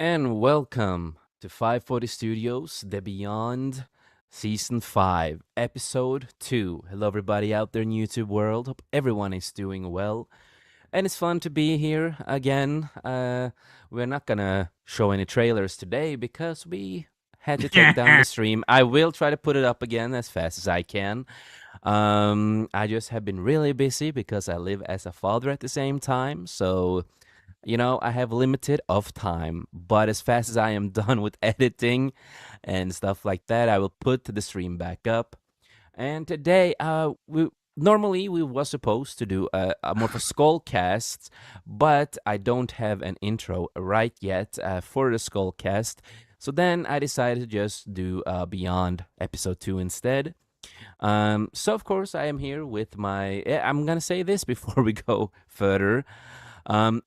And welcome to 540 Studios, The Beyond, Season 5, Episode 2. Hello, everybody out there in YouTube world. Hope everyone is doing well. And it's fun to be here again. We're not gonna show any trailers today because we had to take down the stream. I will try to put it up again as fast as I can. I just have been really busy because I live as a father at the same time. So I have limited of time, but as fast as I am done with editing and stuff like that, I will put the stream back up. And today, we normally we was supposed to do a more of a skullcast, but I don't have an intro right yet for the skullcast. So then I decided to just do Beyond Episode 2 instead. So of course I am here with my. I'm gonna say this before we go further.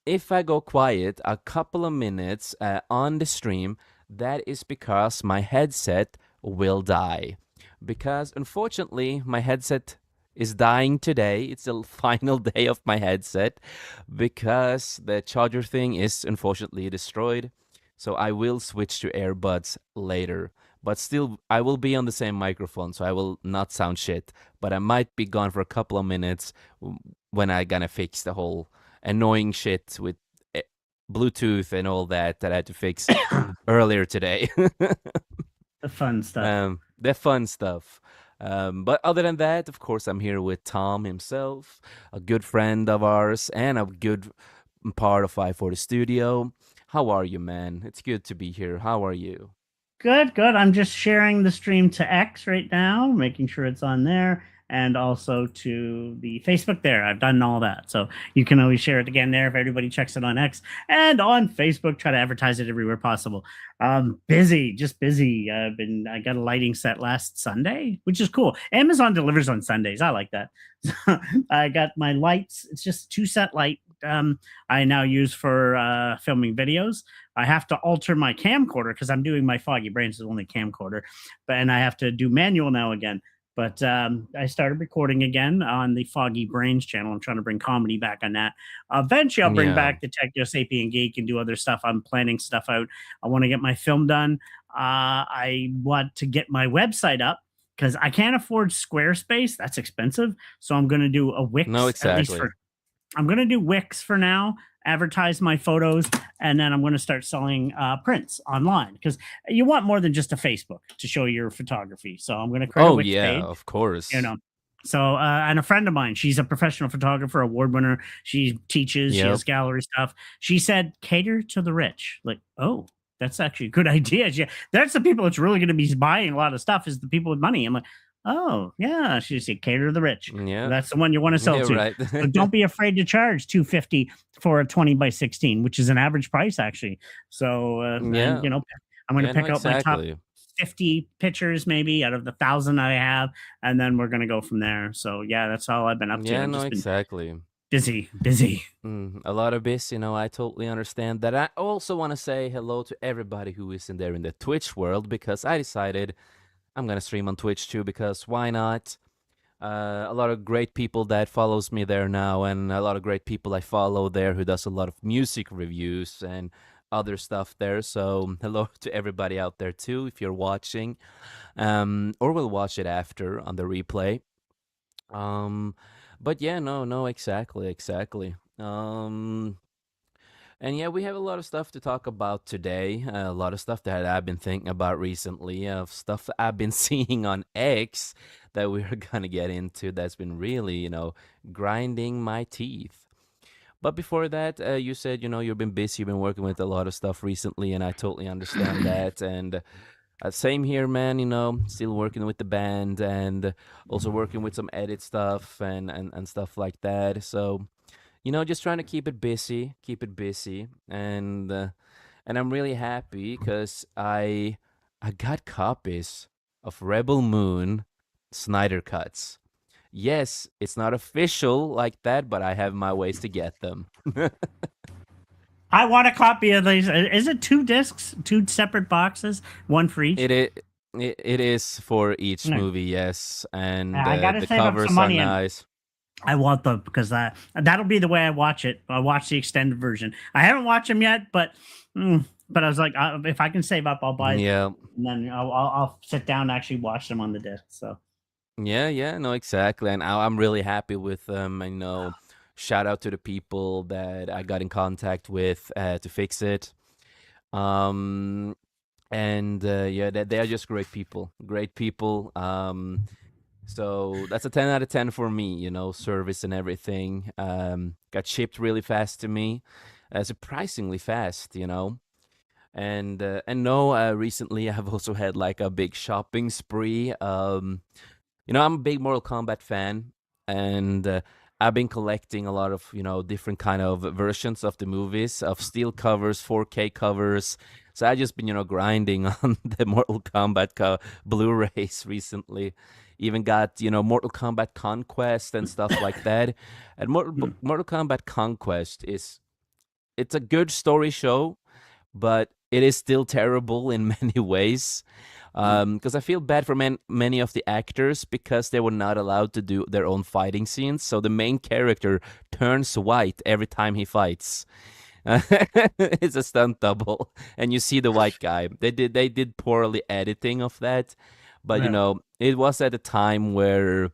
If I go quiet a couple of minutes on the stream, that is because my headset will die. Because unfortunately, my headset is dying today. It's the final day of my headset because the charger thing is unfortunately destroyed. So I will switch to earbuds later. But still, I will be on the same microphone, so I will not sound shit. But I might be gone for a couple of minutes when I gonna fix the whole annoying shit with Bluetooth and all that I had to fix earlier today. The fun stuff. The fun stuff. But other than that, of course, I'm here with Tom himself, a good friend of ours and a good part of 540 Studio. How are you, man? It's good to be here. How are you? Good. I'm just sharing the stream to X right now, making sure it's on there, and also to the Facebook there. I've done all that. So you can always share it again there if everybody checks it on X and on Facebook. Try to advertise it everywhere possible. Just busy. I got a lighting set last Sunday, which is cool. Amazon delivers on Sundays. I like that. I got my lights. It's just 2-set light. I now use for filming videos. I have to alter my camcorder because I'm doing my Foggy Brains is only camcorder, and I have to do manual now again. But I started recording again on the Foggy Brains channel. I'm trying to bring comedy back on that. Eventually, I'll bring Yeah. back the Techno Sapien Geek and do other stuff. I'm planning stuff out. I want to get my film done. I want to get my website up because I can't afford Squarespace. That's expensive. So I'm going to do a No, Wix, at least exactly. for I'm going to do Wix for now, advertise my photos, and then I'm going to start selling prints online because you want more than just a Facebook to show your photography. So I'm going to create a Oh, Wix yeah, page, of course. So, and a friend of mine, she's a professional photographer, award winner. She teaches, she Yep. has gallery stuff. She said, cater to the rich. Like, oh, that's actually a good idea. That's the people that's really going to be buying a lot of stuff is the people with money. I'm like, oh, yeah. She said, cater to the rich. Yeah. That's the one you want to sell Yeah, to. right. So don't be afraid to charge 250 for a 20 by 16, which is an average price actually. So, Yeah. I'm going to Yeah, no, pick out my top exactly. 50 pictures maybe out of the 1,000 I have, and then we're gonna go from there. So yeah, that's all I've been up to. Yeah, I've no, just been exactly. busy. A lot of this, I totally understand that. I also want to say hello to everybody who is in there in the Twitch world because I decided I'm gonna stream on Twitch too because why not? A lot of great people that follows me there now, and a lot of great people I follow there who does a lot of music reviews and other stuff there. So hello to everybody out there too if you're watching, or will watch it after on the replay. Um, but yeah, no, exactly. And yeah, we have a lot of stuff to talk about today. A lot of stuff that I've been thinking about recently, of stuff that I've been seeing on X that we're gonna get into. That's been really, grinding my teeth. But before that, you said, you've been busy, you've been working with a lot of stuff recently, and I totally understand that. And same here, man. Still working with the band and also working with some edit stuff and stuff like that. So, just trying to keep it busy, and I'm really happy because I got copies of Rebel Moon Snyder cuts. Yes, it's not official like that, but I have my ways to get them. I want a copy of these. Is it 2 discs, 2 separate boxes, one for each? It is. It is for each No. movie, yes, and I gotta the save up some covers are money and nice. I want them because that'll be the way I watch it. I watch the extended version. I haven't watched them yet, but But I was like, if I can save up, I'll buy it, Yeah. and then I'll sit down and actually watch them on the disc. So Yeah, yeah, no, exactly. And I'm really happy with them. I know, shout out to the people that I got in contact with to fix it. Um, and yeah, they are just great people. Great people. So that's a 10 out of 10 for me, service and everything. Got shipped really fast to me, surprisingly fast. And no, recently I've also had like a big shopping spree. I'm a big Mortal Kombat fan, and I've been collecting a lot of different kind of versions of the movies, of steel covers, 4K covers. So I just been grinding on the Mortal Kombat Blu-rays recently. Even got Mortal Kombat Conquest and stuff like that. And hmm, Mortal Kombat Conquest it's a good story show, but it is still terrible in many ways. hmm. Because I feel bad for many of the actors because they were not allowed to do their own fighting scenes. So the main character turns white every time he fights. It's a stunt double, and you see the white guy. They did poorly editing of that, but Really? it was at a time where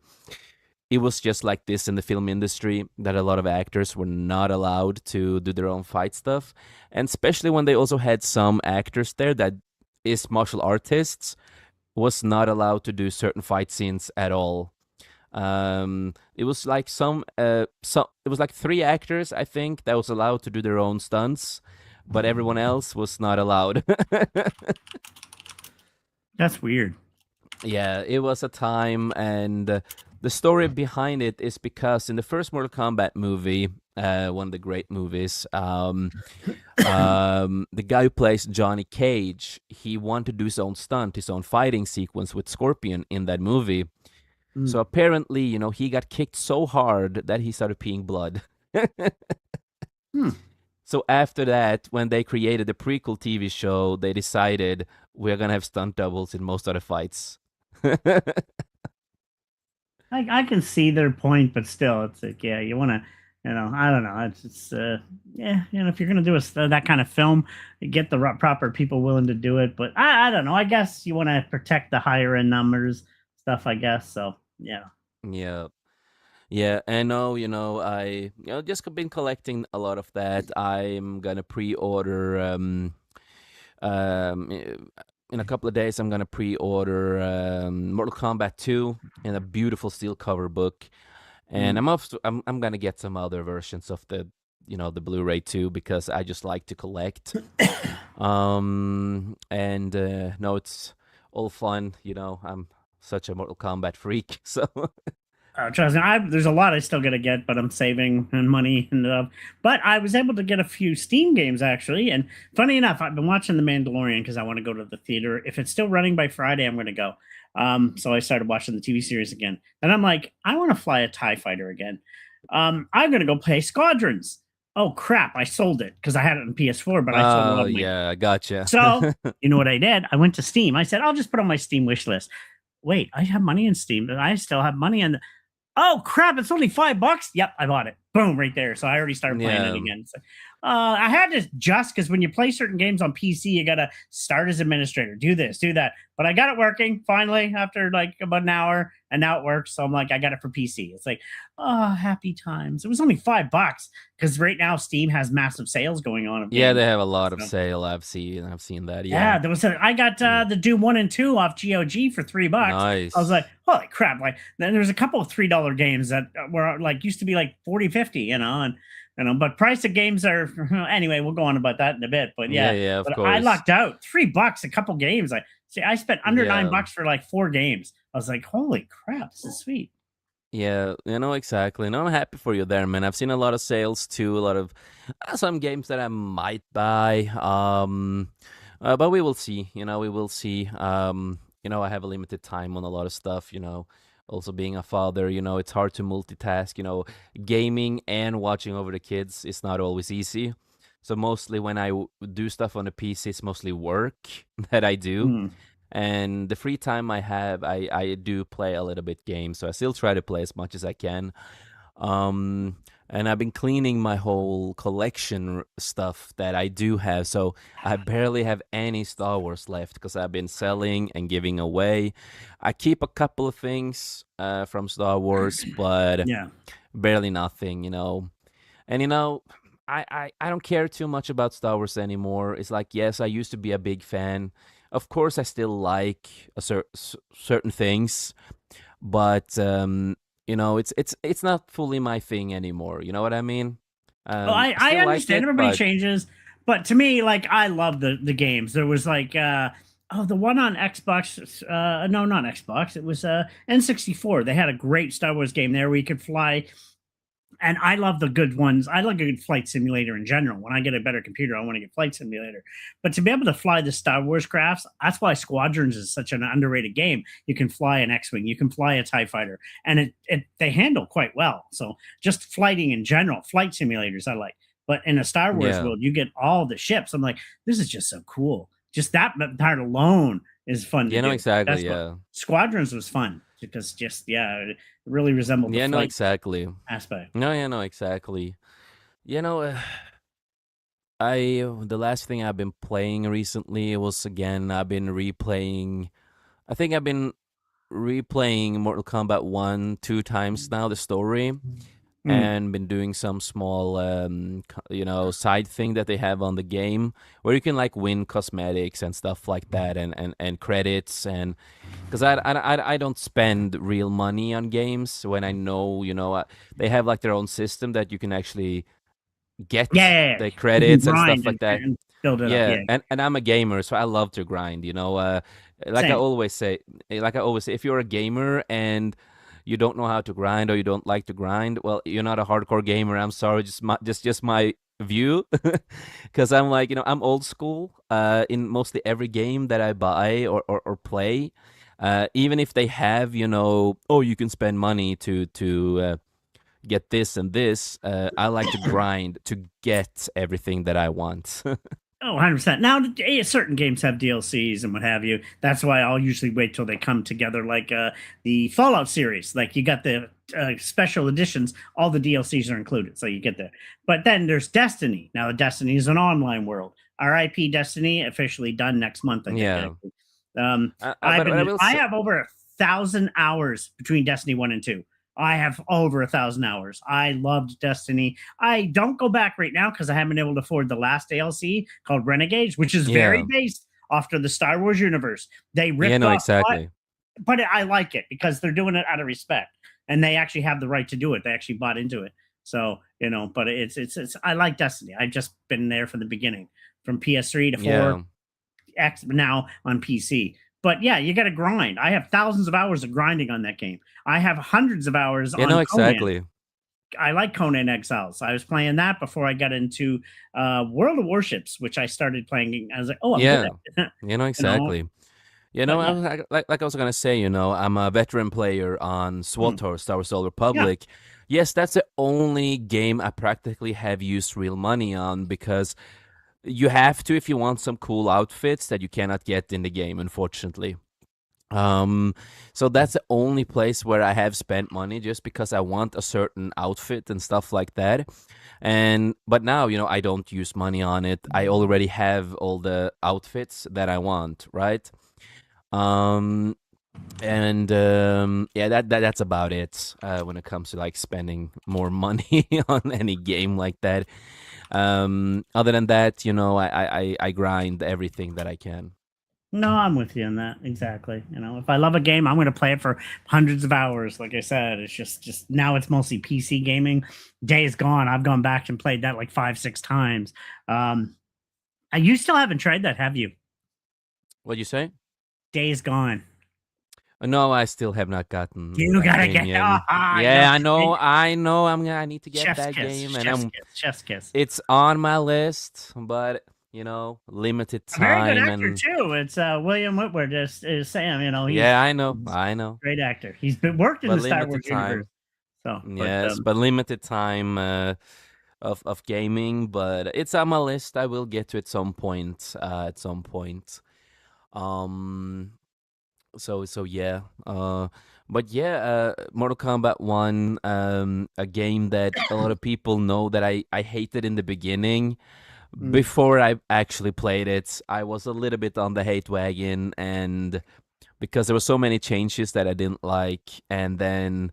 it was just like this in the film industry, that a lot of actors were not allowed to do their own fight stuff, and especially when they also had some actors there that is martial artists, was not allowed to do certain fight scenes at all. It was like it was like three actors, I think, that was allowed to do their own stunts, but everyone else was not allowed. That's weird. Yeah, it was a time, and the story behind it is because in the first Mortal Kombat movie, one of the great movies, the guy who plays Johnny Cage, he wanted to do his own stunt, his own fighting sequence with Scorpion in that movie. Hmm. So apparently, he got kicked so hard that he started peeing blood. Hmm. So after that, when they created the prequel TV show, they decided we're gonna have stunt doubles in most of the fights. I can see their point, but still, it's like, yeah, you want to, I don't know. Yeah, if you're gonna do that kind of film, you get the proper people willing to do it. But I don't know. I guess you want to protect the higher end numbers stuff. I guess so. Yeah. Yeah. Yeah, and no, I just been collecting a lot of that. I'm gonna pre-order i- in a couple of days. I'm gonna pre-order Mortal Kombat 2 in a beautiful steel cover book, and Mm. I'm gonna get some other versions of the Blu-ray too, because I just like to collect. And no, it's all fun. I'm such a Mortal Kombat freak, so. Trust me, there's a lot I still gotta get, but I'm saving and money and But I was able to get a few Steam games actually, and funny enough, I've been watching The Mandalorian because I want to go to the theater. If it's still running by Friday, I'm gonna go. So I started watching the TV series again. Then I'm like, I want to fly a Tie Fighter again. I'm gonna go play Squadrons. Oh crap! I sold it because I had it on PS4, but I sold a lot Oh of my. yeah, I gotcha. So you know what I did? I went to Steam. I said, I'll just put on my Steam wish list. Wait, I have money in Steam, but I still have money in. Oh crap! It's only $5. Yep, I bought it. Boom, right there. So I already started playing it Yeah. again. So, I had to just because when you play certain games on PC, you gotta start as administrator, do this, do that. But I got it working finally after like about an hour, and now it works. So I'm like, I got it for PC. It's like, oh, happy times. It was only $5 because right now Steam has massive sales going on of Yeah, they games. have a lot of So sale. I've seen that. Yeah. yeah, I got Mm. the Doom 1 and 2 off GOG for $3. I was like, Nice. holy crap. Like then there's a couple of $3 games that were like used to be like 40, 50, and but price of games are anyway, we'll go on about that in a bit. But Yeah, yeah, yeah, of but I course. lucked out. $3, a couple games. I see I spent under nine Yeah. bucks for like four games. I was like, holy crap, this is sweet. Yeah, exactly. No, I'm happy for you there, man. I've seen a lot of sales too, a lot of some games that I might buy. But we will see. We will see. I have a limited time on a lot of stuff. Also being a father, it's hard to multitask. Gaming and watching over the kids is not always easy. So mostly when I do stuff on the PC, it's mostly work that I do. Hmm. And the free time I have, I do play a little bit games, so I still try to play as much as I can. Um, and I've been cleaning my whole collection stuff that I do have. So I barely have any Star Wars left because I've been selling and giving away. I keep a couple of things from Star Wars, but Yeah. barely nothing, you know. And I don't care too much about Star Wars anymore. It's like, yes, I used to be a big fan. Of course, I still like certain things, but it's not fully my thing anymore. You know what I mean? Oh, I I still like understand it, everybody but changes, but to me, like I love the games. There was like oh, the one on Xbox, no, not Xbox. It was N64. They had a great Star Wars game there where you could fly, and I love the good ones. I like a good flight simulator in general. When I get a better computer, I want to get flight simulator. But to be able to fly the Star Wars crafts, that's why Squadrons is such an underrated game. You can fly an X-wing, you can fly a Tie fighter, and they handle quite well. So just flighting in general, flight simulators I like. But in a Star Wars yeah, world, you get all the ships. I'm like, this is just so cool. Just that part alone is fun to do. exactly, That's what yeah, Squadrons was fun because just yeah, it really resembled the yeah, no, flight exactly, aspect. no, yeah, no, exactly. You know, I the last thing I've been playing recently was again I've been replaying. I think I've been replaying Mortal Kombat 1 2 times now, the story, Mm. and been doing some small side thing that they have on the game where you can like win cosmetics and stuff like that, and credits, and because I don't spend real money on games when I know, they have like their own system that you can actually Yeah, get yeah, yeah. the You can credits and grind stuff like that. and build it up. Yeah, Yeah, and I'm a gamer, so I love to grind. Like I same. always say, if you're a gamer and you don't know how to grind or you don't like to grind, well, you're not a hardcore gamer. I'm sorry, just my view, because I'm like, I'm old school. In mostly every game that I buy or play, even if they have, oh, you can spend money to get this and this. I like to grind to get everything that I want. Oh, 100%. Now, certain games have DLCs and what have you. That's why I'll usually wait till they come together, like the Fallout series. Like you got the special editions, all the DLCs are included, so you get there. But then there's Destiny. Now, the Destiny is an online world. RIP Destiny officially done next month, I think. Yeah. Actually. Um, But I will I say, have over 1,000 hours between Destiny 1 and 2. I have over 1,000 hours. I loved Destiny. I don't go back right now because I haven't been able to afford the last DLC called Renegades, which is very yeah. based after the Star Wars universe. They Yeah, ripped no, off, exactly. but I like it because they're doing it out of respect, and they actually have the right to do it. They actually bought into it. So but it's I like Destiny. I've just been there from the beginning, from PS3 to 4, Yeah. X now on PC. But yeah, you got to grind. I have thousands of hours of grinding on that game. I have hundreds of hours Yeah, no, on Conan. exactly. I like Conan Exiles. I was playing that before I got into World of Warships, which I started playing. I was like, oh, I'm good Yeah. at it. You know, you know. exactly. But yeah, Like I was gonna say, I'm a veteran player on mm, SWTOR, Star Wars Old yeah. Republic. Yes, that's the only game I practically have used real money on because you have to if you want some cool outfits that you cannot get in the game, unfortunately. Um, so that's the only place where I have spent money just because I want a certain outfit and stuff like that. But now, I don't use money on it. I already have all the outfits that I want, right? Um, yeah, that's about it when it comes to like spending more money on any game like that. Other than that, I grind everything that I can. No, I'm with you on that. Exactly. If I love a game, I'm going to play it for hundreds of hours. Like I said, it's just now it's mostly PC gaming. Days gone. I've gone back and played that like 5, 6 times. Um, you still haven't tried that, have you? What'd you say? Days gone. No, I still have not gotten You that gotta game get. yet. You know, Yeah, I know. I need to get chef's that kiss, game, and chef's kiss, chef's kiss. it's on my list, but limited A very good time, actor and too. It's William Whitworth is Sam. yeah, He's I know, a great actor. He's been worked in but the Star Wars limited universe. time. So, but Yes, but limited time of gaming, but it's on my list. I will get to it some point. At some point. Um, So yeah. But yeah, Mortal Kombat 1, a game that a lot of people know that I hated in the beginning. Mm, Before I actually played it, I was a little bit on the hate wagon, and because there were so many changes that I didn't like, and then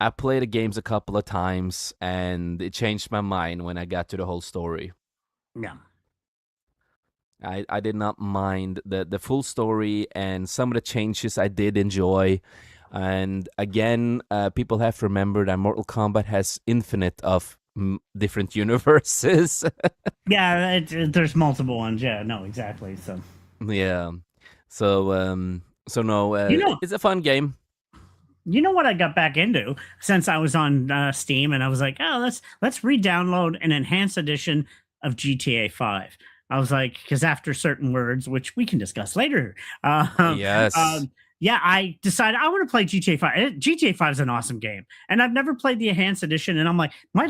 I played the games a couple of times, and it changed my mind when I got to the whole story. yeah. I did not mind the full story, and some of the changes I did enjoy. And again, people have to remember that Mortal Kombat has infinite of different universes. Yeah, there's multiple ones. Yeah, no, exactly. So Yeah. So no, you know, it's a fun game. you know what I got back into since I was on Steam, and I was like, oh, let's re-download an enhanced edition of GTA 5. I was like, because after certain words, which we can discuss later, um, Yes. um, yeah, I decided I want to play GTA 5. GTA 5 is an awesome game, and I've never played the enhanced edition. And I'm like, my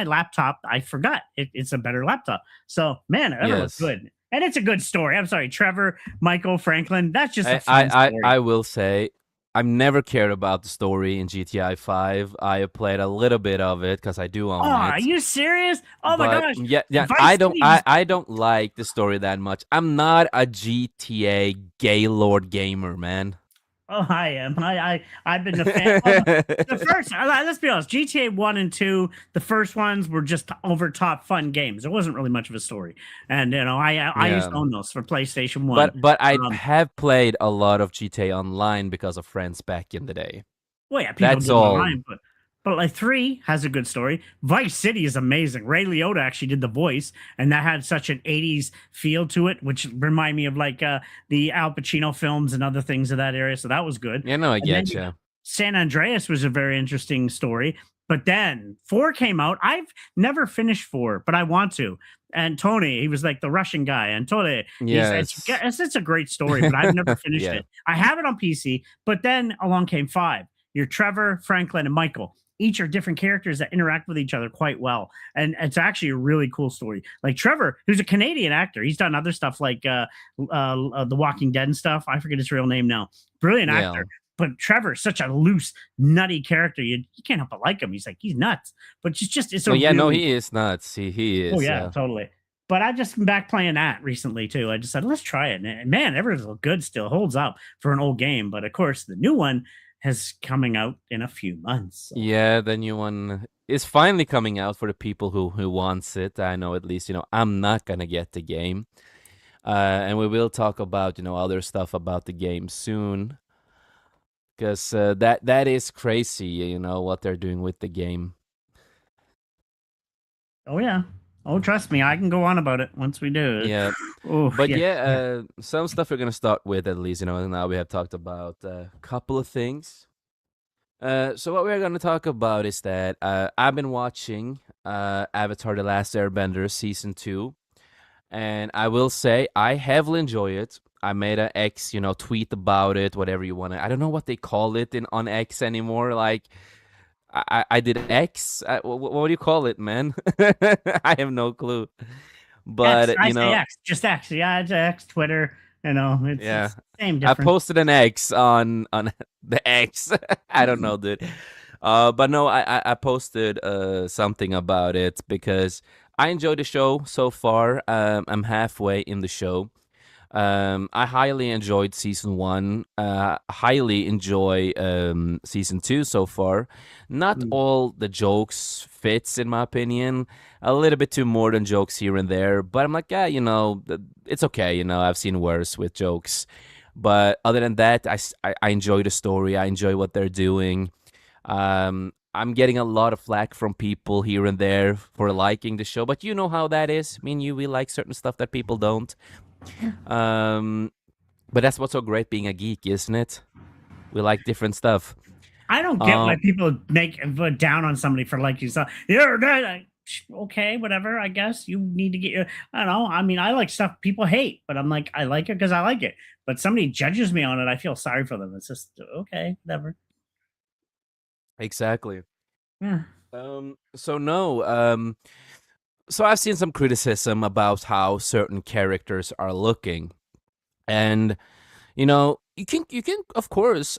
laptop, I forgot it's a better laptop. So man, it ever looked Yes. good, and it's a good story. I'm sorry, Trevor, Michael, Franklin. That's just a I, fun I, I, story. I will say I've never cared about the story in GTA 5. I played a little bit of it because I do Oh, own are it. you serious? Oh my But gosh. yeah, Vice City's I don't like the story that much. I'm not a GTA Gaylord gamer, man. oh I am. I've been a fan. Well, the first let's be honest, GTA 1 and 2, the first ones were just over top fun games. There wasn't really much of a story. And I used Yeah. to own those for PlayStation 1. But I Um have played a lot of GTA Online because of friends back in the day. Well, yeah, people That's did all. online, but like 3 has a good story. Vice City is amazing. Ray Liotta actually did the voice, and that had such an 80s feel to it, which remind me of like the Al Pacino films and other things of that area. So that was good. You know, I And then get you you. San Andreas was a very interesting story. But then 4 came out. I've never finished 4, but I want to. And Tony, he was like the Russian guy. And Tony, he's Yes. it's a great story, but I've never finished Yeah. it. I have it on PC, but then along came 5. You're Trevor, Franklin, and Michael. Each are different characters that interact with each other quite well, and it's actually a really cool story. Like Trevor, who's a Canadian actor, he's done other stuff like The Walking Dead and stuff. I forget his real name now. Brilliant Yeah. actor, but Trevor's such a loose, nutty character. You can't help but like him. He's nuts, but it's a Oh yeah, no, really he is nuts. He oh is, yeah, yeah. totally. But I just been back playing that recently too. I just said let's try it, and man, everything's look good still, holds up for an old game. But of course, the new one has coming out in a few months. So. Yeah, the new one is finally coming out for the people who wants it. I know at least, I'm not gonna get the game. And we will talk about, other stuff about the game soon. Because that is crazy, what they're doing with the game. Oh yeah. Oh, trust me, I can go on about it once we do it. Yeah. Oh But yeah, yeah. yeah, some stuff we're gonna start with at least, now we have talked about a couple of things. So what we're gonna talk about is that I've been watching Avatar: The Last Airbender season 2, and I will say I heavily enjoy it. I made an X, tweet about it, whatever you want to. I don't know what they call it in on X anymore. Like I did X. What do you call it, man? I have no clue. X, But I say X, just X. Yeah, it's X, Twitter. yeah, It's same I difference. posted an X on the X. I don't know, dude. But no, I posted something about it because I enjoyed the show so far. I'm halfway in the show. I highly enjoyed season 1. Highly enjoy season 2 so far. Not Mm. all the jokes fits in my opinion. A little bit too more than jokes here and there, but I'm like, yeah, it's okay. I've seen worse with jokes. But other than that, I enjoy the story. I enjoy what they're doing. I'm getting a lot of flack from people here and there for liking the show, but you know how that is. Me and you, we like certain stuff that people don't. Um, but that's what's so great being a geek, isn't it? We like different stuff. I don't get why Um, people make put down on somebody for like you. So you're okay, whatever. I guess you need to get your. I don't know. I mean, I like stuff people hate, but I'm like, I like it because I like it. But somebody judges me on it, I feel sorry for them. It's just okay, whatever. exactly. Yeah. So no. So I've seen some criticism about how certain characters are looking, and you can of course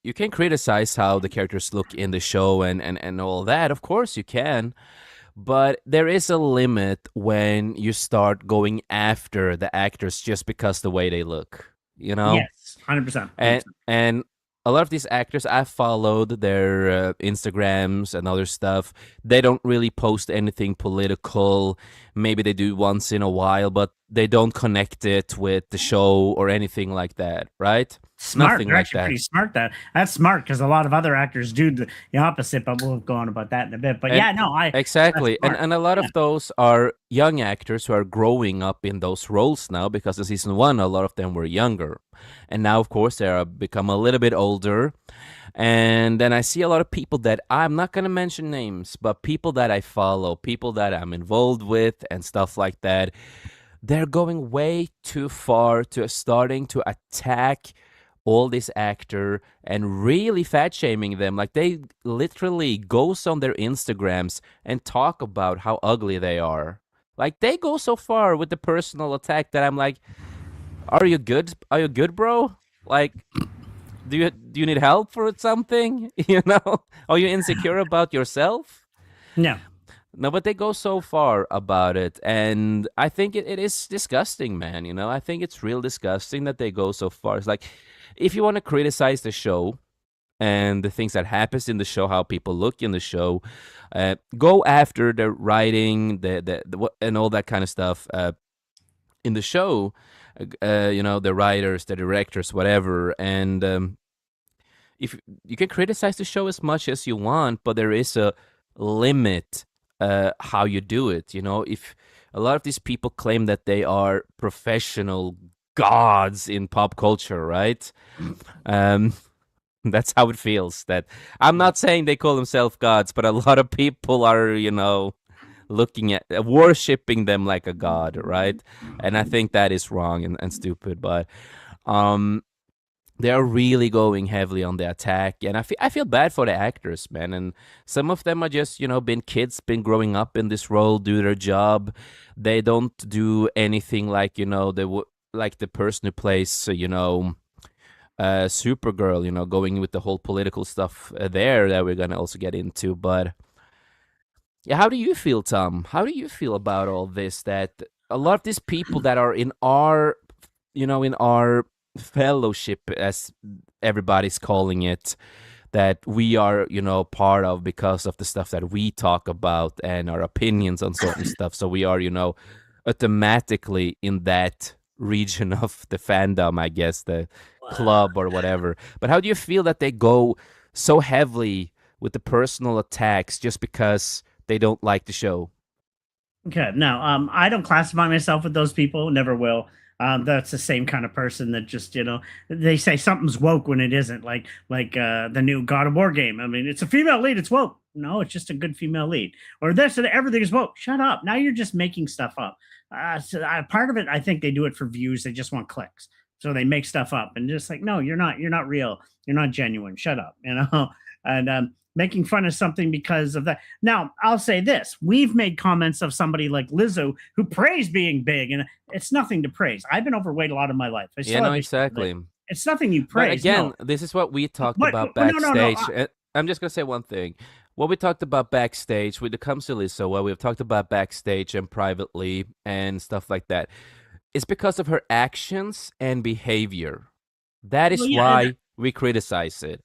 you can criticize how the characters look in the show and all that. Of course you can, but there is a limit when you start going after the actors just because the way they look, you know? Yes, 100%, and 100%. and a lot of these actors I followed their Instagrams and other stuff. They don't really post anything political. Maybe they do once in a while, but they don't connect it with the show or anything like that, right? Smart. Nothing They're like actually that. pretty smart. That's smart because a lot of other actors do the opposite. But we'll go on about that in a bit. But And yeah, no, I that's exactly, and smart. and a lot Yeah, of those are young actors who are growing up in those roles now, because in season one a lot of them were younger, and now of course they are become a little bit older. And then I see a lot of people that I'm not going to mention names, but people that I follow, people that I'm involved with, and stuff like that. They're going way too far to starting to attack all this actor and really fat shaming them. Like they literally goes on their Instagrams and talk about how ugly they are. Like they go so far with the personal attack that I'm like, are you good? Are you good, bro? Like, do you need help for something? You know? Are you insecure about yourself? no, No, but they go so far about it, and I think it is disgusting, man. You know, I think it's real disgusting that they go so far. It's like, if you want to criticize the show and the things that happens in the show, how people look in the show, go after the writing, and all that kind of stuff in the show. You know, the writers, the directors, whatever, and if you can criticize the show as much as you want, but there is a limit how you do it. You know, if a lot of these people claim that they are professional gods in pop culture, right? Um, that's how it feels. That I'm not saying they call themselves gods, but a lot of people are, looking at worshiping them like a god, right? And I think that is wrong and stupid. But um, they're really going heavily on the attack, and I feel bad for the actors, man. And some of them are just been kids, been growing up in this role, do their job. They don't do anything like like the person who plays Supergirl, going with the whole political stuff there that we're gonna also get into. But yeah, how do you feel, Tom? How do you feel about all this? That a lot of these people that are in our fellowship, as everybody's calling it, that we are, part of because of the stuff that we talk about and our opinions on certain stuff. So we are, automatically in that region of the fandom, I guess, the club or whatever. But how do you feel that they go so heavily with the personal attacks just because they don't like the show? okay, no, I don't classify myself with those people. Never will. That's the same kind of person that just they say something's woke when it isn't. Like the new God of War game. I mean, it's a female lead. It's woke. No, it's just a good female lead. Or this and everything is woke. Shut up. Now you're just making stuff up. Part of it, I think they do it for views. They just want clicks, so they make stuff up and just like, no, you're not. You're not real. You're not genuine. Shut up. And making fun of something because of that. Now, I'll say this. We've made comments of somebody like Lizzo who praised being big, and it's nothing to praise. I've been overweight a lot of my life. I Yeah, still no, have issues with it. exactly. It's nothing you But praise. No. again, this is what we talked about No, no, no. backstage. I'm just gonna say one thing. What we talked about backstage when it comes to Lisa, what we've talked about backstage and privately and stuff like that, is because of her actions and behavior. That Well, is yeah. why we criticize it.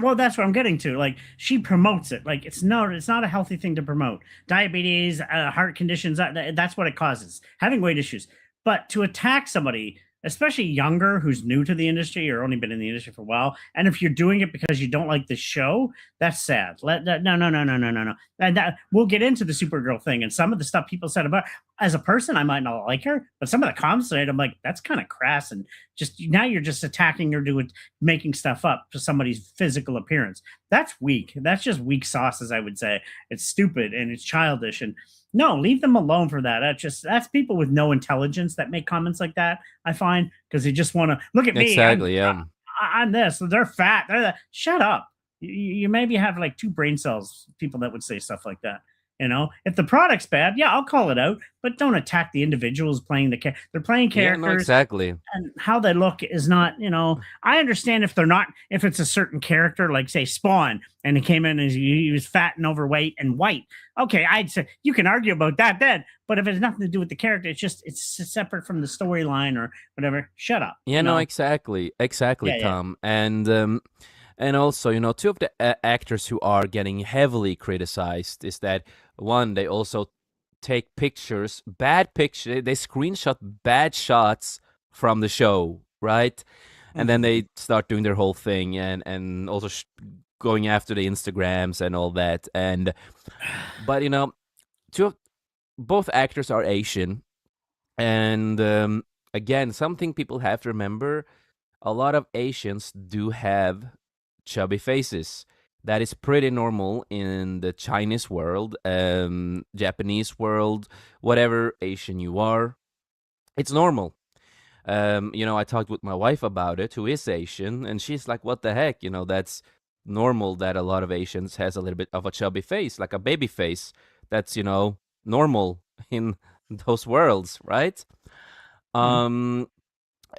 Well, that's what I'm getting to. Like she promotes it. Like it's not a healthy thing to promote. Diabetes, heart conditions. That's what it causes. Having weight issues. But to attack somebody, especially younger, who's new to the industry or only been in the industry for a while, and if you're doing it because you don't like the show, that's sad. No, no, no, no, no, no, no. And we'll get into the Supergirl thing and some of the stuff people said about. As a person, I might not like her, but some of the comments I I'm like, that's kind of crass and just now you're just attacking her, doing making stuff up for somebody's physical appearance. That's weak. That's just weak sauce, as I would say. It's stupid and it's childish. And no, leave them alone for that. That's people with no intelligence that make comments like that. I find because they just want to look at me. Exactly. Yeah. I'm this. They're fat. They're that. Shut up. You maybe have like two brain cells. People that would say stuff like that. You know, if the product's bad, yeah, I'll call it out, but don't attack the individuals playing they're playing Yeah, no, characters, exactly. and how they look is not, I understand if they're not, if it's a certain character, like say Spawn, and he came in and he was fat and overweight and white. Okay, I'd say you can argue about that then, but if it's nothing to do with the character, it's separate from the storyline or whatever. Shut up, Yeah, no, exactly, exactly, Yeah, yeah. Tom. And also, two of the actors who are getting heavily criticized is that one, they also take pictures, bad picture, they screenshot bad shots from the show, right? And then Mhm. they start doing their whole thing and also going after the Instagrams and all that. And but two of both actors are Asian, and again, something people have to remember: a lot of Asians do have chubby faces. That is pretty normal in the Chinese world, Japanese world, whatever Asian you are. It's normal. I talked with my wife about it, who is Asian, and she's like, "What the heck? That's normal that a lot of Asians has a little bit of a chubby face, like a baby face. That's normal in those worlds, right?" Mhm. Um,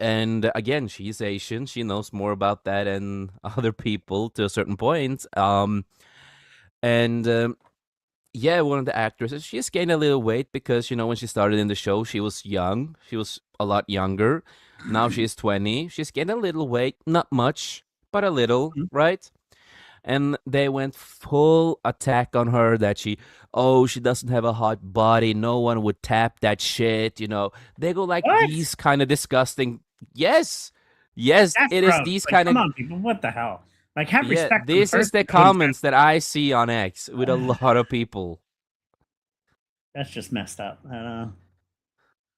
and again, she's Asian. She knows more about that than other people to a certain point. And yeah, one of the actresses, she's gained a little weight because, when she started in the show, she was young. She was a lot younger. Now she's 20. She's gained a little weight, not much, but a little, Mhm. right? And they went full attack on her that she doesn't have a hot body. No one would tap that shit. They go like What? these kind of disgusting. Yes, yes, That's it is gross. these Like, kind come of. on, people. What the hell? Like, have Yeah, respect for the this is person the doing that. comments that I see on X with a lot of people. That's just messed up. I don't know.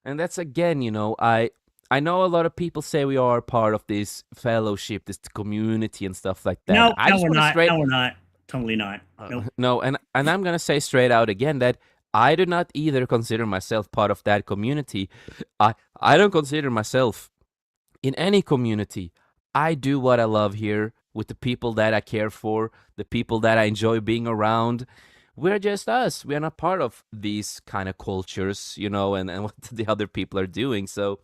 And that's again, I know a lot of people say we are part of this fellowship, this community and stuff like that. No, I no, just we're want to not. straight No, we're not. Totally not. Nope. no, and I'm gonna say straight out again that I do not either consider myself part of that community. I don't consider myself in any community. I do what I love here with the people that I care for, the people that I enjoy being around. We're just us. We're not part of these kind of cultures, and what the other people are doing. So,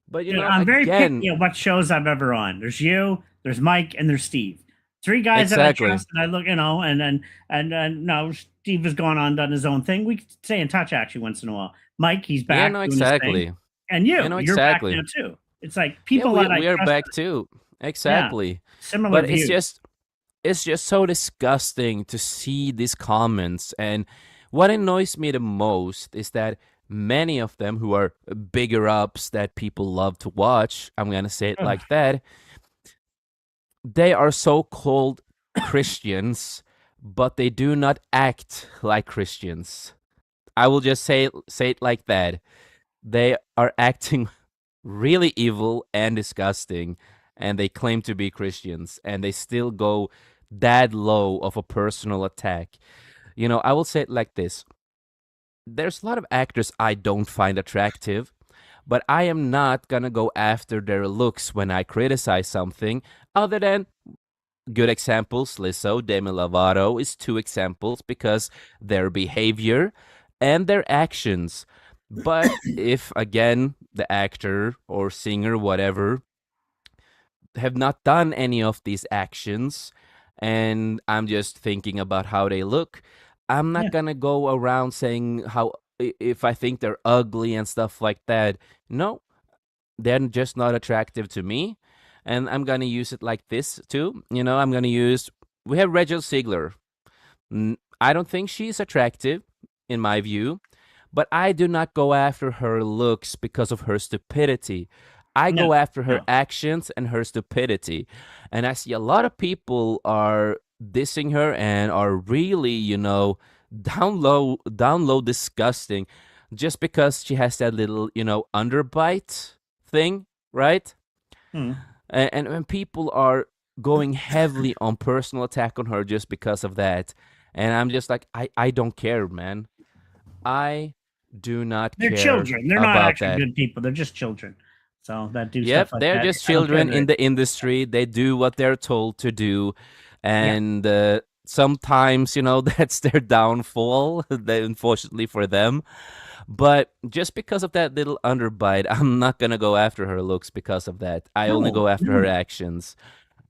but Dude, I'm very again, picky at what shows I'm ever on. There's you, there's Mike, and there's Steve. Three guys that I exactly. trust, and I look, and no, Steve has gone on, done his own thing. We stay in touch actually once in a while. Mike, he's Yeah, back no, doing his thing, exactly. and Yeah, no, you're back exactly. now too. It's like Yeah, people we that I we are trust. back too. Yeah, Exactly. similar But it's views. just it's just so disgusting to see these comments. And what annoys me the most is that many of them who are bigger ups that people love to watch, I'm going to say it Ugh. like that, they are so called Christians, but they do not act like Christians. I will just say it like that. They are acting really evil and disgusting, and they claim to be Christians, and they still go that low of a personal attack. I will say it like this: there's a lot of actors I don't find attractive, but I am not gonna go after their looks when I criticize something, other than good examples. Lizzo, Demi Lovato is two examples because their behavior and their actions. But if, again, the actor or singer, whatever, have not done any of these actions, and I'm just thinking about how they look, I'm Yeah. not gonna go around saying how if I think they're ugly and stuff like that. No, they're just not attractive to me. And I'm gonna use it like this too. I'm gonna use we have Rachel Ziegler. I don't think she's attractive in my view, but I do not go after her looks because of her stupidity. I No, go after her no. actions and her stupidity. And I see a lot of people are dissing her and are really, down low disgusting just because she has that little, underbite thing, right? Hmm. And when people are going heavily on personal attack on her just because of that, and I'm just like, I don't care, man. I do not They're care children. They're not about actually that. good people. They're just children. So that do Yep, stuff like they're that. just I don't care children their in the industry. They do what they're told to do, Yeah. and sometimes, that's their downfall, unfortunately for them. But just because of that little underbite, I'm not gonna go after her looks because of that. I only No, go after her no. actions.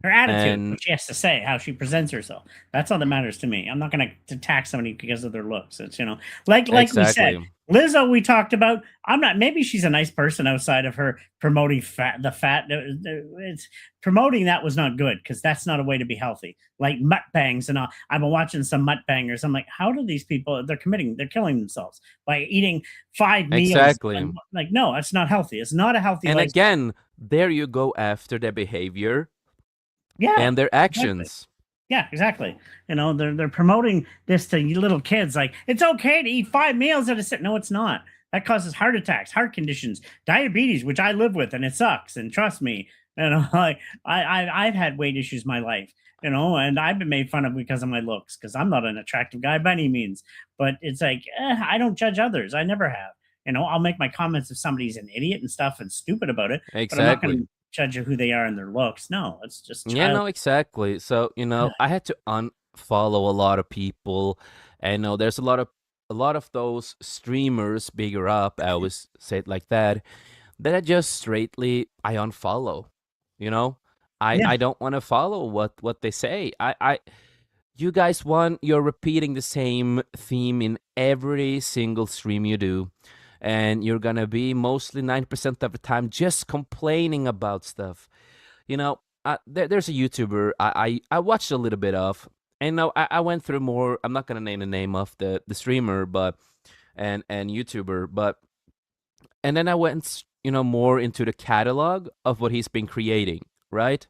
Her attitude, And what she has to say, how she presents herself. That's all that matters to me. I'm not going to attack somebody because of their looks. It's like we said, exactly, Lizzo. We talked about. I'm not. Maybe she's a nice person outside of her promoting fat. It's promoting that was not good because that's not a way to be healthy. Like mukbangs and all. I've been watching some mukbangers. I'm like, how do these people? They're killing themselves by eating 5 meals. exactly. Like, no, it's not healthy. It's not a healthy And lifestyle. again, there you go after their behavior Yeah, and their exactly. actions. Yeah, exactly. They're promoting this to you little kids, like it's okay to eat 5 meals at a sit. No, it's not. That causes heart attacks, heart conditions, diabetes, which I live with, and it sucks. And trust me, like I've had weight issues my life, and I've been made fun of because of my looks, because I'm not an attractive guy by any means. But it's like I don't judge others. I never have. I'll make my comments if somebody's an idiot and stuff and stupid about it, but I'm not going Exactly. to judge who they are and their looks. No, it's just Yeah, child. no, exactly. So, I had to unfollow a lot of people. And there's a lot of those streamers bigger up, I always say it like that I just straightly I unfollow. You know? Yeah. I don't want to follow what they say. You guys you're repeating the same theme in every single stream you do. And you're gonna be mostly 90% of the time just complaining about stuff. There's a YouTuber I watched a little bit of, and no, I went through more. I'm not gonna name the name of the streamer, but and YouTuber, but and then I went more into the catalog of what he's been creating, right?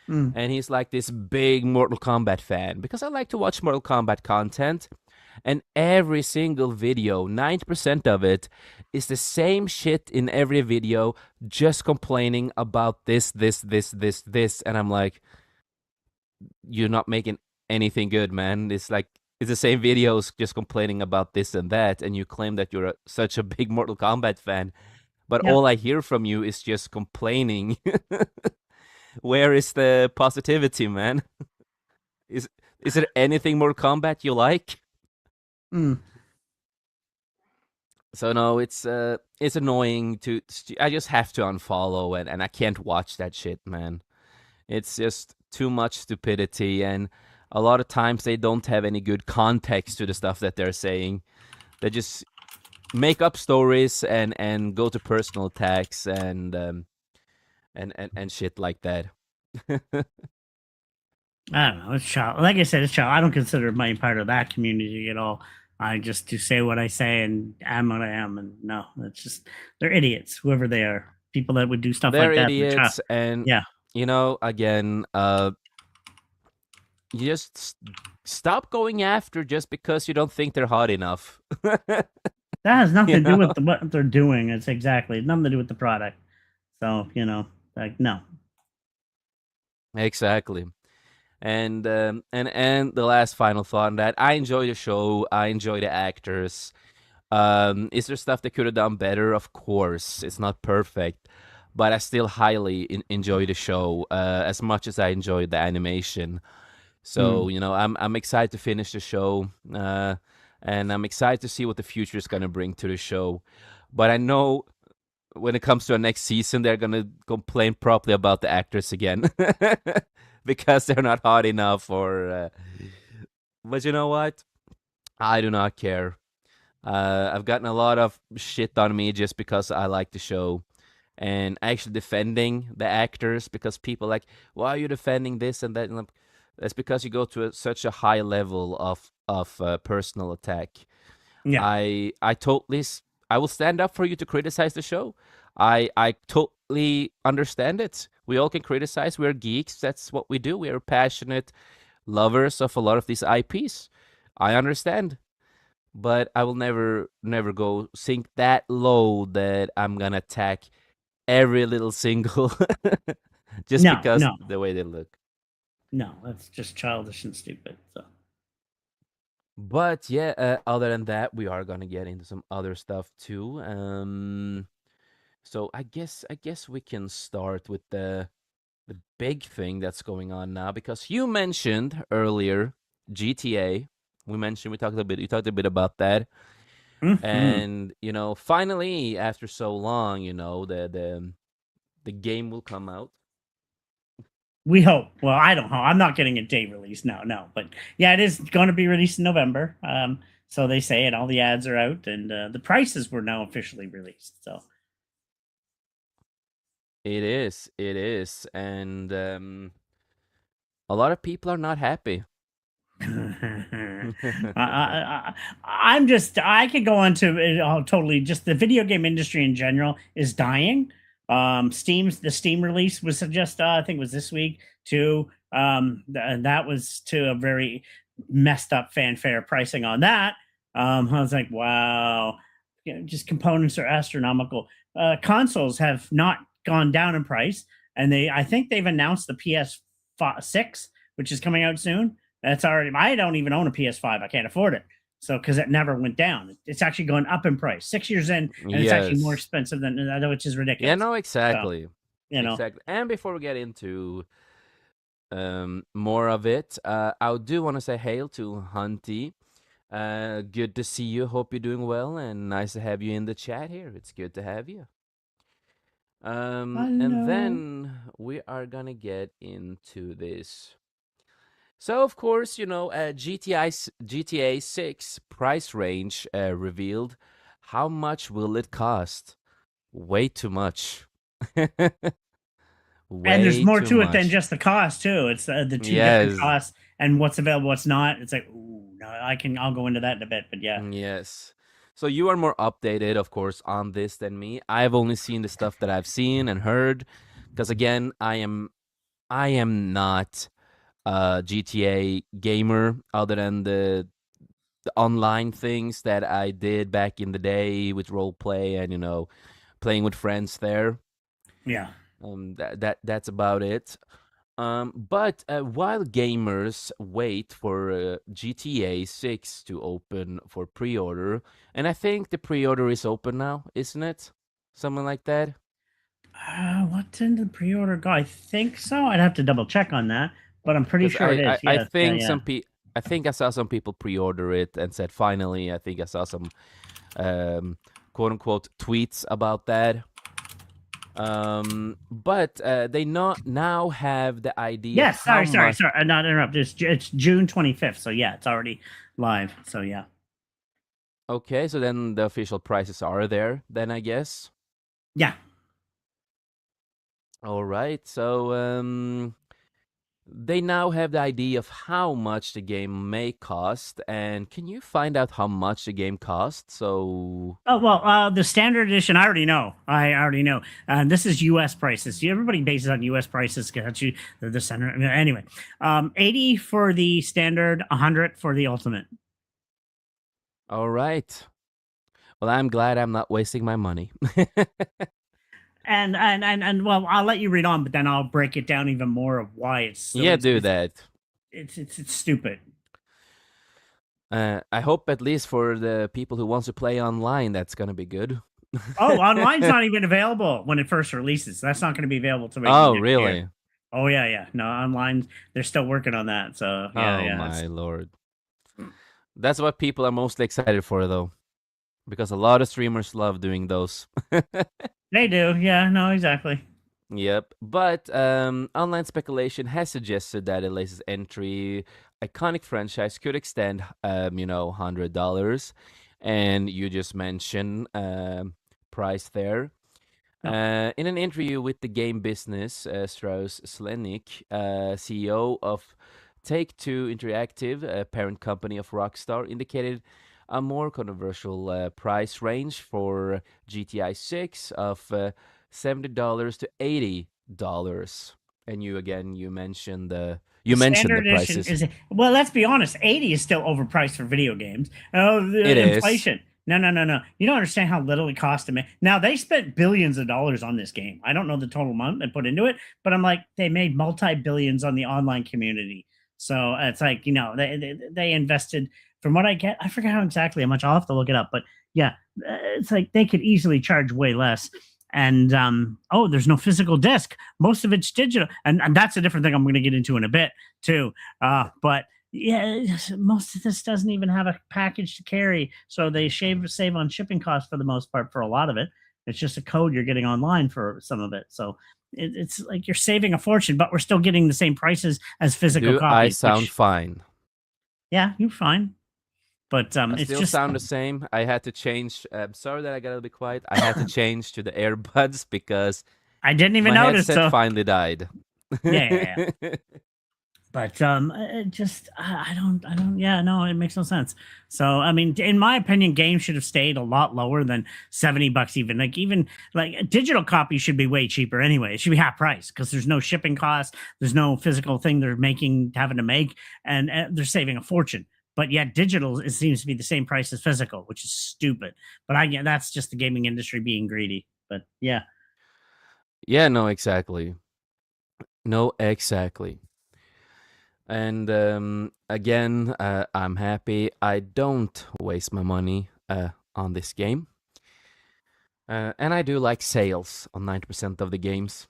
Mm. And he's like this big Mortal Kombat fan because I like to watch Mortal Kombat content. And every single video, 90% of it, is the same shit in every video, just complaining about this. And I'm like, you're not making anything good, man. It's the same videos just complaining about this and that. And you claim that you're such a big Mortal Kombat fan. But Yeah. all I hear from you is just complaining. Where is the positivity, man? Is is there anything Mortal Kombat you like? Mm. So no, it's annoying I just have to unfollow and I can't watch that shit, man. It's just too much stupidity and a lot of times they don't have any good context to the stuff that they're saying. They just make up stories and go to personal attacks and shit like that. I don't know. It's child. Like I said, it's child. I don't consider my part of that community at all. I just do say what I say and am what I am. And no, it's just they're idiots, whoever they are. People that would do stuff They're like that. They're child. idiots and Yeah. again, you just stop going after just because you don't think they're hot enough. That has nothing you to do know with what they're doing. It's exactly nothing to do with the product. So, like, no. exactly. And the last final thought on that, I enjoy the show. I enjoy the actors. Is there stuff they could have done better? Of course, it's not perfect, but I still highly enjoy the show as much as I enjoy the animation. Mm. So I'm excited to finish the show, and I'm excited to see what the future is gonna bring to the show. But I know when it comes to our next season, they're gonna complain properly about the actors again because they're not hot enough. But you know what? I do not care. I've gotten a lot of shit on me just because I like the show and actually defending the actors because people like, why are you defending this and that? And that's because you go to such a high level of personal attack. Yeah. I totally I will stand up for you to criticize the show. I totally understand it. We all can criticize. We're geeks. That's what we do. We are passionate lovers of a lot of these IPs. I understand, but I will never go sink that low that I'm gonna attack every little single just No, because no, the way they look. no. That's just childish and stupid. So, But yeah, other than that, we are gonna get into some other stuff too. So I guess we can start with the big thing that's going on now because you mentioned earlier. GTA. We talked a bit. You talked a bit about that, Mhm. and finally, after so long, the game will come out. We hope. Well, I don't know. I'm not getting a day release. No, no. But yeah, it is going to be released in November. So they say, and all the ads are out, and the prices were now officially released. So It is, and a lot of people are not happy. I'm just, I could go on to totally just the video game industry in general is dying. The Steam release was just, I think it was this week too. That was to a very messed up fanfare pricing on that. I was like, wow, just components are astronomical. Consoles have not gone down in price, and I think they've announced the PS6, which is coming out soon. That's already. I don't even own a PS5. I can't afford it. So because it never went down, it's actually going up in price. 6 years in, and it's actually more Yes. expensive than the other, which is Yeah, ridiculous. no, So exactly. you know, Exactly. And before we get into more of it, I do want to say hail to Hunty. Good to see you. Hope you're doing well, and nice to have you in the chat here. It's good to have you. And hello. then we are gonna get into this. So of course, GTA 6 price range revealed. How much will it cost? Way too much. And there's Way more too to it than much. just the cost too. It's the two different Yes. costs and what's available, what's not. It's like, ooh, no, I'll go into that in a bit, but yeah. Yes. So you are more updated, of course, on this than me. I've only seen the stuff that I've seen and heard, because again, I am not a GTA gamer other than the online things that I did back in the day with role play and playing with friends there. Yeah. That's about it. But while gamers wait for GTA 6 to open for pre-order, and I think the pre-order is open now, isn't it? Something like that. What's in the pre-order go? I think so. I'd have to double check on that, but I'm pretty Because sure it is. I Yeah, yeah, think yeah. I think I saw some people pre-order it and said finally. I think I saw some um, quote unquote tweets about that. But they not now have the idea of Yes, how much. sorry. I'm not interrupt. It's June 25th, so yeah, it's already live. So yeah, Okay, so then the official prices are there. Then I guess. yeah. All right. So they now have the idea of how much the game may cost, and can you find out how much the game costs? So Oh well, the standard edition. I already know. I already know. This is U.S. prices. Everybody bases on U.S. prices. Got you the center. Anyway, 80 for the standard, 100 for the ultimate. all right. Well, I'm glad I'm not wasting my money. And well, I'll let you read on, but then I'll break it down even more of why it's so Yeah, do that. it's stupid. I hope at least for the people who wants to play online, that's gonna be good. Oh, online's not even available when it first releases. That's not going to be available till maybe Oh, next year. really? Oh yeah, yeah. No, online they're still working on that. So yeah, Oh yeah. my lord. That's what people are mostly excited for, though, because a lot of streamers love doing those. They do. Yeah, no, exactly. Yep. But online speculation has suggested that Elise's entry iconic franchise could extend, $100. And you just mentioned price there. No. In an interview with the game business, Strauss Slenik, CEO of Take Two Interactive, a parent company of Rockstar, indicated a more controversial price range for GTI 6 of $70 to $80. And you mentioned The the standard edition prices. is, well, let's be honest, 80 is still overpriced for video games. Oh, It the is. inflation. No, no, no, no. You don't understand how little it cost to make. Now they spent billions of dollars on this game. I don't know the total amount they put into it, but I'm like, they made multi-billions on the online community. So it's like, they invested from what I get. I forget how exactly how much. I'll have to look it up, but yeah, it's like they could easily charge way less. And oh, there's no physical disc. Most of it's digital, and that's a different thing I'm going to get into in a bit too. But Yeah, most of this doesn't even have a package to carry, so they save on shipping costs for the most part for a lot of it. It's just a code you're getting online for some of it, so it's like you're saving a fortune, but we're still getting the same prices as physical Do I copies, sound which fine? yeah, you're fine. But I it's still just sound the same. I had to change. Sorry that I got a little bit quiet. I had to change to the earbuds because I didn't even my notice. headset So finally died. yeah, yeah, yeah. But it just I don't yeah, no, it makes no sense. So I mean, in my opinion, games should have stayed a lot lower than $70 even. Even like a digital copy should be way cheaper anyway. It should be half price because there's no shipping costs, there's no physical thing they're having to make, and they're saving a fortune. But yet digital, it seems to be the same price as physical, which is stupid. But I get that's just the gaming industry being greedy. But yeah. Yeah, no, exactly. No, exactly. And again, I'm happy I don't waste my money on this game. And I do like sales on 90% of the games.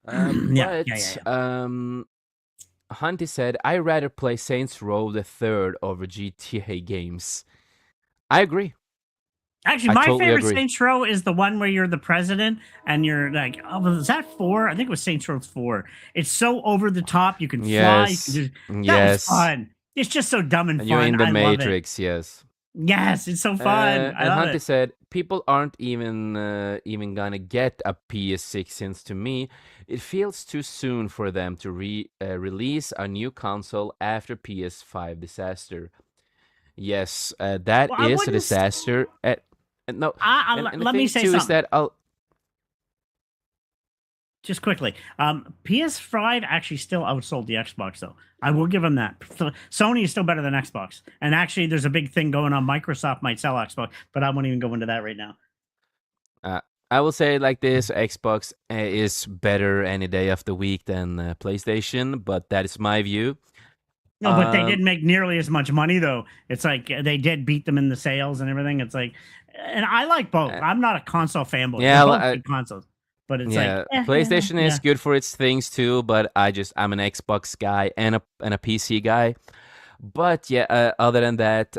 Yeah, yeah, yeah, But yeah. Hunty said, I rather play Saints Row the Third over GTA games. I agree. Actually, I my totally favorite agree. Saints Row is the one where you're the president and you're like, oh, was that four? I think it was Saints Row 4. It's so over the top. You can fly. You can Yes, just, that was yes. fun. It's just so dumb and And you're fun. in the I love it. Matrix, yes. Yes, it's so fun. I And love Hunty it. said, people aren't even gonna get a PS6 since to me, it feels too soon for them to release a new console after PS5 disaster. Yes, that Well, I is a wouldn't. disaster. And no, and the Let me thing say too is something that I'll just quickly. PS5 actually still outsold the Xbox, though. I will give them that. Sony is still better than Xbox. And actually, there's a big thing going on. Microsoft might sell Xbox, but I won't even go into that right now. uh, I will say it like this: Xbox is better any day of the week than PlayStation, but that is my view. No, but they Um, didn't make nearly as much money though. It's like they did beat them in the sales and everything. It's like, and I like both. uh, I'm not a console fanboy. They're yeah, both good consoles, but it's like, yeah. PlayStation is yeah. good for its things too, but I'm an Xbox guy and a PC guy. But yeah, other than that,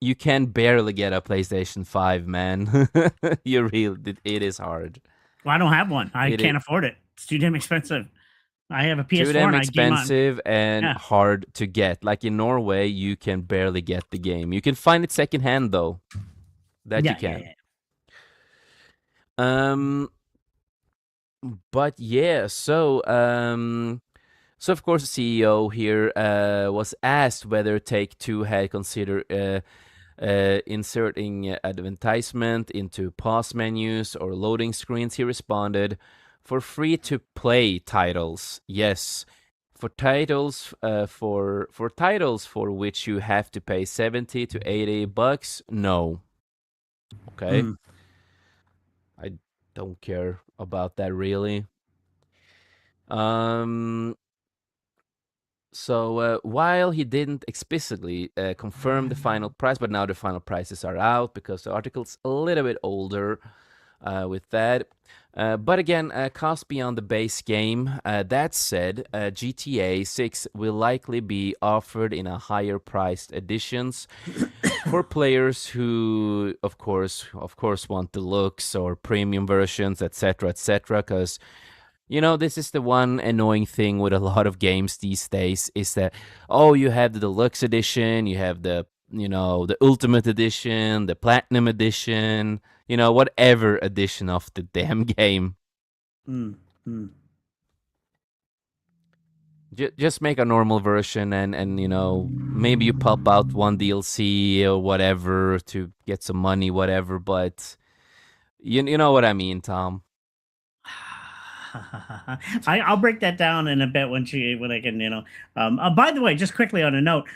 you can barely get a PlayStation 5, man. It is hard. Well, I don't have one. I It is can't afford it. It's too damn expensive. I have a too PS4 damn and I game on. expensive and Yeah, hard to get. Like in Norway, you can barely get the game. You can find it secondhand though. That you yeah, yeah, can. yeah. Um, but yeah, so of course the CEO here was asked whether Take Two had considered inserting advertisement into pause menus or loading screens. He responded, "For free to play titles, yes. For titles for which you have to pay $70 to $80, no." Okay, Mm. I don't care about that really. Um, while he didn't explicitly confirm the final price, but now the final prices are out because the article's a little bit older with that. But again, cost beyond the base game. That said, GTA 6 will likely be offered in a higher priced editions for players who, of course, want the looks or premium versions, etc., etc. Because this is the one annoying thing with a lot of games these days is that, oh, you have the deluxe edition, you have the ultimate edition, the platinum edition, whatever edition of the damn game. Mm. Mm. Just make a normal version and maybe you pop out one DLC or whatever to get some money, whatever, but you know what I mean, Tom. I'll break that down in a bit when I can, by the way, just quickly on a note,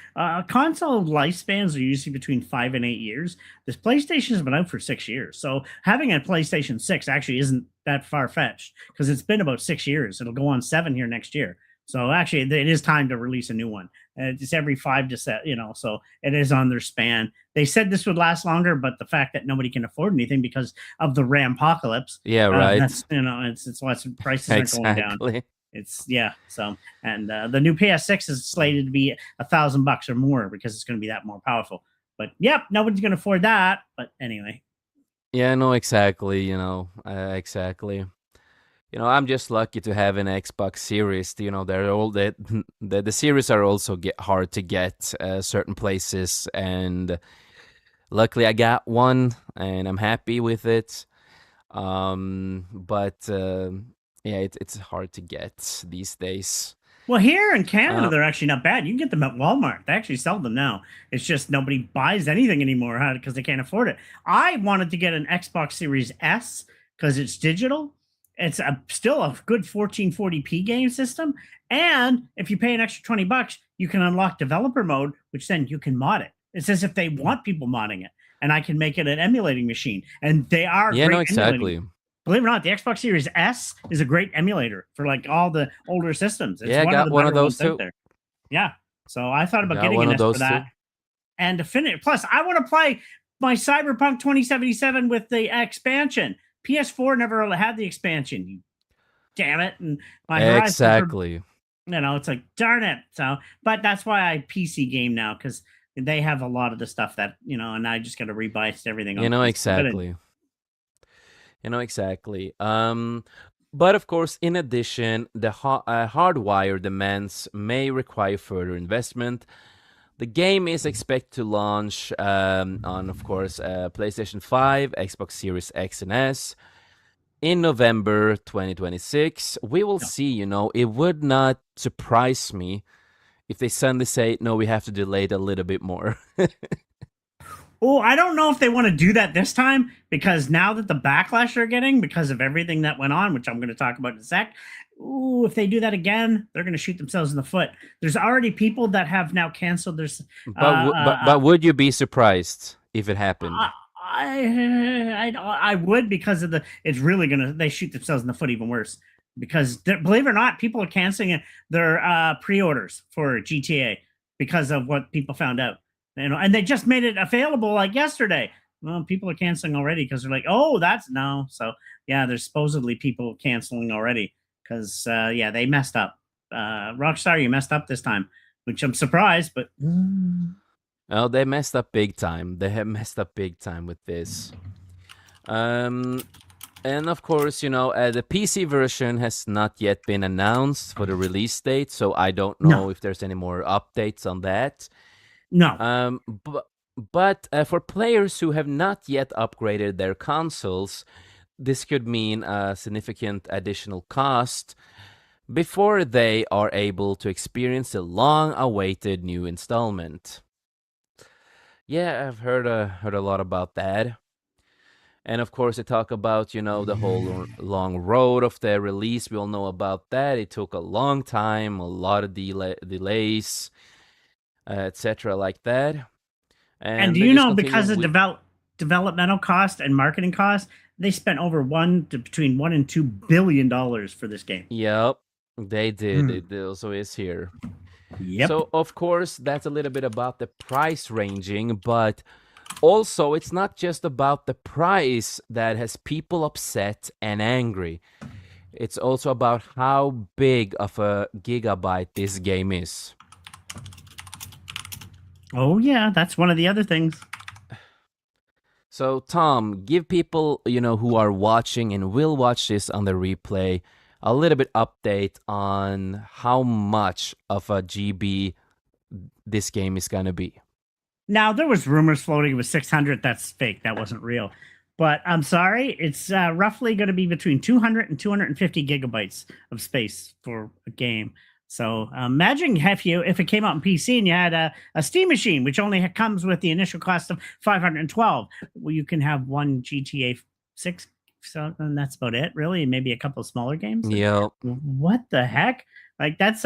console lifespans are usually between 5 and 8 years. This PlayStation has been out for 6 years, so having a PlayStation 6 actually isn't that far fetched because it's been about 6 years. It'll go on 7 here next year. So actually, it is time to release a new one. It's every 5 to 7, so it is on their span. They said this would last longer, but the fact that nobody can afford anything because of the RAM apocalypse, Yeah, right. that's it's why prices aren't going down. Exactly. It's yeah. So and the new PS6 is slated to be $1,000 or more because it's going to be that more powerful. But yep, nobody's going to afford that. But anyway, Yeah, no, exactly. Exactly. I'm just lucky to have an Xbox Series. They're all the series are also get hard to get certain places, and luckily I got one, and I'm happy with it. But yeah, it's hard to get these days. well, here in Canada, Uh, they're actually not bad. You can get them at Walmart. They actually sell them now. It's just nobody buys anything anymore because they can't afford it. I wanted to get an Xbox Series S because it's digital. It's still a good 1440p game system. And if you pay an extra $20, you can unlock developer mode, which then you can mod it. It's as if they want people modding it. And I can make it an emulating machine. And they are yeah, no, great emulating. exactly. Believe it or not, the Xbox Series S is a great emulator for like all the older systems. It's Yeah, I one of got the one of better those ones out too. there. Yeah. So I thought about Got getting one an of S for those that too. and to finish. Plus, I want to play my Cyberpunk 2077 with the expansion. PS4 never really had the expansion. You damn it. And my Horizon for Exactly. it's like darn it. So, but that's why I PC game now because they have a lot of the stuff that and I just got to rebuy everything on PC. Exactly. Exactly. But of course, in addition, the hardware demands may require further investment. The game is expected to launch on, of course, PlayStation 5, Xbox Series X and S in November 2026. We will No. see, it would not surprise me if they suddenly say, no, we have to delay it a little bit more. Oh, I don't know if they want to do that this time because now that the backlash they're getting because of everything that went on, which I'm going to talk about in a sec. Ooh, if they do that again, they're going to shoot themselves in the foot. There's already people that have now canceled their. But would you be surprised if it happened? I would because of the. It's really gonna. They shoot themselves in the foot even worse because believe it or not, people are canceling their pre-orders for GTA because of what people found out. And they just made it available like yesterday. Well, people are canceling already because they're like, oh, that's no. So yeah, there's supposedly people canceling already because yeah, they messed up. Rockstar, you messed up this time, which I'm surprised, but Oh, they messed up big time. They have messed up big time with this. And of course, the PC version has not yet been announced for the release date, so I don't know no, if there's any more updates on that. no. But for players who have not yet upgraded their consoles, this could mean a significant additional cost before they are able to experience a long-awaited new installment. Yeah, I've heard a lot about that. And of course, they talk about, the whole long road of the release. We all know about that. It took a long time, a lot of delays, etc., like that. And And do they you just know continue because of with, developmental cost and marketing costs, they spent over between $1 and $2 billion for this game. yep, they did. Hmm. It also is here. Yep. So, of course, that's a little bit about the price ranging, but also it's not just about the price that has people upset and angry. It's also about how big of a gigabyte this game is. Oh yeah, that's one of the other things. So, Tom, give people, who are watching and will watch this on the replay a little bit update on how much of a GB this game is going to be. Now there was rumors floating it was 600. That's fake. That wasn't real. But I'm sorry, it's roughly going to be between 200 and 250 gigabytes of space for a game. So imagine if it came out on PC and you had a Steam machine, which only comes with the initial cost of 512. Well, you can have one GTA 6. So and that's about it, really, and maybe a couple of smaller games. Yep. What the heck? Like that's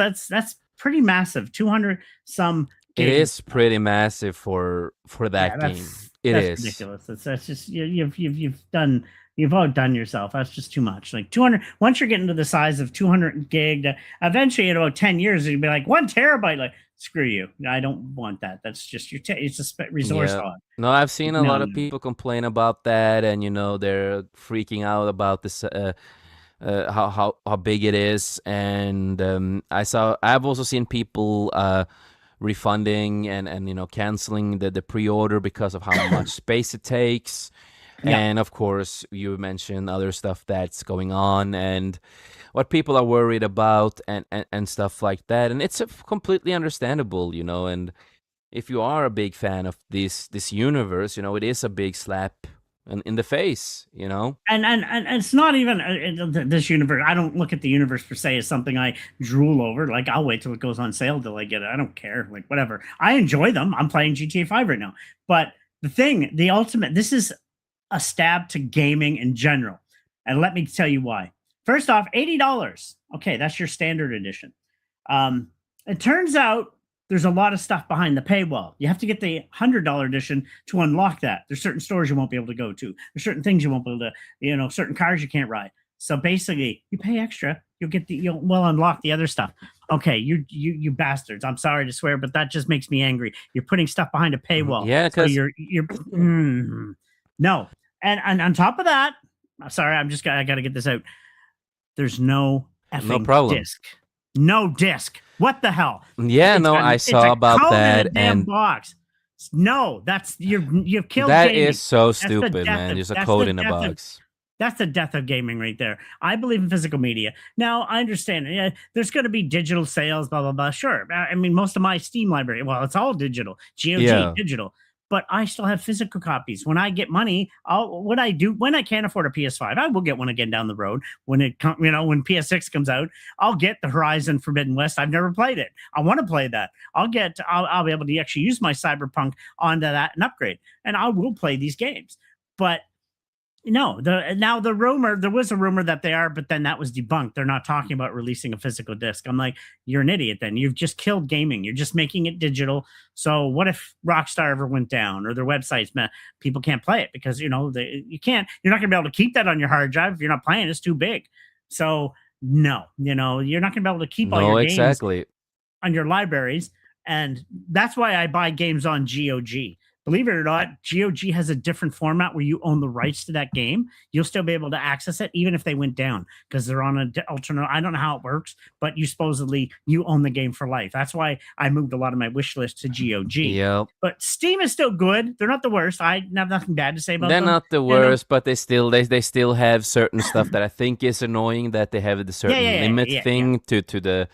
pretty massive. 200 some It gigs. is pretty massive for that Yeah, game. It that's is ridiculous. That's just you've outdone yourself. That's just too much. Like 200. Once you're getting to the size of 200 gig, eventually in about 10 years, you'd be like 1 terabyte. Like screw you. I don't want that. That's just it's a resource Yeah. hog. No, I've seen a No, lot of no. people complain about that, and they're freaking out about this how big it is. And I've also seen people refunding and canceling the pre-order because of how much space it takes. Yeah. And of course, you mentioned other stuff that's going on and what people are worried about and stuff like that. And it's completely understandable, and if you are a big fan of this universe, it is a big slap in the face. And it's not even this universe. I don't look at the universe per se as something I drool over. Like, I'll wait till it goes on sale till I get it. I don't care. Like, whatever. I enjoy them. I'm playing GTA 5 right now. But the ultimate, this is a stab to gaming in general. And let me tell you why. First off, $80. Okay, that's your standard edition. It turns out there's a lot of stuff behind the paywall. You have to get the $100 edition to unlock that. There's certain stores you won't be able to go to. There's certain things you won't be able to, certain cars you can't ride. So basically, you pay extra, you'll unlock the other stuff. Okay, you bastards. I'm sorry to swear, but that just makes me angry. You're putting stuff behind a paywall. Yeah, so because no. And on top of that, I'm sorry, I got to get this out. There's no effing no problem. disc. No disc. What the hell? Yeah, no, I saw about that, in a damn and box. No, that's you've killed. that gaming. is so That's the stupid, death man. of- There's a that's code the in a death of- box. That's the death of gaming right there. I believe in physical media. Now, I understand. There's going to be digital sales, blah, blah, blah. Sure. I mean, most of my Steam library, well, it's all digital. GOG, Yeah. digital. But I still have physical copies. When I get money, when I can't afford a PS5, I will get one again down the road. When when PS6 comes out, I'll get the Horizon Forbidden West. I've never played it. I want to play that. I'll be able to actually use my Cyberpunk onto that and upgrade. And I will play these games. But no, there was a rumor that they are, but then that was debunked. They're not talking about releasing a physical disc. I'm like, you're an idiot then. You've just killed gaming. You're just making it digital. So what if Rockstar ever went down or their websites, people can't play it because you're not going to be able to keep that on your hard drive if you're not playing. It's too big. So no, you're not going to be able to keep all your games exactly. on your libraries. And that's why I buy games on GOG. Believe it or not, GOG has a different format where you own the rights to that game. You'll still be able to access it even if they went down because they're on an alternate. I don't know how it works, but you own the game for life. That's why I moved a lot of my wish list to GOG. Yep. But Steam is still good. They're not the worst. I have nothing bad to say about They're them. not the worst, but they still have certain stuff that I think is annoying. That they have the certain limit thing to the.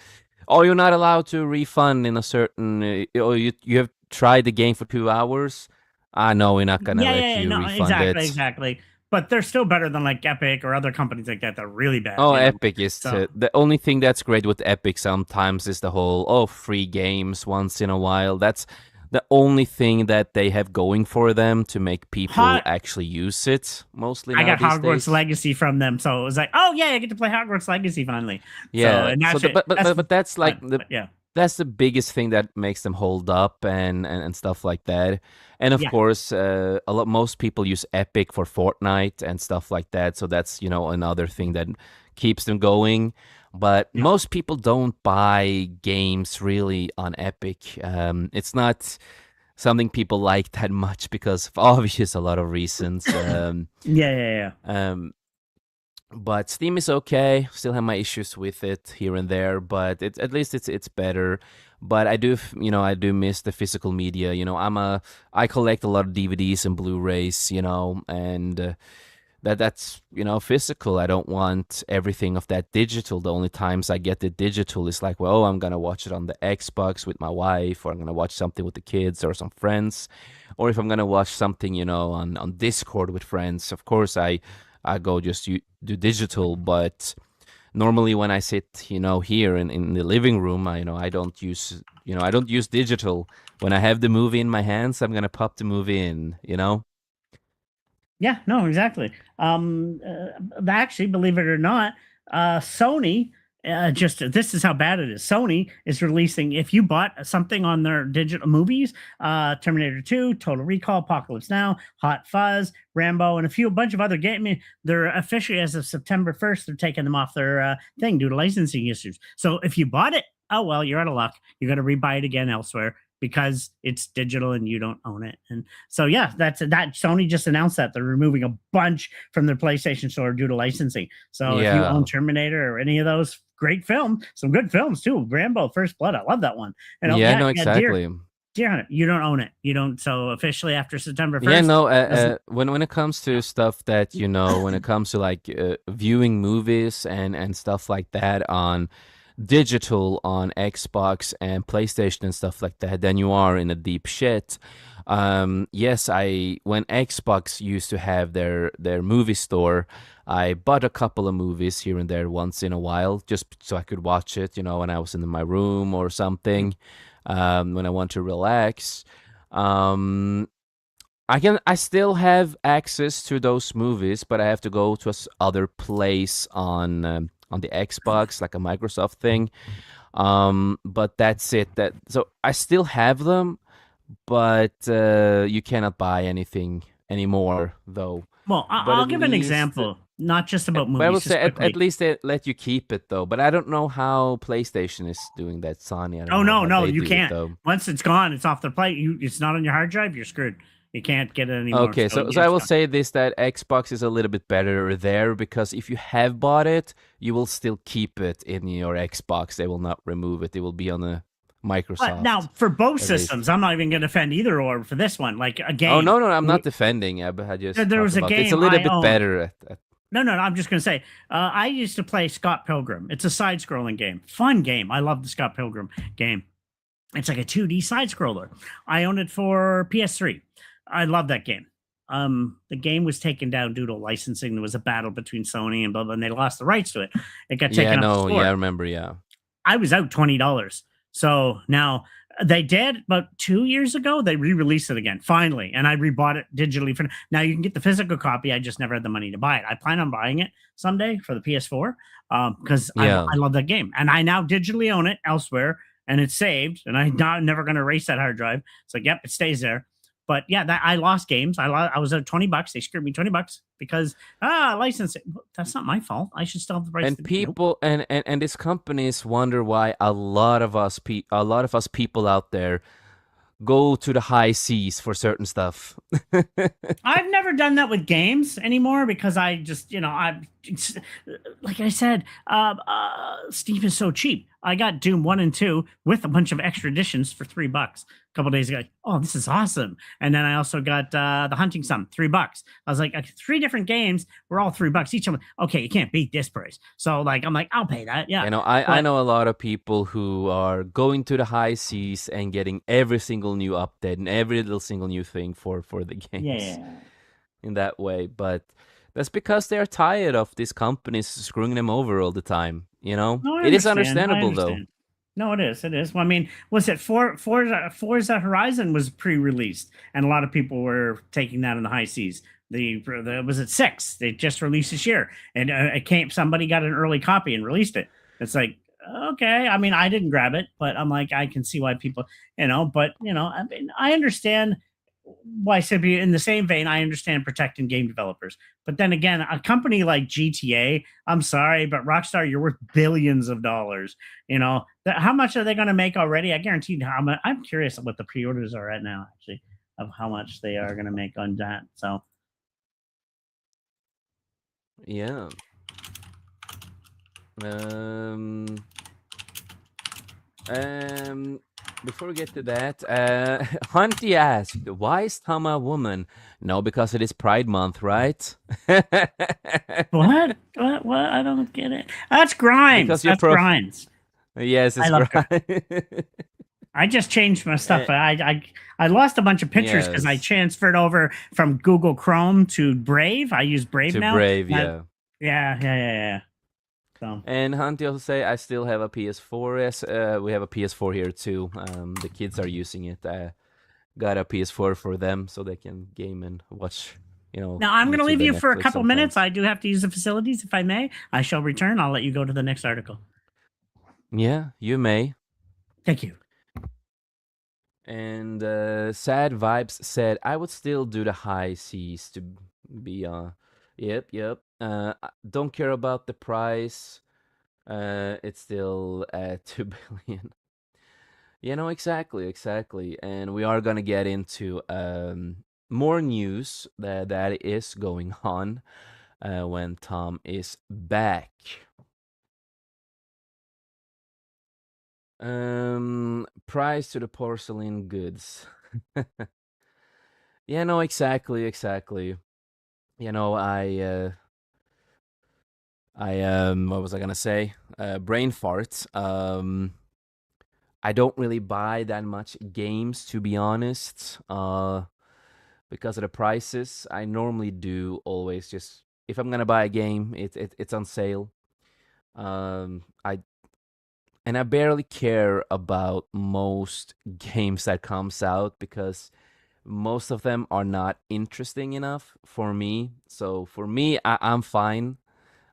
Oh, you're not allowed to refund in a certain. You have tried the game for 2 hours. No, we're not gonna let you refund it. Exactly. But they're still better than like Epic or other companies like that. They're really bad. Oh, Epic is the only thing that's great with Epic sometimes is the whole free games once in a while. That's the only thing that they have going for them to make people actually use it. Mostly, I got Hogwarts Legacy from them, so it was like, oh yeah, I get to play Hogwarts Legacy finally. Yeah, but that's like that's the biggest thing that makes them hold up and stuff like that. And of course, most people use Epic for Fortnite and stuff like that. So that's another thing that keeps them going. But most people don't buy games really on Epic. It's not something people like that much because of obvious a lot of reasons. But Steam is okay. Still have my issues with it here and there, but at least it's better. But I do miss the physical media. I collect a lot of DVDs and Blu-rays. And that's physical. I don't want everything of that digital. The only times I get the digital is like, well, I'm gonna watch it on the Xbox with my wife, or I'm gonna watch something with the kids or some friends, or if I'm gonna watch something on Discord with friends. Of course, I go just do digital, but normally when I sit, here in the living room, I don't use digital. When I have the movie in my hands, I'm gonna pop the movie in. Yeah, no, exactly. Actually, believe it or not, Sony. This is how bad it is. Sony is releasing, if you bought something on their digital movies, Terminator 2, Total Recall, Apocalypse Now, Hot Fuzz, Rambo, and a bunch of other games. They're officially, as of September 1st, they're taking them off their thing due to licensing issues. So if you bought it, oh well, you're out of luck. You're going to rebuy it again elsewhere. because it's digital and you don't own it. And so yeah, that Sony just announced that they're removing a bunch from their PlayStation Store due to licensing. So if you own Yeah. Terminator or any of those, great film, some good films too. Rambo: First Blood, I love that one. Yeah, Yeah, no, yeah, dear. exactly. Deer Hunter, you don't own it. You don't. So officially after September Yeah, 1st, no, doesn't. when it comes to stuff that, when it comes to like viewing movies and stuff like that on digital on Xbox and PlayStation and stuff like that, then you are in a deep shit. Yes, I when Xbox used to have their movie store, I bought a couple of movies here and there once in a while, just so I could watch it, when I was in my room or something, when I want to relax. Um, I still have access to those movies, but I have to go to other place on the Xbox, like a Microsoft thing. But that's it. So I still have them, but you cannot buy anything anymore, though. Well, But I'll at give an least, example, not just about but I movies, would just say at quickly. least they let you keep it though. But I don't know how PlayStation is doing that. Sony, I don't Oh know no, how no, they you do it can't. though. Once it's gone, it's off the plate. It's not on your hard drive. You're screwed. You can't get it anymore. Okay, So so I it's will gone. say this that Xbox is a little bit better there because if you have bought it, you will still keep it in your Xbox. They will not remove it. It will be on a But Microsoft now for both at least. systems, I'm not even going to defend either or for this one. Like a Oh game, no, no, I'm not defending. I just there talk was a about it's a game little I bit owned. better at. No, no, no. I'm just going to say, I used to play Scott Pilgrim. It's a side-scrolling game, fun game. I love the Scott Pilgrim game. It's like a 2D side scroller. I own it for PS3. I love that game. The game was taken down due to licensing. There was a battle between Sony and blah blah, and they lost the rights to it. It got Yeah, taken off the no, yeah, I store. remember, yeah. I was out $20. So now they did about 2 years ago. They re-released it again finally, and I rebought it digitally. For now, you can get the physical copy. I just never had the money to buy it. I plan on buying it someday for the PS4 because Yeah. I love that game, and I now digitally own it elsewhere, and it's saved. And I'm never going to erase that hard drive. It's like, yep, it stays there. But yeah, that I lost games. I was at $20. They screwed me $20 because licensing. That's not my fault. I should still have the rights And to nope. people and these companies wonder why a lot of us people out there go to the high seas for certain stuff. I've never done that with games anymore because I just, like I said, Steam is so cheap. I got Doom 1 and 2 with a bunch of extra editions for $3 a couple days ago. Oh, this is awesome. And then I also got The Hunting Sim, $3. I was like, three different games were all $3 each. I'm like, okay, you can't beat this price. So like, I'm like, I'll pay that. Yeah. I But know a lot of people who are going to the high seas and getting every single new update and every little single new thing for the games yeah. in that way. But that's because they're tired of these companies screwing them over all the time. No, I It is understand. I understandable though. understand. No, it is. It is. Well, I mean, was it Forza Horizon was pre-released, and a lot of people were taking that in the high seas. The was it six? They just released this year, and it came. Somebody got an early copy and released it. It's like, okay. I mean, I didn't grab it, but I'm like, I can see why people, But I mean, I understand why Sibi. In the same vein, I understand protecting game developers, but then again, a company like GTA, I'm sorry, but Rockstar, you're worth billions of dollars. How much are they going to make already? I guarantee how much. I'm curious what the pre-orders are right now, actually, of how much they are going to make on that. So Yeah. Um. Um. Before we get to that, Hunty asked, "Why is Tama a woman?" No, because it is Pride Month, right? what? What? I don't get it. That's Grimes. Because your That's prof. Grimes. Yes, I it's love Grimes. right. I just changed my stuff. Eh, I lost a bunch of pictures because I yes, transferred over from Google Chrome to Brave. I use Brave to now. Brave, Uh, yeah. yeah. So And Hunty also say, I still have a PS4. Yes, we have a PS4 here too. The kids are using it. Got a PS4 for them so they can game and watch, now I'm going to leave YouTube and you for a Netflix couple minutes. sometimes. I do have to use the facilities if I may. I shall return. I'll let you go to the next article. Yeah, you may. Thank you. And Sad Vibes said, I would still do the high seas to be yep. I don't care about the price. It's still 2 billion. Exactly, exactly. And we are gonna get into more news that is going on when Tom is back. Price to the porcelain goods. Exactly, exactly. You know, what was I gonna say? Brain farts. I don't really buy that much games, to be honest. Because of the prices. I normally do always just if I'm gonna buy a game, it's on sale. I and I barely care about most games that comes out because most of them are not interesting enough for me. So for me, I'm fine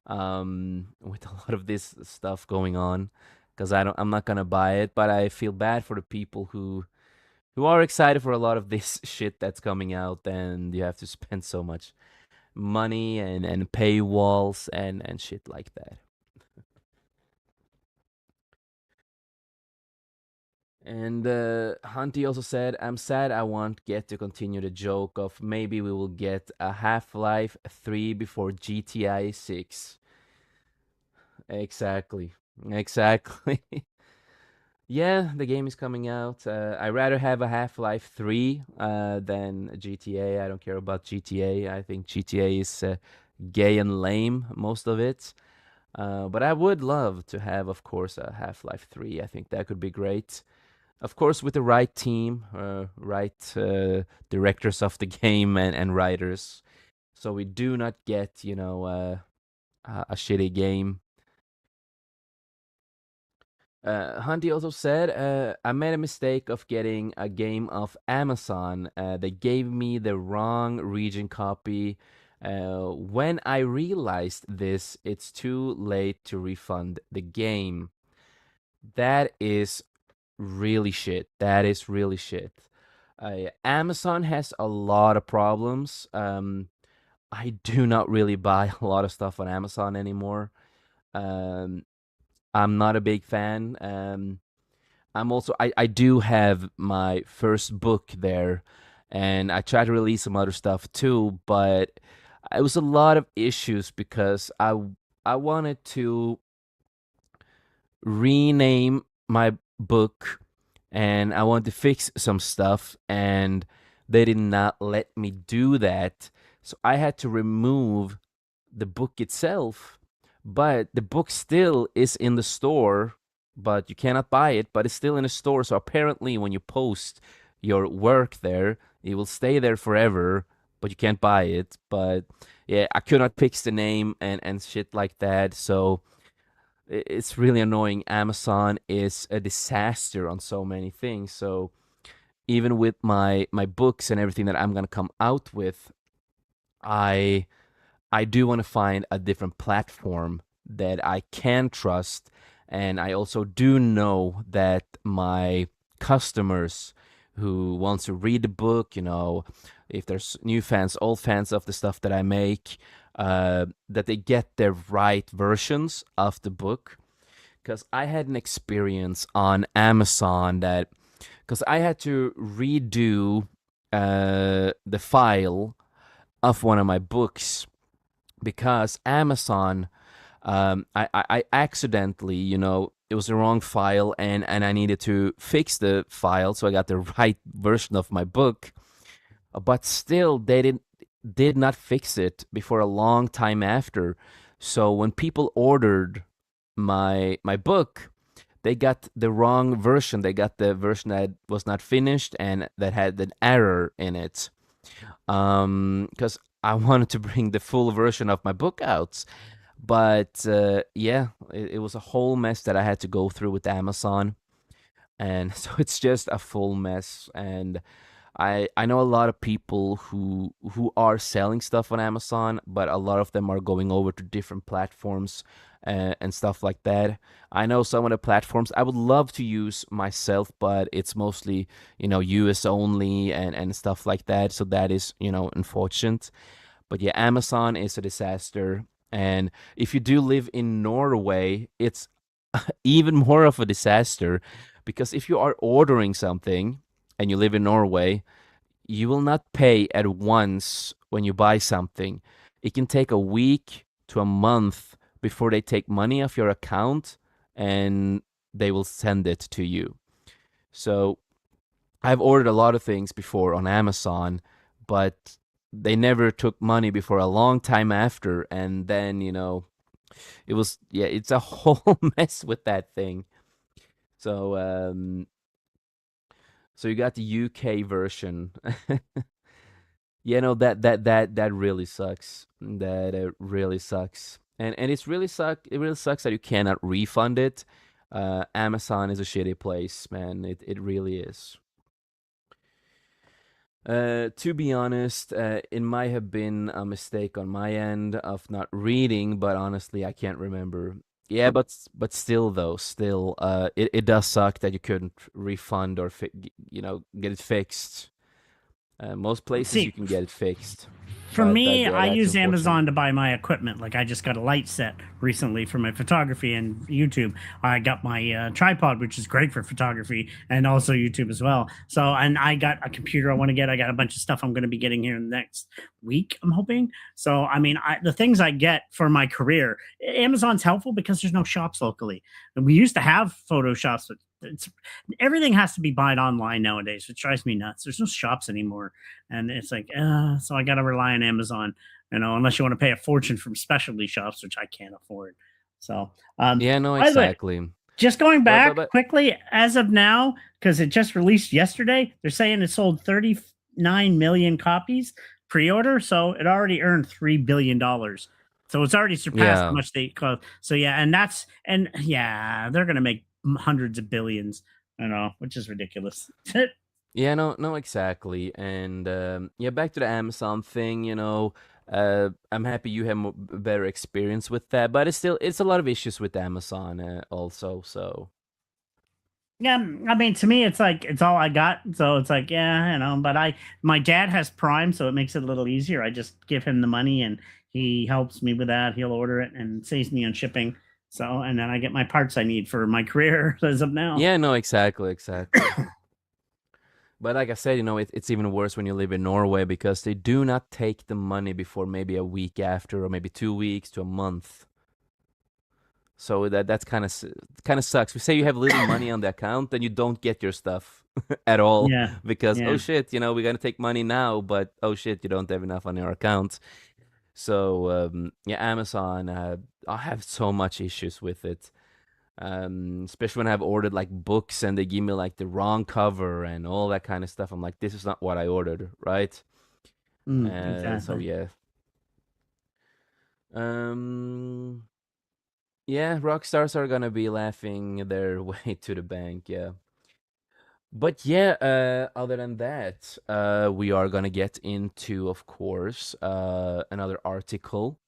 with a lot of this stuff going on because I'm not gonna buy it, but I feel bad for the people who are excited for a lot of this shit that's coming out, and you have to spend so much money and paywalls and shit like that. And Hunty also said, "I'm sad I won't get to continue the joke of maybe we will get a Half-Life 3 before GTA 6." Exactly, exactly. Yeah, the game is coming out. I rather have a Half-Life 3 than GTA. I don't care about GTA. I think GTA is gay and lame, most of it. But I would love to have, of course, a Half-Life 3. I think that could be great. Of course, with the right team, right directors of the game and writers. So we do not get, a shitty game. Hunty also said, I made a mistake of getting a game of Amazon. They gave me the wrong region copy. When I realized this, it's too late to refund the game. That is really shit. That is really shit. Amazon has a lot of problems. I do not really buy a lot of stuff on Amazon anymore. Um, I'm not a big fan. I do have my first book there, and I try to release some other stuff too, but it was a lot of issues because I wanted to rename my book and I wanted to fix some stuff, and they did not let me do that. So I had to remove the book itself, but the book still is in the store, but you cannot buy it, but it's still in the store. So apparently, when you post your work there, it will stay there forever, but you can't buy it. But yeah, I could not fix the name and shit like that. So it's really annoying. Amazon is a disaster on so many things. So even with my books and everything that I'm gonna come out with, I I do want to find a different platform that I can trust. And I also do know that my customers who wants to read the book, if there's new fans, old fans of the stuff that I make, that they get the right versions of the book. Because I had an experience on Amazon that, because I had to redo the file of one of my books because Amazon, I accidentally, it was the wrong file and I needed to fix the file so I got the right version of my book. But still, they did not fix it before a long time after. So when people ordered my book, they got the wrong version. They got the version that was not finished and that had an error in it. Because I wanted to bring the full version of my book out. But yeah, it was a whole mess that I had to go through with Amazon. And so it's just a full mess. And I know a lot of people who are selling stuff on Amazon, but a lot of them are going over to different platforms and stuff like that. I know some of the platforms I would love to use myself, but it's mostly US only and stuff like that. So that is unfortunate. But yeah, Amazon is a disaster. And if you do live in Norway, it's even more of a disaster Because if you are ordering something and you live in Norway, you will not pay at once when you buy something. It can take a week to a month before they take money off your account and they will send it to you. So I've ordered a lot of things before on Amazon, but they never took money before a long time after. And then, it was, yeah, it's a whole mess with that thing. So, so you got the UK version. That really sucks. That really sucks. And it really sucks that you cannot refund it. Amazon is a shitty place, man. It really is. To be honest, it might have been a mistake on my end of not reading, but honestly, I can't remember. Yeah, but still though, it does suck that you couldn't refund or get it fixed. Most places you See, can get it fixed, for but me, yeah, I that's use unfortunate. Amazon to buy my equipment. Like I just got a light set recently for my photography and YouTube. I got my tripod, which is great for photography and also YouTube as well. So, and I got a computer I want to get. I got a bunch of stuff I'm going to be getting here in the next week, I'm hoping. So, I mean, the things I get for my career, Amazon's helpful because there's no shops locally. And we used to have photo shops, but it's everything has to be bought online nowadays, which drives me nuts. There's no shops anymore, and it's like, so I got to rely on Amazon, unless you want to pay a fortune from specialty shops, which I can't afford. So, Yeah, no, by the way, exactly. just going back But quickly, as of now, because it just released yesterday, they're saying it sold 39 million copies pre-order, so it already earned $3 billion. So it's already surpassed how yeah, much they cost. So yeah, and yeah, they're gonna make hundreds of billions, which is ridiculous. yeah, no, no, exactly. And yeah, back to the Amazon thing. I'm happy you have better experience with that, but it's a lot of issues with Amazon also. So Yeah, I mean, to me, it's like it's all I got. So it's like, yeah, But my dad has Prime, so it makes it a little easier. I just give him the money, and he helps me with that. He'll order it and saves me on shipping. So, and then I get my parts I need for my career as of now. yeah, no, exactly, exactly. But like I said, it's even worse when you live in Norway because they do not take the money before maybe a week after, or maybe 2 weeks to a month. So that's kind of sucks. We say you have little money on the account, then you don't get your stuff at all Yeah, because oh yeah. shit, we're gonna take money now, but oh shit, you don't have enough on your account. So yeah, Amazon, I have so much issues with it. Especially when I've ordered like books and they give me like the wrong cover and all that kind of stuff. I'm like, this is not what I ordered, right? So Exactly. yeah. Um, yeah, rock stars are gonna be laughing their way to the bank, yeah. But yeah, other than that, we are gonna get into, of course, another article.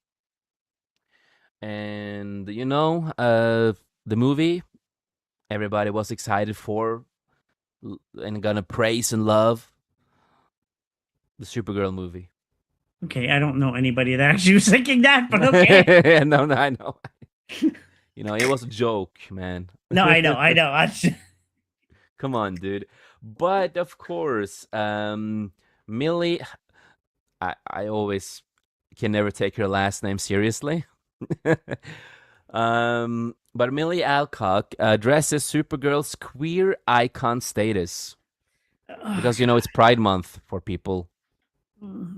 And the movie everybody was excited for and gonna praise and love the Supergirl movie. Okay, I don't know anybody that actually was thinking that, but okay. No, no, I know. It was a joke, man. No, I know. Come on, dude. But of course, Millie, I always can never take her last name seriously. But Millie Alcock addresses Supergirl's queer icon status Oh, because it's Pride Month for people.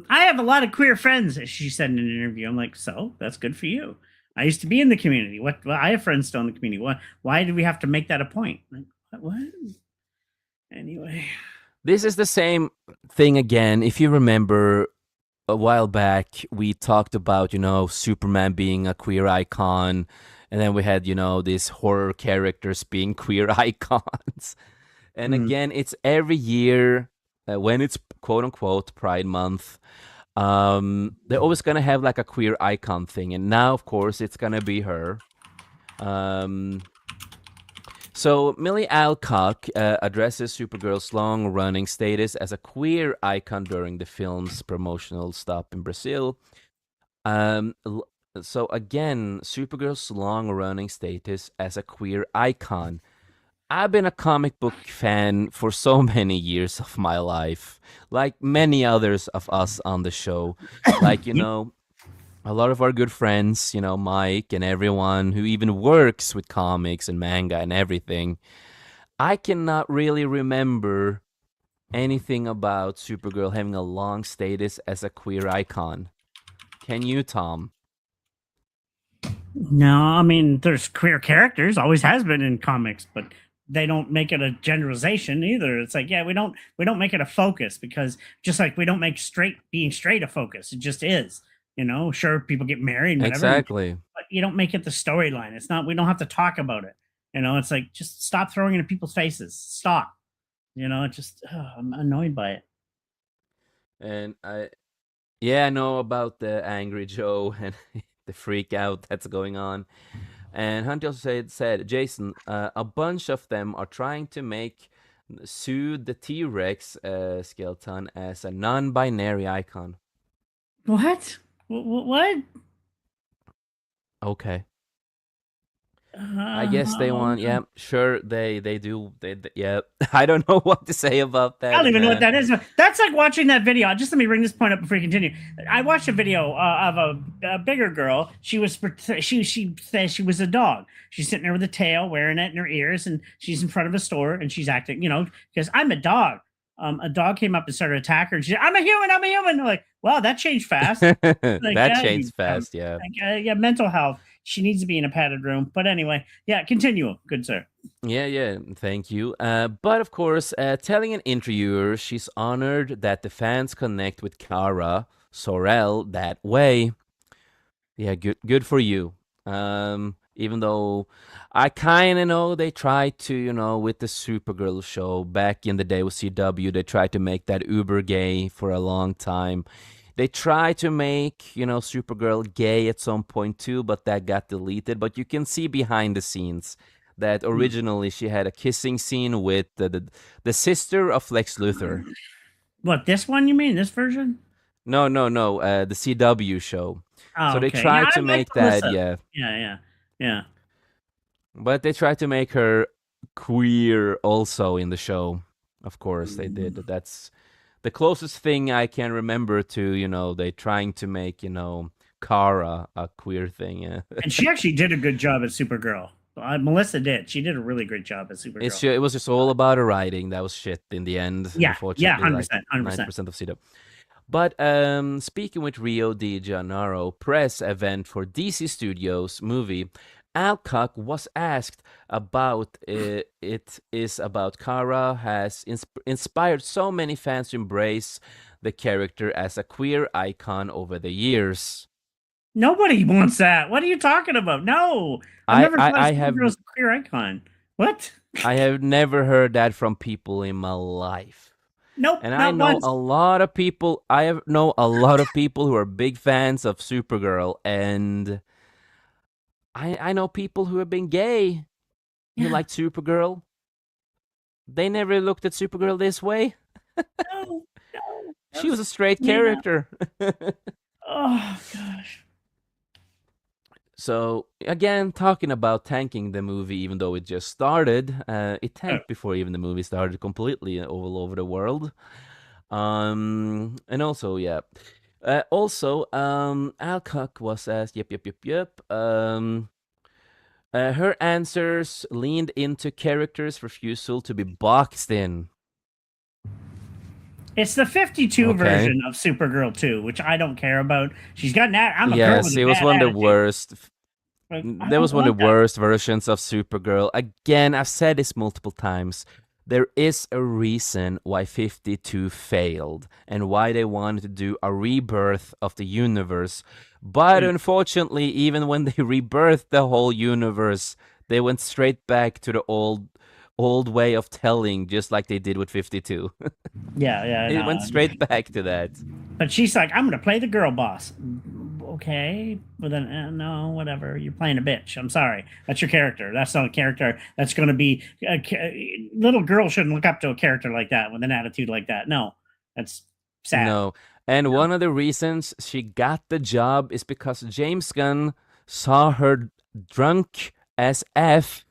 I have a lot of queer friends, she said in an interview. I'm like, so that's good for you. I used to be in the community. What? Well, I have friends still in the community. Why did we have to make that a point? Like, what? Anyway. This is the same thing again. If you remember, a while back, we talked about, Superman being a queer icon, and then we had, these horror characters being queer icons. And Mm. again, it's every year when it's quote unquote Pride Month. They're always gonna have like a queer icon thing, and now, of course, it's gonna be her. Um, so Millie Alcock addresses Supergirl's long-running status as a queer icon during the film's promotional stop in Brazil. Um, so again, Supergirl's long-running status as a queer icon. I've been a comic book fan for so many years of my life, like many others of us on the show. Like, You- a lot of our good friends, Mike and everyone who even works with comics and manga and everything. I cannot really remember anything about Supergirl having a long status as a queer icon. Can you, Tom? No, I mean, there's queer characters, always has been in comics, but they don't make it a generalization either. It's like, yeah, we don't make it a focus, because just like we don't make straight being straight a focus, it just is. Sure, people get married and whatever, Exactly. but you don't make it the storyline. It's not. We don't have to talk about it. It's like, just stop throwing it in people's faces. Stop. It just I'm annoyed by it. And yeah, I know about the Angry Joe and the freak out that's going on. And Hunty also said, Jason, a bunch of them are trying to make Sue the T Rex skeleton as a non binary icon. What? What? Okay. I guess they want, Okay. yeah, sure, they do. Yeah, I don't know what to say about I don't that, even know what man. that is. That's like watching that video. Just let me bring this point up before you continue. I watched a video of a bigger girl. She says she was a dog. She's sitting there with a tail, wearing it in her ears, and she's in front of a store, and she's acting, because I'm a dog. A dog came up and started attacking her, and she's, I'm a human. I'm a human. I'm like, wow, that changed fast. Like, That yeah, changed fast, yeah. yeah, mental health. She needs to be in a padded room. But anyway, yeah, continue, good sir. Yeah, yeah, thank you. But of course, telling an interviewer she's honored that the fans connect with Kara Sorel that way. Yeah, good for you. Even though I kind of know they tried to, with the Supergirl show back in the day with CW, they tried to make that uber gay for a long time. They tried to make, Supergirl gay at some point too, but that got deleted. But you can see behind the scenes that originally she had a kissing scene with the sister of Lex Luthor. What, this one you mean? This version? No, no, no, the CW show. Oh, So they okay. Yeah, tried I to like make that, Melissa. yeah. Yeah, yeah, yeah. But they tried to make her queer also in the show. Of course, they did. That's the closest thing I can remember to, they trying to make, Kara a queer thing. Yeah. And she actually did a good job as Supergirl. Melissa did. She did a really great job as Supergirl. It was just all about her writing. That was shit in the end, Yeah, unfortunately, like 100%, 100%. 90% of CW. But speaking with Rio de Janeiro press event for DC Studios movie, Alcock was asked about it is about Kara has inspired so many fans to embrace the character as a queer icon over the years. Nobody wants that. What are you talking about? No, I've never thought of I have Supergirl's a queer icon. What? I have never heard that from people in my life. Nope, And I not know once. a lot of people. Know a lot of people who are big fans of Supergirl, and I know people who have been gay who Yeah, liked Supergirl. They never looked at Supergirl this way. no, no. She That's was a straight me now. character. Oh gosh. So again, talking about tanking the movie, even though it just started, it Oh, tanked before even the movie started completely all over the world. And also, yeah. Alcock was asked, yep, yep, yep, yep. Her answers leaned into characters' refusal to be boxed in. it's the 52 Okay. version of Supergirl 2, which I don't care about. She's got an I'm a girl with Yes, a it was bad one of the attitude. worst. Like, I That don't was one want of the that. worst versions of Supergirl. Again, I've said this multiple times. There is a reason why 52 failed and why they wanted to do a rebirth of the universe. But Yeah. unfortunately, even when they rebirthed the whole universe, they went straight back to the old way of telling, just like they did with 52. Yeah, yeah, It went no. straight back to that. But she's like, I'm gonna play the girl boss. Okay, but then no, whatever. You're playing a bitch. I'm sorry. That's your character. That's not a character. That's gonna be little girl shouldn't look up to a character like that with an attitude like that. No, that's sad. No. And No. one of the reasons she got the job is because James Gunn saw her drunk as F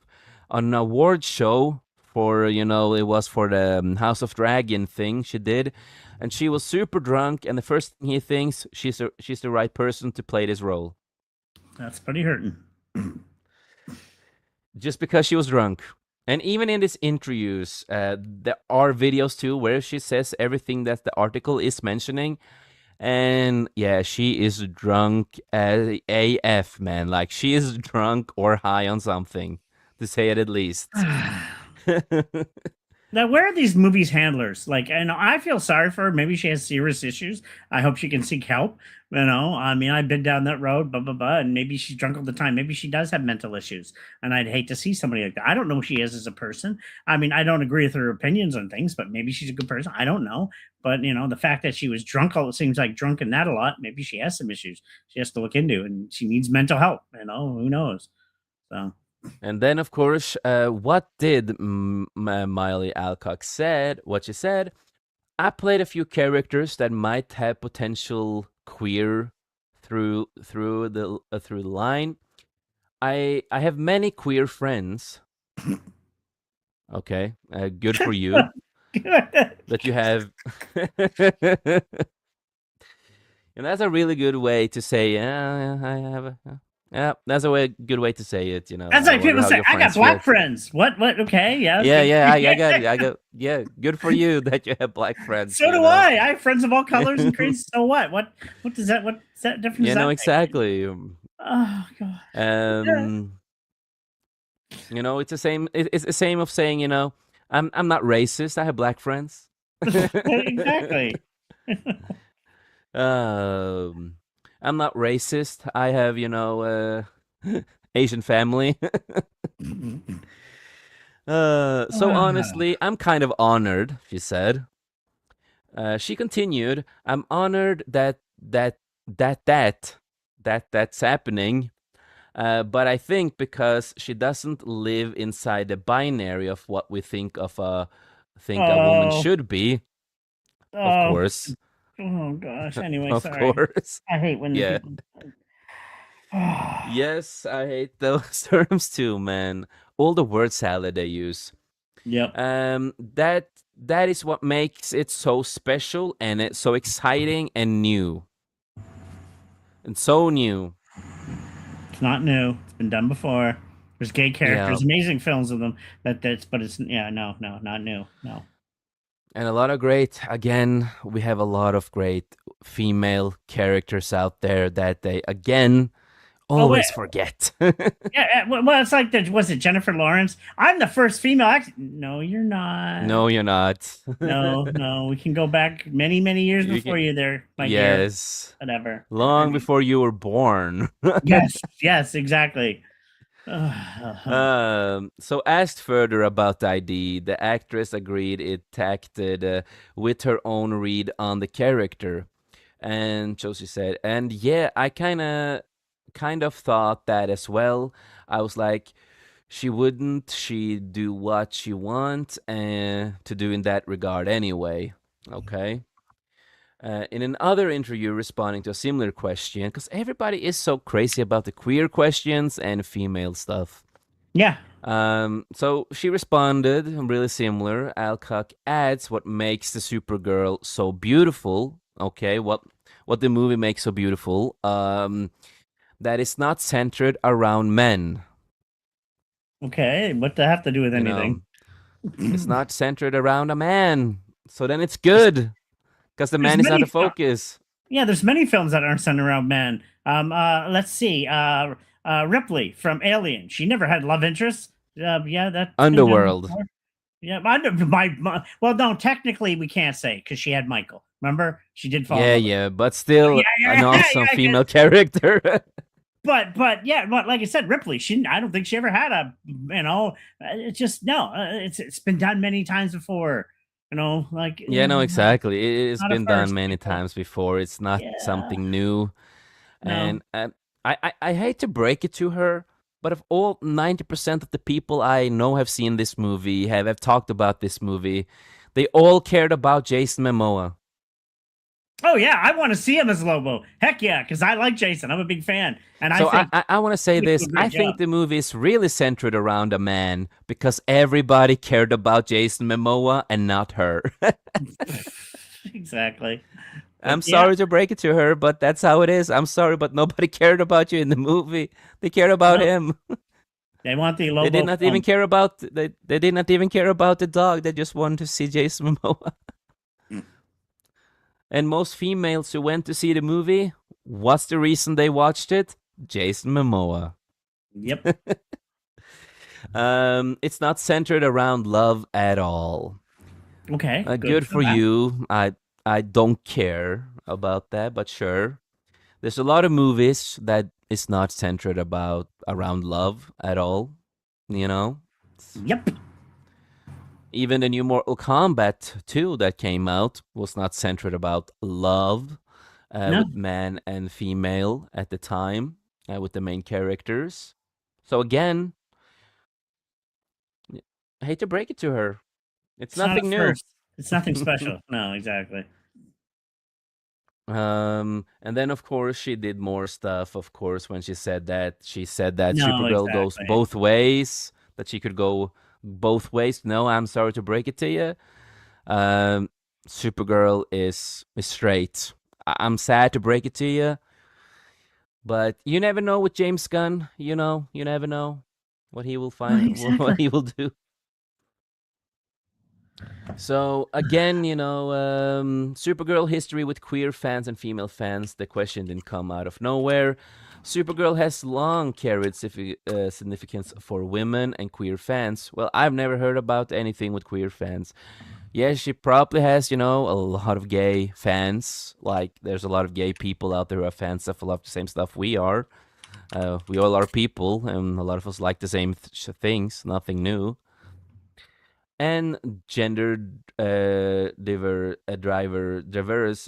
on an award show for it was for the House of Dragon thing she did, and she was super drunk. And the first thing he thinks she's the right person to play this role, That's pretty hurting. just because she was drunk. And even in these interviews, there are videos too where she says everything that the article is mentioning. And yeah, she is drunk as AF, man. Like, she is drunk or high on something, to say it at least. Now, where are these movies handlers? Like, and I feel sorry for her. Maybe she has serious issues. I hope she can seek help. I mean, I've been down that road, blah, blah, blah, and maybe she's drunk all the time. Maybe she does have mental issues, and I'd hate to see somebody like that. I don't know who she is as a person. I mean, I don't agree with her opinions on things, but maybe she's a good person. I don't know. But, the fact that she was drunk, all it seems like drunk in that a lot, maybe she has some issues she has to look into, and she needs mental help. Who knows? So. And then, of course, what did Miley Alcock said? What she said: I played a few characters that might have potential queer through the line. I have many queer friends. Okay, good for you that you have. And that's a really good way to say, yeah, I have a. Yeah, that's a good way to say it. That's I like wonder people how say, your I got friends black feel. friends. What? Okay, yeah. Yeah, Good. yeah, I got, yeah, good for you that you have black friends. So do I. I have friends of all colors and creeds. So what? What does that? What's that difference? Yeah, Does no, that make? exactly. Oh god. Yeah. It's the same. It's the same of saying, I'm not racist. I have black friends. Exactly. um, I'm not racist. I have, Asian family. So honestly, I'm kind of honored, she said. She continued, I'm honored that's happening. But I think because she doesn't live inside the binary of what we think a woman Oh. should be, of Oh. course. Oh gosh. Anyway, Of sorry. course. I hate when the Yeah. people. Yes, I hate those terms too, man. All the word salad they use. Yep. That is what makes it so special and it's so exciting and new. And so new. It's not new. It's been done before. There's gay Yeah. characters, amazing films of them. But it's no, not new. No. And a lot of again, we have a lot of great female characters out there that they, again, Oh wait, always forget. yeah. Well, it's like was it Jennifer Lawrence? I'm the first female. No, you're not. No, you're not. No, no. We can go back many, many years You before can, you there, my dear. yes. Whatever. I Long mean, before you were born. yes, yes, exactly. So asked further about the ID, the actress agreed it acted with her own read on the character. And Josie said, and yeah, I kind of thought that as well. I was like, she do what she want to do in that regard anyway. Okay. In another interview responding to a similar question, because everybody is so crazy about the queer questions and female stuff. Yeah. So she responded really similar. Alcock adds what makes the Supergirl so beautiful. Okay, what the movie makes so beautiful. That it's not centered around men. Okay. What to have to do with You know, anything? it's not centered around a man. So then it's good because the There's man is not many. the focus. Yeah, there's many films that aren't centered around men. Let's see. Ripley from Alien. She never had love interest. Yeah, that's been done Underworld. before. Yeah, well, no, technically we can't say because she had Michael. Remember, she did fall in Yeah, love with yeah, but still an him. awesome female character. But yeah, but like I said, Ripley. I don't think she ever had a. It's just no. It's been done many times before. Like Yeah, no, exactly. It's not a been done first. many times before. It's not Yeah, something new. no. And I hate to break it to her, but if all 90% of the people I know have seen this movie, have talked about this movie, they all cared about Jason Momoa. Oh yeah, I want to see him as Lobo. Heck yeah, because I like Jason. I'm a big fan, and I So I think I, I want to say he would do this. a I great think job. the movie is really centered around a man because everybody cared about Jason Momoa and not her. Exactly. But I'm yeah, sorry to break it to her, but that's how it is. I'm sorry, but nobody cared about you in the movie. They cared about no, him. they want the They did Lobo not even film. care about they did not even care about the dog. They just wanted to see Jason Momoa. And most females who went to see the movie, what's the reason they watched it? Jason Momoa. Yep. It's not centered around love at all. Okay, good Good for for that. you. I don't care about that, but sure. There's a lot of movies that is not centered about around love at all. You know, Yep. even the new Mortal Kombat 2 that came out was not centered about love No, with man and female at the time with the main characters. So again, I hate to break it to her, it's it's not nothing a new. first. It's nothing special. No, exactly. And then of course she did more stuff. Of course, when she said that No, Supergirl goes exactly. both ways, that she could go both ways. No, I'm sorry to break it to you. Um, Supergirl is straight. I'm sad to break it to you, but you never know with James Gunn. You never know what he will Oh, find, what exactly. he will do. So again, Supergirl history with queer fans and female fans. The question didn't come out of nowhere. Supergirl has long carried significance for women and queer fans. Well, I've never heard about anything with queer fans. Yeah, she probably has, a lot of gay fans. Like, there's a lot of gay people out there who are fans of a lot of the same stuff we are. We all are people, and a lot of us like the same things. Nothing new. And gendered diverse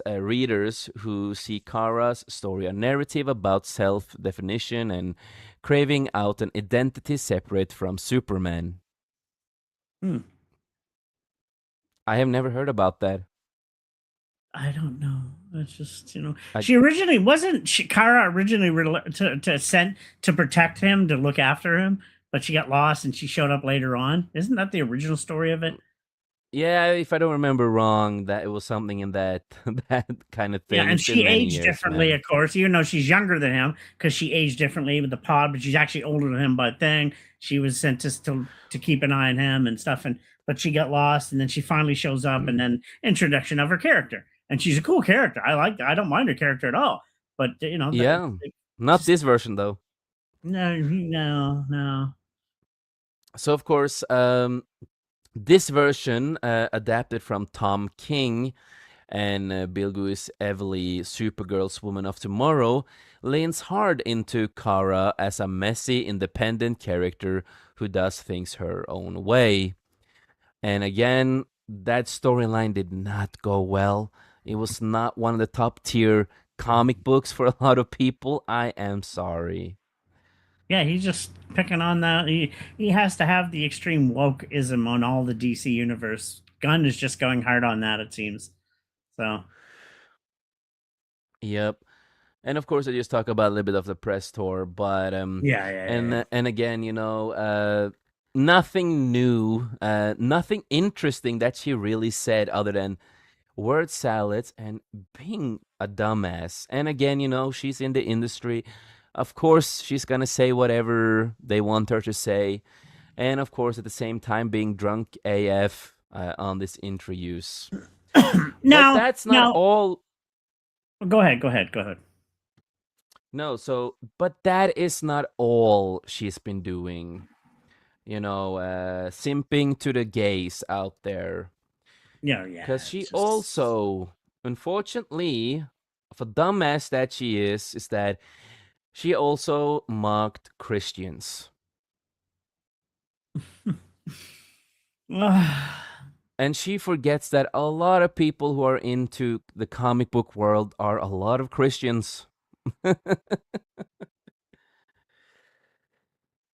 readers who see Kara's story a narrative about self-definition and craving out an identity separate from Superman. Hmm. I have never heard about that. I don't know. It's just I, she originally wasn't. Kara originally to sent to protect him to look after him, but she got lost and she showed up later on. Isn't that the original story of it? yeah, if I don't remember wrong, that it was something in that that kind of Yeah, thing. and It's been she many aged years, differently, man. of course, even though she's younger than him, because she aged differently with the pod, but she's actually older than him by thing. She was sent to keep an eye on him and stuff, and but she got lost, and then she finally shows up, and then introduction of her character, and she's a cool character. I like that. I don't mind her character at all, but Yeah, not just this version though. no. So of course, this version adapted from Tom King and Bill Gui's Evely Supergirl's Woman of Tomorrow leans hard into Kara as a messy, independent character who does things her own way. And again, that storyline did not go well. It was not one of the top tier comic books for a lot of people. I am sorry. Yeah, he's just picking on that. He has to have the extreme wokeism on all the DC universe. Gunn is just going hard on that, it seems. So Yep. And of course, I just talk about a little bit of the press tour, but yeah. and again, nothing new, nothing interesting that she really said other than word salads and being a dumbass. And again, she's in the industry. Of course, she's gonna say whatever they want her to say, and of course, at the same time, being drunk AF on this interviews. But now, that's not now, all. go ahead. No, but that is not all she's been doing. Simping to the gays out there. Yeah, Because it's she just also, unfortunately, for dumbass that she is that she also mocked Christians. And she forgets that a lot of people who are into the comic book world are a lot of Christians.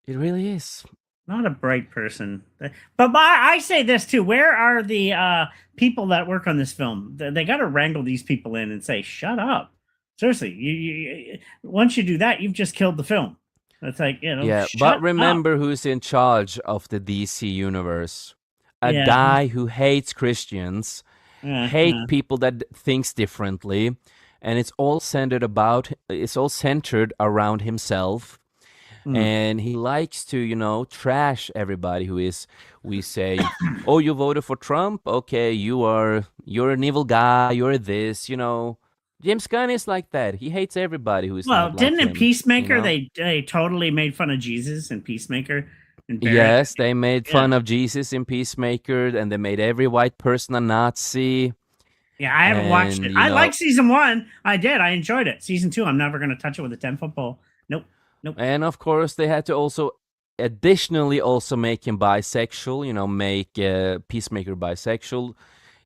It really is. Not a bright person. But I say this too. Where are the people that work on this film? They got to wrangle these people in and say, "Shut up." Seriously, once you do that, you've just killed the film. It's like, Yeah, but shut up. remember who's in charge of the DC universe. A Yeah, guy who hates Christians, yeah, hate yeah. people that thinks differently, and it's all centered around himself. Hmm. And he likes to, trash everybody who is, we say, oh, you voted for Trump? Okay, you're an evil guy, you're this. James Gunn is like that. He hates everybody who is Well, not like didn't in him, you Peacemaker know? they totally made fun of Jesus in Peacemaker and Barrett? Yes, they made Yeah, fun of Jesus in Peacemaker, and they made every white person a Nazi. yeah. I haven't watched And, it. I like season one. I did. I enjoyed it. Season two, I'm never going to touch it with a 10-foot pole. Nope, nope. and of course, they had to also additionally also make him bisexual, make Peacemaker bisexual,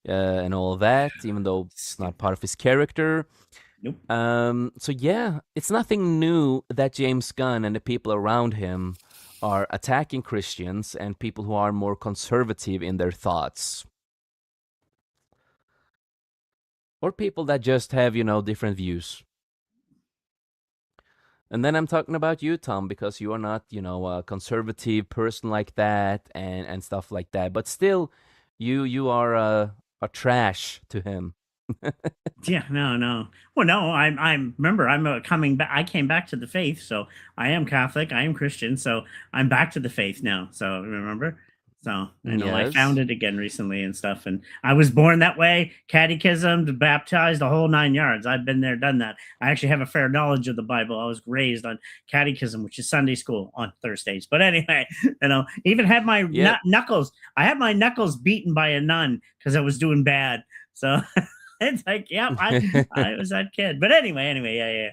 and all of that, even though it's not part of his character. Nope. So yeah, it's nothing new that James Gunn and the people around him are attacking Christians and people who are more conservative in their thoughts. Or people that just have, different views. And then I'm talking about you, Tom, because you are not, a conservative person like that and stuff like that. But still, you are a trash to him. Yeah, no, no. Well, no, I'm remember I'm coming back. I came back to the faith, so I am Catholic. I am Christian, so I'm back to the faith now. So remember, so I found Yes. it again recently and stuff. And I was born that way, catechism, baptized, the whole 9 yards. I've been there, done that. I actually have a fair knowledge of the Bible. I was raised on catechism, which is Sunday school on Thursdays. But anyway, even had my Yep. knuckles. I had my knuckles beaten by a nun because I was doing bad. So. It's like, yeah, I was that kid. But anyway, yeah,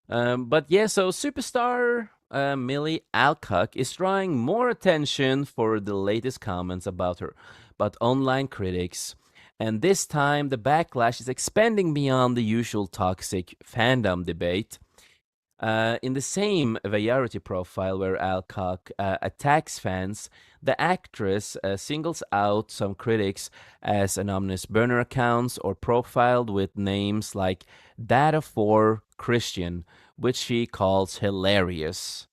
yeah. But yeah, so superstar Millie Alcock is drawing more attention for the latest comments about her, but online critics. And this time, the backlash is expanding beyond the usual toxic fandom debate. In the same Variety profile where Alcock attacks fans, the actress singles out some critics as anonymous burner accounts or profiled with names like Data4 Christian, which she calls hilarious.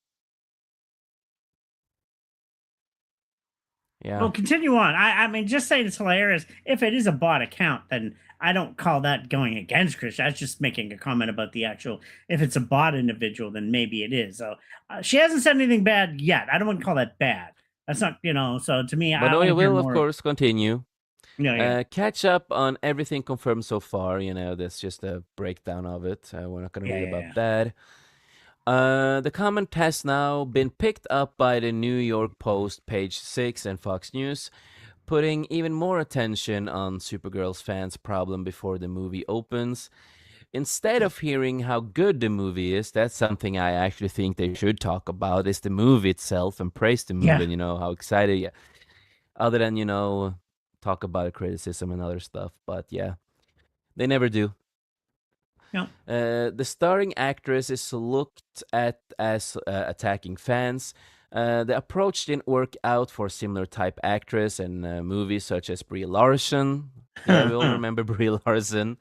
Well, Yeah. continue on. I mean, just saying it's hilarious. If it is a bot account, then I don't call that going against Chris. I was just making a comment about the actual. If it's a bot individual, then maybe it is. So she hasn't said anything bad yet. I don't want to call that bad. That's not. So to me, But I we want to hear will, of more. course, continue. Yeah, yeah, Catch up on everything confirmed so far. That's just a breakdown of it. We're not going to yeah, read yeah, about yeah. that. The comment has now been picked up by the New York Post, Page 6, and Fox News, putting even more attention on Supergirl's fans' problem before the movie opens. Instead of hearing how good the movie is, that's something I actually think they should talk about, is the movie itself and praise the movie Yeah. and, how excited, yeah. Other than, talk about criticism and other stuff. But yeah, they never do. No. The starring actress is looked at as attacking fans. The approach didn't work out for similar type actress in movies such as Brie Larson. Yeah, we all remember Brie Larson.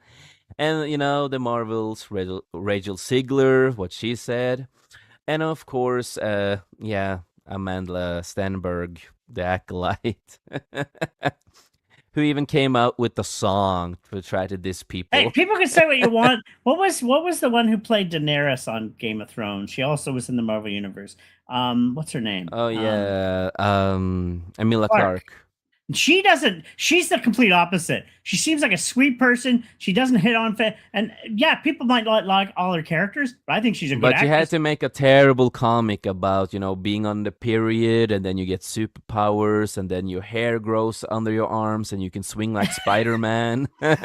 And, the Marvels, Rachel Ziegler, what she said. And of course, yeah, Amanda Stenberg, the acolyte, who even came out with the song to try to diss Hey, people. people can say what you want. What was the one who played Daenerys on Game of Thrones? She also was in the Marvel universe. What's her name? Oh yeah, Emilia Clark. Clark. She doesn't. She's the complete opposite. She seems like a sweet person. She doesn't hit on and yeah, people might not like all her characters, but I think she's a good But you had actress. to make a terrible comic about, being on the period and then you get superpowers and then your hair grows under your arms and you can swing like Spider-Man. But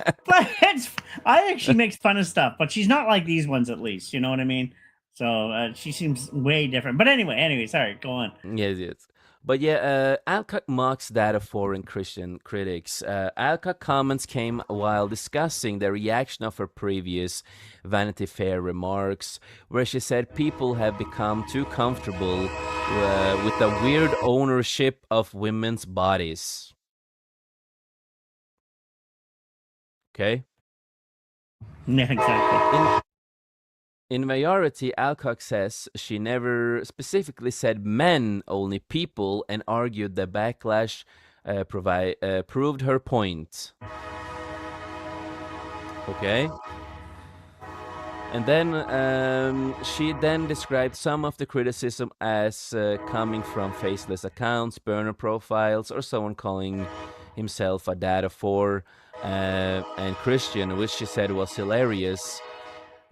I think she makes fun of stuff, but she's not like these ones at least. You know what I mean? So she seems way different. But anyway, sorry, go on. Yes, yes. But yeah, Alcock mocks that of foreign Christian critics. Alcock comments came while discussing the reaction of her previous Vanity Fair remarks, where she said people have become too comfortable with the weird ownership of women's bodies. Okay? Yeah, exactly. In Majority, Alcock says she never specifically said men, only people, and argued the backlash proved her point. Okay. And then she then described some of the criticism as coming from faceless accounts, burner profiles, or someone calling himself a data for and Christian, which she said was hilarious.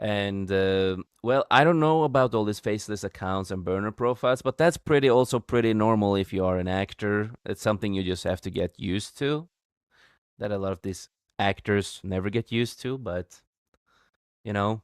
And well, I don't know about all these faceless accounts and burner profiles, but that's also pretty normal if you are an actor. It's something you just have to get used to. That a lot of these actors never get used to, but you know,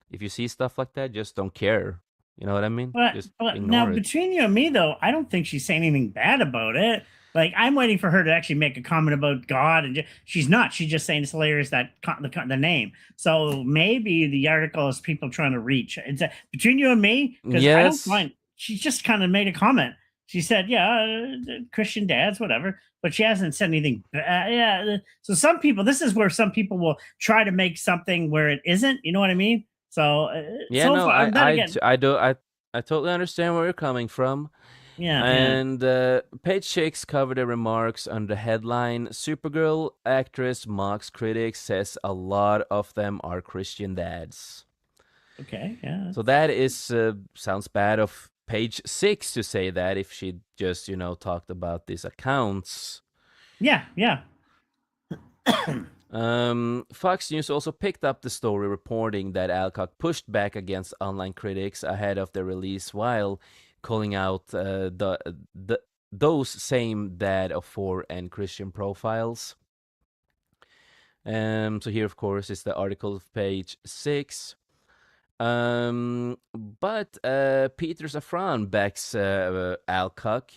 if you see stuff like that, just don't care. You know what I mean? Just But now ignore it. between you and me, though, I don't think she's saying anything bad about it. Like I'm waiting for her to actually make a comment about God, and she's not. She's just saying it's hilarious that the name. So maybe the article is people trying to reach. It's between you and me, because I don't Yes. find she just kind of made a comment. She said, "Yeah, Christian dads, whatever," but she hasn't said anything. Yeah. So some people, this is where some people will try to make something where it isn't. You know what I mean? So Yeah, so no, far, then again, I totally understand where you're coming from. yeah. And Page Six covered the remarks under the headline Supergirl actress mocks critics, says a lot of them are Christian dads. Okay, yeah. So that is sounds bad of Page Six to say that if she just, talked about these accounts. Yeah. Fox News also picked up the story reporting that Alcock pushed back against online critics ahead of the release while calling out those same dad of four and Christian profiles. So here, of course, is the article of Page 6. But Peter Safran backs Alcock.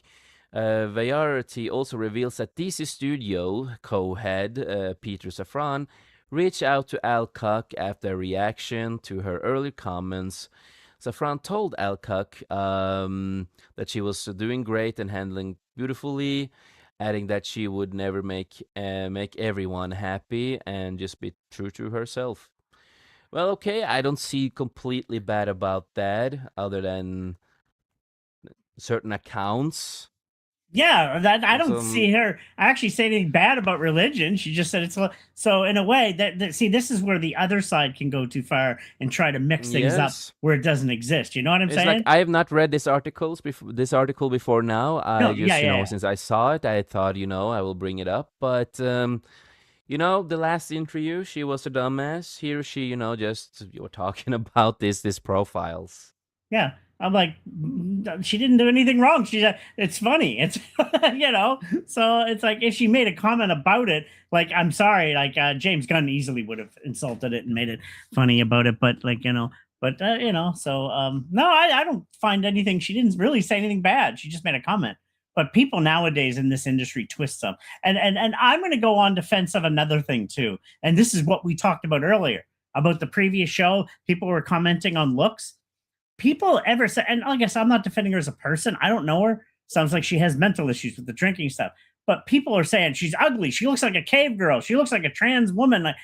Variety also reveals that DC Studio co-head Peter Safran reached out to Alcock after a reaction to her earlier comments. Safran told Alcock that she was doing great and handling beautifully, adding that she would never make everyone happy and just be true to herself. Well, okay, I don't see completely bad about that, other than certain accounts. Yeah, that I don't Some see her actually say anything bad about religion. She just said it's so in a way that see this is where the other side can go too far and try to mix things up yes, where it doesn't exist. You know what I'm it's like saying? I have not read this article before now. I No, yeah, just yeah, yeah. since I saw it, I thought I will bring it up. But the last interview, she was a dumbass. Here she just you were talking about these profiles. Yeah. I'm like, she didn't do anything wrong. It's funny. It's, so it's like if she made a comment about it, like, I'm sorry, like, James Gunn easily would have insulted it and made it funny about it. But so, no, I don't find anything. She didn't really say anything bad. She just made a comment. But people nowadays in this industry twist them. And I'm going to go on defense of another thing too. And this is what we talked about earlier about the previous show. People were commenting on looks. People ever say, and I guess I'm not defending her as a person. I don't know her. Sounds like she has mental issues with the drinking stuff. But people are saying she's ugly. She looks like a cave girl. She looks like a trans woman. Like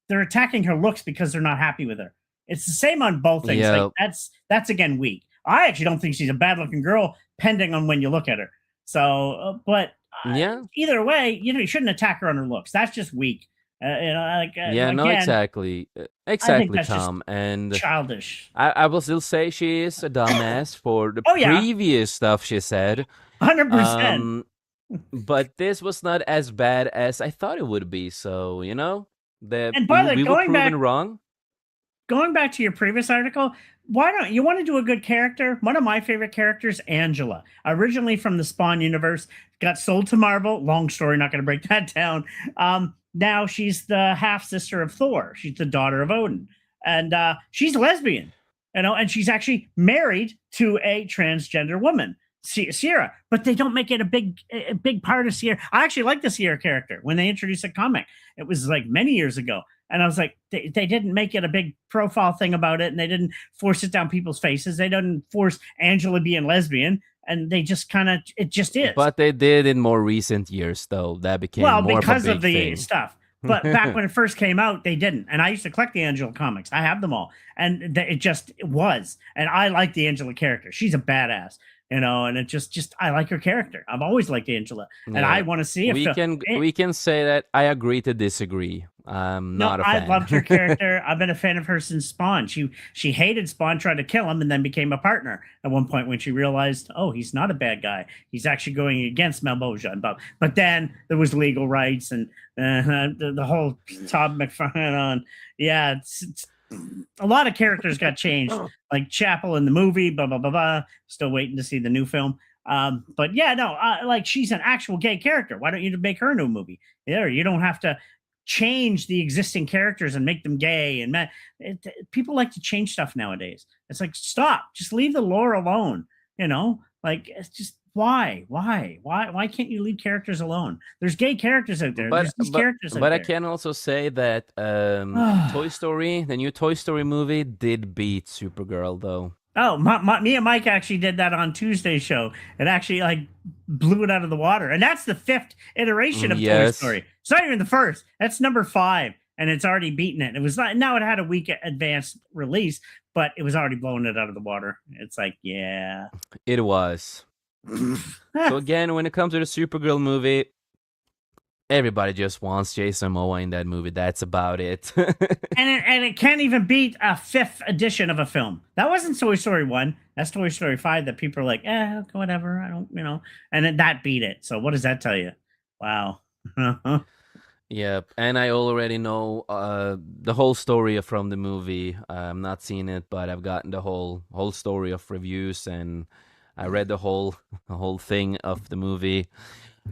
they're attacking her looks because they're not happy with her. It's the same on both things. Like Yeah, that's again weak. I actually don't think she's a bad looking girl, depending on when you look at her. So, but yeah, either way, you shouldn't attack her on her looks. That's just weak. yeah. No, Again, exactly, I think exactly, that's just Tom. And childish. I will still say she is a dumbass for the Oh yeah, previous stuff she said. 100%. Um, but this was not as bad as I thought it would be. So And by the way, we were proven wrong. going back to your previous article, why don't you want to do a good character? One of my favorite characters, Angela, originally from the Spawn universe, got sold to Marvel. Long story, not going to break that down. Now she's the half sister of Thor. She's the daughter of Odin, and she's lesbian. and she's actually married to a transgender woman, Sierra, but they don't make it a big part of Sierra. I actually like the Sierra character when they introduced a comic. It was like many years ago. And I was like, they didn't make it a big profile thing about it, and they didn't force it down people's faces. They didn't force Angela being lesbian, and they just kind of, it just is. But they did in more recent years, though. That became Well, more of a because of big the thing. stuff. But back when it first came out, they didn't. And I used to collect the Angela comics. I have them all. And it was. And I like the Angela character. She's a badass, and it just I like her character. I've always liked Angela. And Yeah, I want to see a we film. can we can say that I agree to disagree. I'm No, not a I fan. loved her character. I've been a fan of her since Spawn. She hated Spawn, tried to kill him, and then became a partner at one point when she realized, oh, he's not a bad guy. He's actually going against Malboja and Bob. But then there was legal rights and the whole Todd McFarlane on. Yeah, it's a lot of characters got changed, like Chapel in the movie. Blah blah blah blah. Still waiting to see the new film. But yeah, no, like she's an actual gay character. Why don't you make her a new movie? There, you don't have to change the existing characters and make them gay and people like to change stuff nowadays. It's like, stop, just leave the lore alone. Like, it's just, why can't you leave characters alone? There's gay characters out there. But There's these but characters out but I there. can also say that Toy Story, the new Toy Story movie, did beat Supergirl, though. Oh, me and Mike actually did that on Tuesday's show. It actually like blew it out of the water, and that's the fifth iteration of Toy Yes, Story. It's not even the first. That's number 5, and it's already beaten it. It was not. Now it had a week advanced release, but it was already blowing it out of the water. It's like, yeah. it was. So again, when it comes to the Supergirl movie, everybody just wants Jason Momoa in that movie. That's about it. And it can't even beat a 5th edition of a film. That wasn't Toy Story 1. That's Toy Story 5 that people are like, whatever. I don't. And then that beat it. So what does that tell you? Wow. Yep, and I already know the whole story from the movie. I'm not seen it, but I've gotten the whole story of reviews, and I read the whole thing of the movie,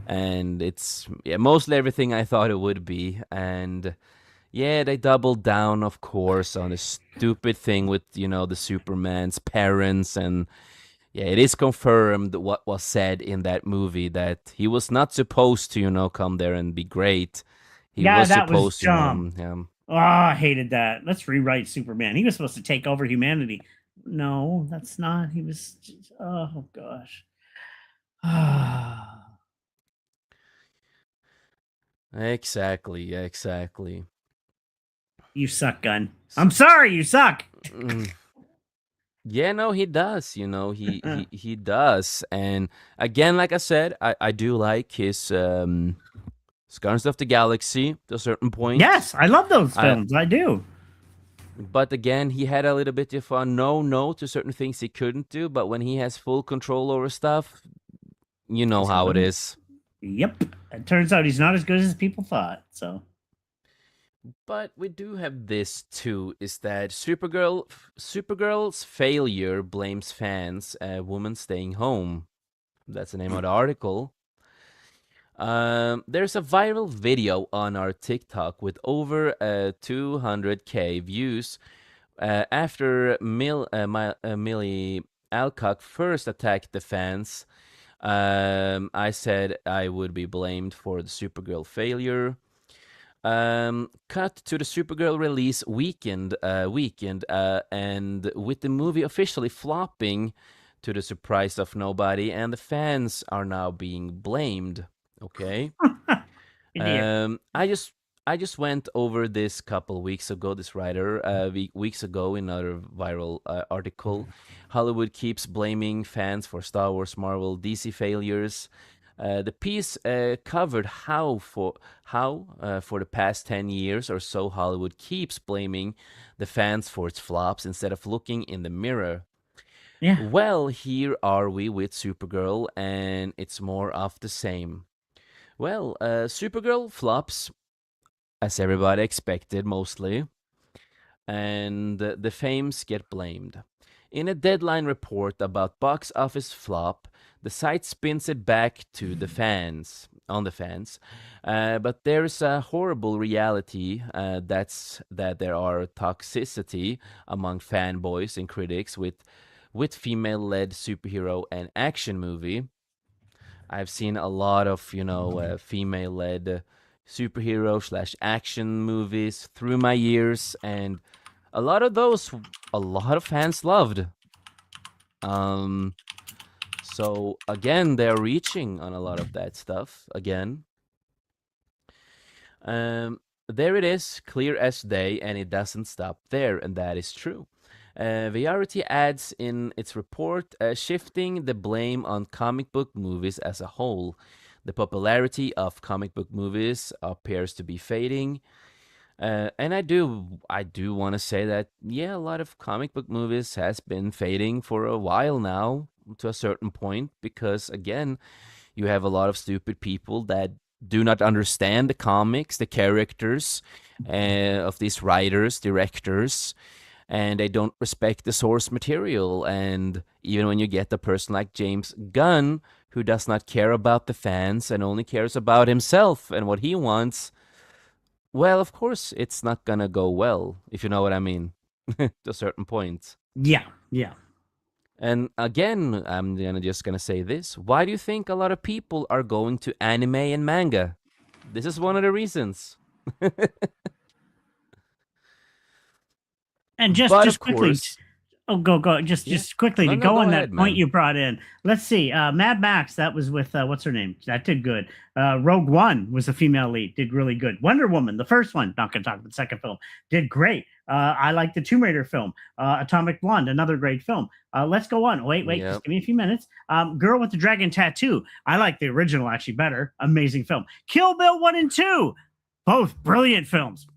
and it's mostly everything I thought it would be. And yeah, they doubled down, of course, on the stupid thing with the Superman's parents. And yeah, it is confirmed what was said in that movie, that he was not supposed to come there and be great. He Yeah, was that was supposed to, dumb. Oh, I hated that. Let's rewrite Superman. He was supposed to take over humanity. No, that's not. He was. Oh gosh. Exactly, exactly. You suck, Gun. I'm sorry, you suck. Mm, yeah, no, he does. He does. And again, like I said, I do like his Guardians of the Galaxy to a certain point. Yes, I love those I films. I do. But again, he had a little bit of a no to certain things he couldn't do. But when he has full control over stuff, you know He's how it good. is. Yep. It turns out he's not as good as people thought. So. But we do have this too: is that Supergirl's failure blames fans, a woman staying home. That's the name of the article. There's a viral video on our TikTok with over 200K views after Millie Alcock first attacked the fans. I said I would be blamed for the Supergirl failure. Cut to the Supergirl release weekend, and with the movie officially flopping to the surprise of nobody, and the fans are now being blamed. Okay. Idiot. I just went over this couple weeks ago. This writer, weeks ago, in another viral article. Hollywood keeps blaming fans for Star Wars, Marvel, DC failures. The piece covered how for the past 10 years or so Hollywood keeps blaming the fans for its flops instead of looking in the mirror. Yeah. Well, here are we with Supergirl, and it's more of the same. Well, Supergirl flops, as everybody expected, mostly, and the fames get blamed. In a Deadline report about box office flop, the site spins it back to the fans. on the fans. But there's a horrible reality that there are toxicity among fanboys and critics with female-led superhero and action movie. I've seen a lot of female-led superhero slash action movies through my years, and a lot of those a lot of fans loved. Um, so again, they're reaching on a lot of that stuff again. There it is, clear as day, and it doesn't stop there, and that is true. Variety adds in its report, shifting the blame on comic book movies as a whole. The popularity of comic book movies appears to be fading. And I do want to say that yeah, a lot of comic book movies has been fading for a while now to a certain point because again, you have a lot of stupid people that do not understand the comics, the characters of these writers, directors, and they don't respect the source material. And even when you get a person like James Gunn, who does not care about the fans and only cares about himself and what he wants, well, of course, it's not gonna go well, if you know what I mean, to a certain point. Yeah, yeah. And again, I'm just gonna say this: why do you think a lot of people are going to anime and manga? This is one of the reasons. And just But of just quickly, course, oh, go. Just yeah. just quickly No, to no, go go on ahead, that point man. you brought in. Let's see. Mad Max, that was with what's her name? That did good. Rogue One was a female lead, did really good. Wonder Woman, the first one, not gonna talk about the second film, did great. I like the Tomb Raider film. Atomic Blonde, another great film. Let's go on. Wait, just Yep. give me a few minutes. Girl with the Dragon Tattoo. I like the original actually better. Amazing film. Kill Bill 1 and 2. Both brilliant films.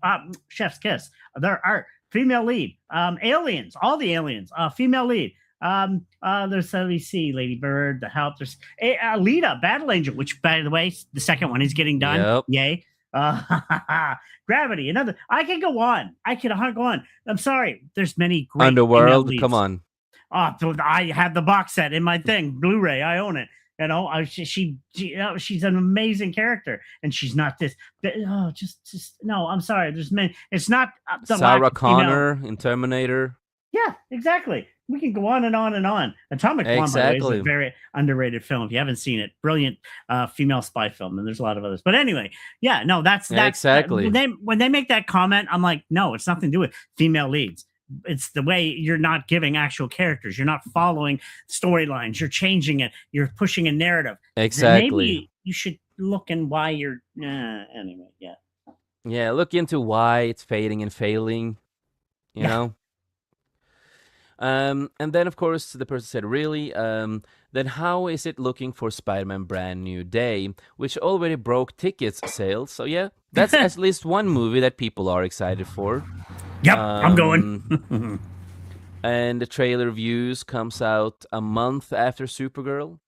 Chef's Kiss. Their art. Female lead. Aliens. All the aliens. Female lead. There's let me see, Lady Bird, The Help. There's Alita, Battle Angel, which by the way, the second one is getting done. Yep. Yay. Gravity, another. I can go on. I can go on. I'm sorry. There's many great Underworld, come on. I have the box set in my thing, Blu-ray. I own it. You know, she's an amazing character, and she's not this. Oh, just no. I'm sorry. There's many. It's not the lack Sarah of female. Connor in Terminator. Yeah, exactly. We can go on and on and on. Atomic Blonde, by the way, is Exactly. a very underrated film. If you haven't seen it, brilliant female spy film, and there's a lot of others. But anyway, yeah, no, that's Exactly. when they make that comment, I'm like, no, it's nothing to do with female leads. It's the way you're not giving actual characters. You're not following storylines. You're changing it. You're pushing a narrative. Then Exactly. maybe you should look in why you're. Anyway, yeah. Yeah, look into why it's fading and failing, you Yeah. know? And then, of course, the person said, really? Then how is it looking for Spider-Man Brand New Day, which already broke tickets sales? So yeah, that's at least one movie that people are excited for. Yep, I'm going. And the trailer views comes out a month after Supergirl.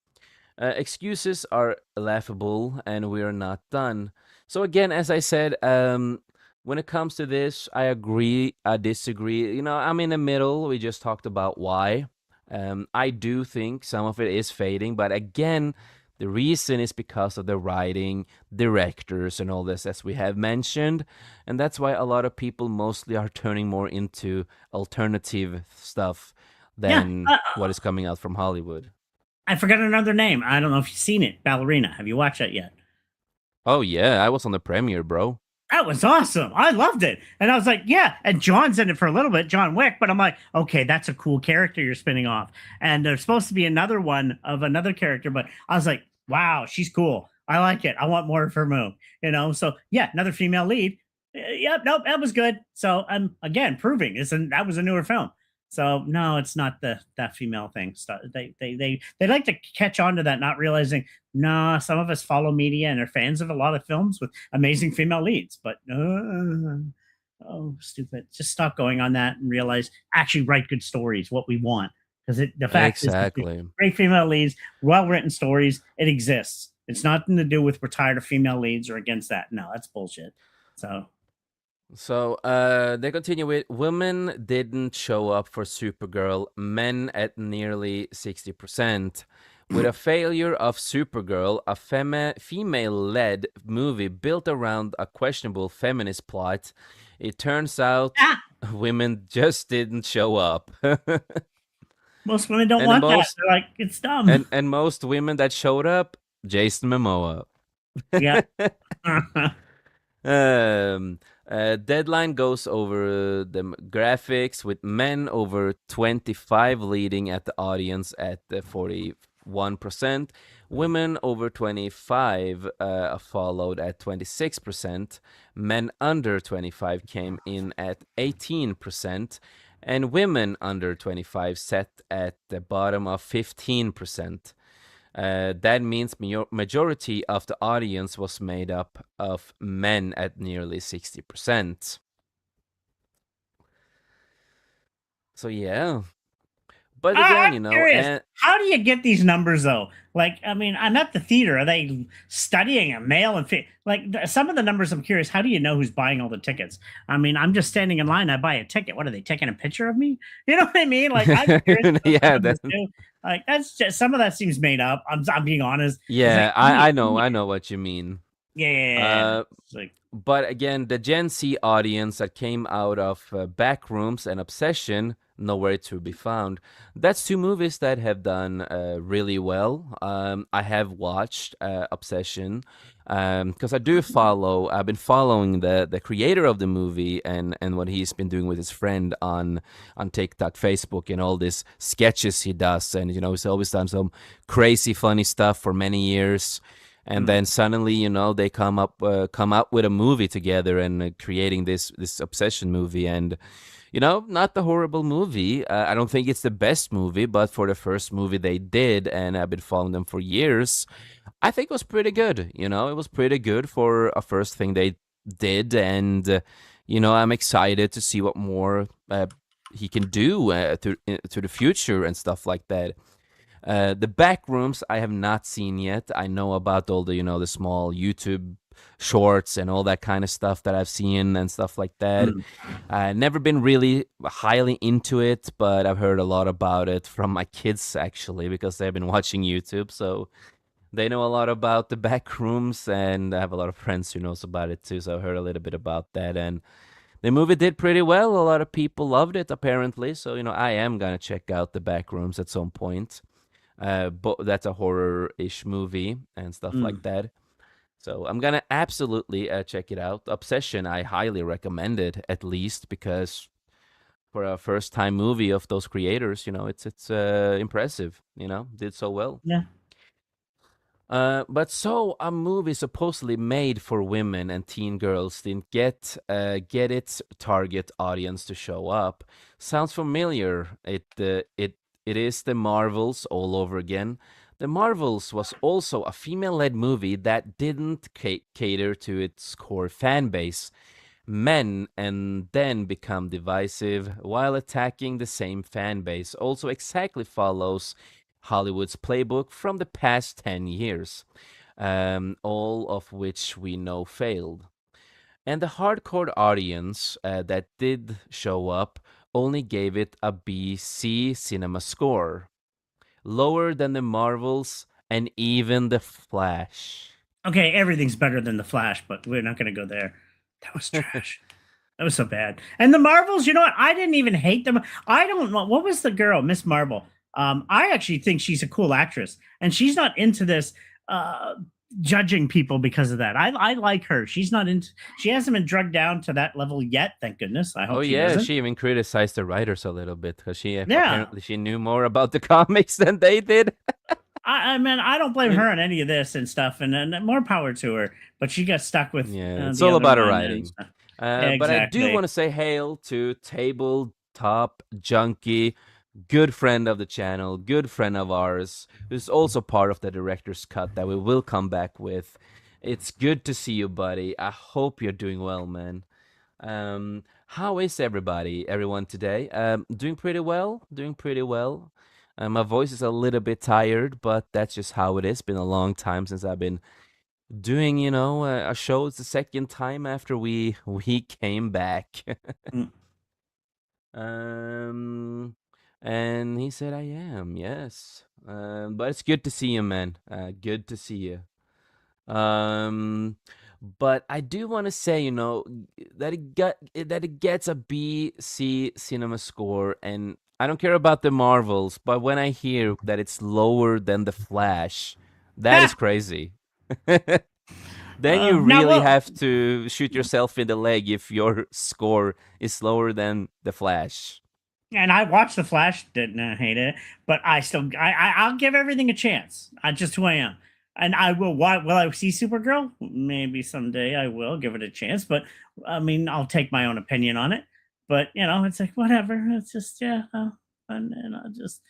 Excuses are laughable, and we are not done. So again, as I said, when it comes to this, I agree, I disagree. You know, I'm in the middle. We just talked about why. I do think some of it is fading, but again, the reason is because of the writing, directors, and all this, as we have mentioned. And that's why a lot of people mostly are turning more into alternative stuff Yeah, than what is coming out from Hollywood. I forgot another name. I don't know if you've seen it. Ballerina. Have you watched that yet? Oh, yeah, I was on the premiere, bro. That was awesome. I loved it. And I was like, yeah. And John's in it for a little bit, John Wick. But I'm like, okay, that's a cool character you're spinning off. And there's supposed to be another one of another character. But I was like, wow, she's cool. I like it. I want more of her move. You know, so yeah, another female lead. Yep, nope, that was good. So I'm again proving that was a newer film. So no, it's not that female thing. They like to catch on to that, not realizing no, some of us follow media and are fans of a lot of films with amazing female leads, but oh, stupid. Just stop going on that and realize actually write good stories, what we want. Because the fact is, Exactly. great female leads, well written stories, it exists. It's nothing to do with retired female leads or against that. No, that's bullshit. So they continue with women didn't show up for Supergirl, men at nearly 60%. With a failure of Supergirl, a female-led movie built around a questionable feminist plot, it turns out Ah, women just didn't show up. most women don't and the want that. most They're like, it's dumb. and most women that showed up, Jason Momoa. Yeah. Um, Deadline goes over the graphics with men over 25 leading at the audience at the 41%. Women over 25 followed at 26%. Men under 25 came in at 18%. And women under 25 sat at the bottom of 15%. That means majority of the audience was made up of men at nearly 60%. So yeah, but again, I'm curious. and How do you get these numbers though? Like, I mean, I'm at the theater. Are they studying a male and some of the numbers? I'm curious. How do you know who's buying all the tickets? I mean, I'm just standing in line. I buy a ticket. What are they taking a picture of me? You know what I mean? Like, I'm curious about the yeah, numbers too. Like, that's just some of that seems made up. I'm being honest. It's like, yeah, I know what you mean. yeah, yeah, yeah. Uh, It's like, but again, the Gen Z audience that came out of Backrooms and Obsession, nowhere to be found. That's two movies that have done really well. I have watched Obsession because I do follow. I've been following the creator of the movie and what he's been doing with his friend on TikTok, Facebook, and all these sketches he does. And he's always done some crazy funny stuff for many years, and mm, then suddenly they come out with a movie together and creating this Obsession movie. And not the horrible movie. I don't think it's the best movie, but for the first movie they did, and I've been following them for years, I think it was pretty good. It was pretty good for a first thing they did. And I'm excited to see what more he can do to the future and stuff like that. The back rooms I have not seen yet. I know about all the small YouTube shorts and all that kind of stuff that I've seen and stuff like that. mm. Never been really highly into it, but I've heard a lot about it from my kids actually, because they've been watching YouTube, so they know a lot about the back rooms, and I have a lot of friends who knows about it too. So I heard a little bit about that, and the movie did pretty well. A lot of people loved it apparently, so I am gonna check out the back rooms at some point. But that's a horror-ish movie and stuff like Mm. that. So I'm gonna absolutely check it out. Obsession, I highly recommend it, at least because for a first-time movie of those creators, it's impressive. Did so well. Yeah. But so a movie supposedly made for women and teen girls didn't get its target audience to show up. Sounds familiar. It is the Marvels all over again. The Marvels was also a female-led movie that didn't cater to its core fan base, men, and then become divisive while attacking the same fan base. Also exactly follows Hollywood's playbook from the past 10 years, all of which we know failed. And the hardcore audience that did show up only gave it a BC cinema score, lower than the Marvels and even the Flash. Okay, everything's better than the Flash, but we're not going to go there. That was trash. That was so bad. And the Marvels, you know what? I didn't even hate them. I don't know. What was the girl, Miss Marvel? I actually think she's a cool actress, and she's not into this judging people because of that. I like her. She's not into. She hasn't been drugged down to that level yet. Thank goodness. I Oh hope she yeah, doesn't. she even criticized the writers a little bit because she Yeah. apparently she knew more about the comics than they did. I mean, I don't blame her on any of this and stuff, and more power to her. But she got stuck with Yeah, it's the all other about her one and writing. stuff. But I do Exactly. want to say hail to Tabletop Junkie, good friend of the channel, good friend of ours, who's also part of the director's cut that we will come back with. It's good to see you, buddy. I hope you're doing well, man. How is everyone today? Doing pretty well, doing pretty well. My voice is a little bit tired, but that's just how it is. Been a long time since I've been doing, a show. It's the second time after we came back. Mm. um, and he said, "I am, yes." But it's good to see you, man. Good to see you. Um, but I do want to say, that it gets a B C cinema score, and I don't care about the Marvels, but when I hear that it's lower than the Flash, that is Ha! crazy. Then you Now, really well, have to shoot yourself in the leg if your score is lower than the Flash. and I watched The Flash, didn't hate it, but I'll give everything a chance. I just who I am, and I will. Why will I see Supergirl? Maybe someday I will give it a chance, but I mean, I'll take my own opinion on it. But it's like whatever. It's just and I just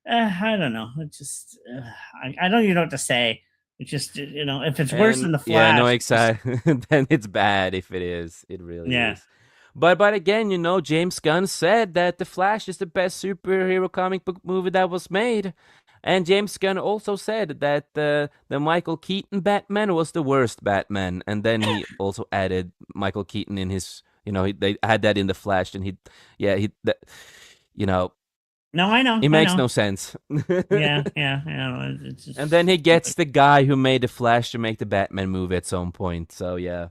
I don't know. It just I don't even know what to say. It's just if it's worse And than The yeah, no, Flash, just exactly. Then it's bad if it is. It really yeah. is. But again, James Gunn said that The Flash is the best superhero comic book movie that was made. And James Gunn also said that the Michael Keaton Batman was the worst Batman. And then he also added Michael Keaton in his, they had that in The Flash, and you know, No, I know, it I makes know. no sense. Yeah, yeah, yeah. It's And then just he gets stupid. the guy who made the Flash to make the Batman movie at some point. So yeah.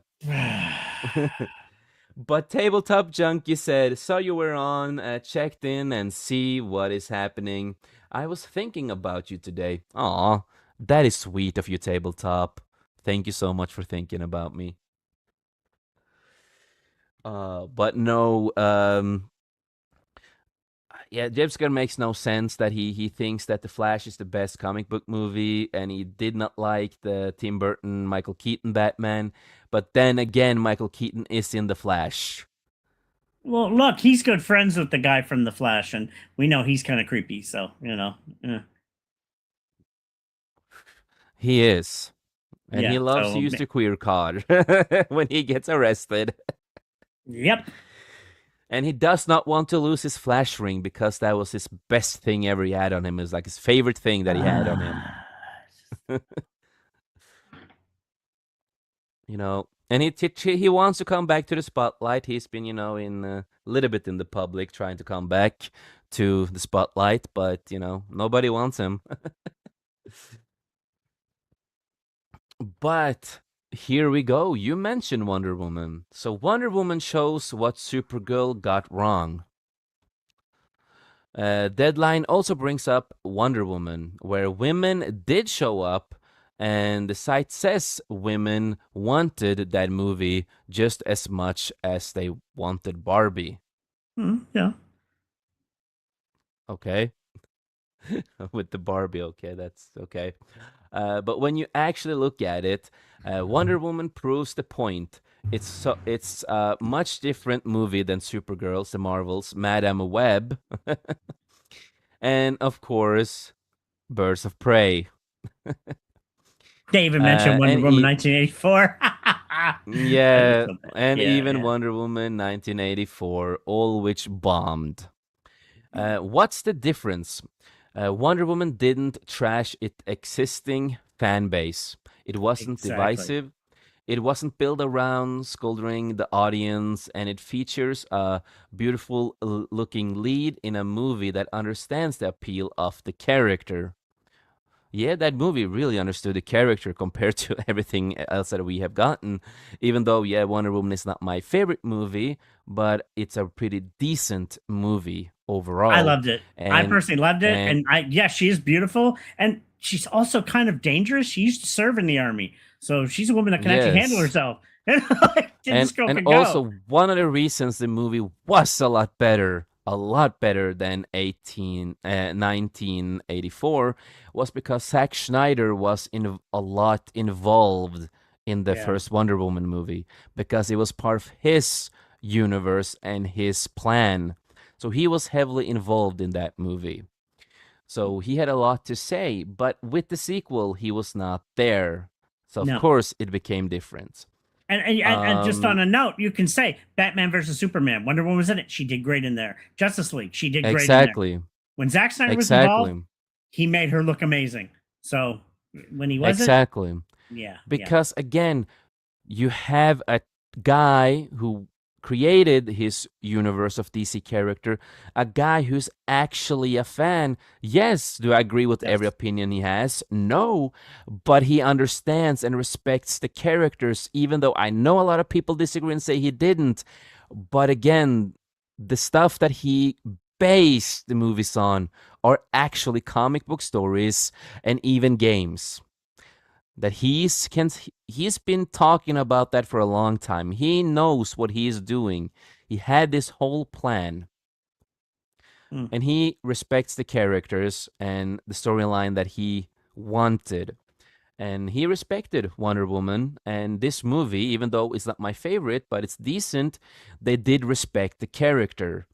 But Tabletop Junkie said, "So you were on, checked in and see what is happening. I was thinking about you today. Aw, that is sweet of you, Tabletop. Thank you so much for thinking about me." But no, yeah, James Gunn makes no sense that he thinks that The Flash is the best comic book movie, and he did not like the Tim Burton Michael Keaton Batman. But then again, Michael Keaton is in The Flash. Well, look, he's good friends with the guy from The Flash, and we know he's kind of creepy. So He is. And yeah. he loves to So use the queer card when he gets arrested. yep. And he does not want to lose his flash ring because that was his best thing ever he had on him. It was like his favorite thing that he had on him. And he wants to come back to the spotlight. He's been, in a little bit in the public trying to come back to the spotlight, but, nobody wants him. But here we go. You mentioned Wonder Woman. So Wonder Woman shows what Supergirl got wrong. Deadline also brings up Wonder Woman, where women did show up, and the site says women wanted that movie just as much as they wanted Barbie. Yeah. Okay. With the Barbie, okay, that's okay. But when you actually look at it, Wonder Woman proves the point. It's a much different movie than Supergirls, the Marvels, Madame Web, and of course, Birds of Prey. David mentioned Wonder And Woman 1984. That is yeah, so bad. and Yeah, even yeah. Wonder Woman 1984, all which bombed. What's the difference? Wonder Woman didn't trash its existing fan base. It wasn't Exactly. divisive. It wasn't built around scolding the audience, and it features a beautiful looking lead in a movie that understands the appeal of the character. Yeah, that movie really understood the character compared to everything else that we have gotten. Even though, yeah, Wonder Woman is not my favorite movie, but it's a pretty decent movie I overall. loved it. I And personally loved it, and and yeah, she is beautiful, and she's also kind of dangerous. She used to serve in the army, so she's a woman that can actually handle yes, herself. And like, and this girl and could go. also one of the reasons the movie was a lot better than 1984, was because Zack Snyder was a lot involved in the Yeah. first Wonder Woman movie, because it was part of his universe and his plan. So he was heavily involved in that movie. So he had a lot to say, but with the sequel, he was not there. So of No. course it became different. And just on Um, a note, you can say Batman versus Superman. Wonder Woman was in it. She did great in there. Justice League. She did great in there. exactly, When Zack Snyder was involved, exactly, he made her look amazing. So when he wasn't, exactly. yeah, yeah, Because again, you have a guy who created his universe of DC character, a guy who's actually a fan. Yes, do I agree with every Yes. opinion he has? No, but he understands and respects the characters, even though I know a lot of people disagree and say he didn't. But again, the stuff that he based the movies on are actually comic book stories and even games that he's been talking about that for a long time. He knows what he's doing. He had this whole plan, Mm. and he respects the characters and the storyline that he wanted. And he respected Wonder Woman and this movie, even though it's not my favorite, but it's decent. They did respect the character.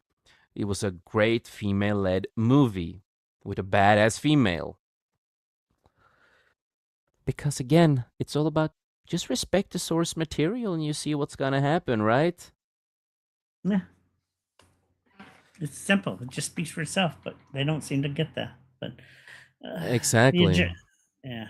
It was a great female-led movie with a badass female. Because again, it's all about just respect the source material and you see what's gonna happen, right? Yeah. It's simple. It just speaks for itself, but they don't seem to get that. But Exactly. yeah.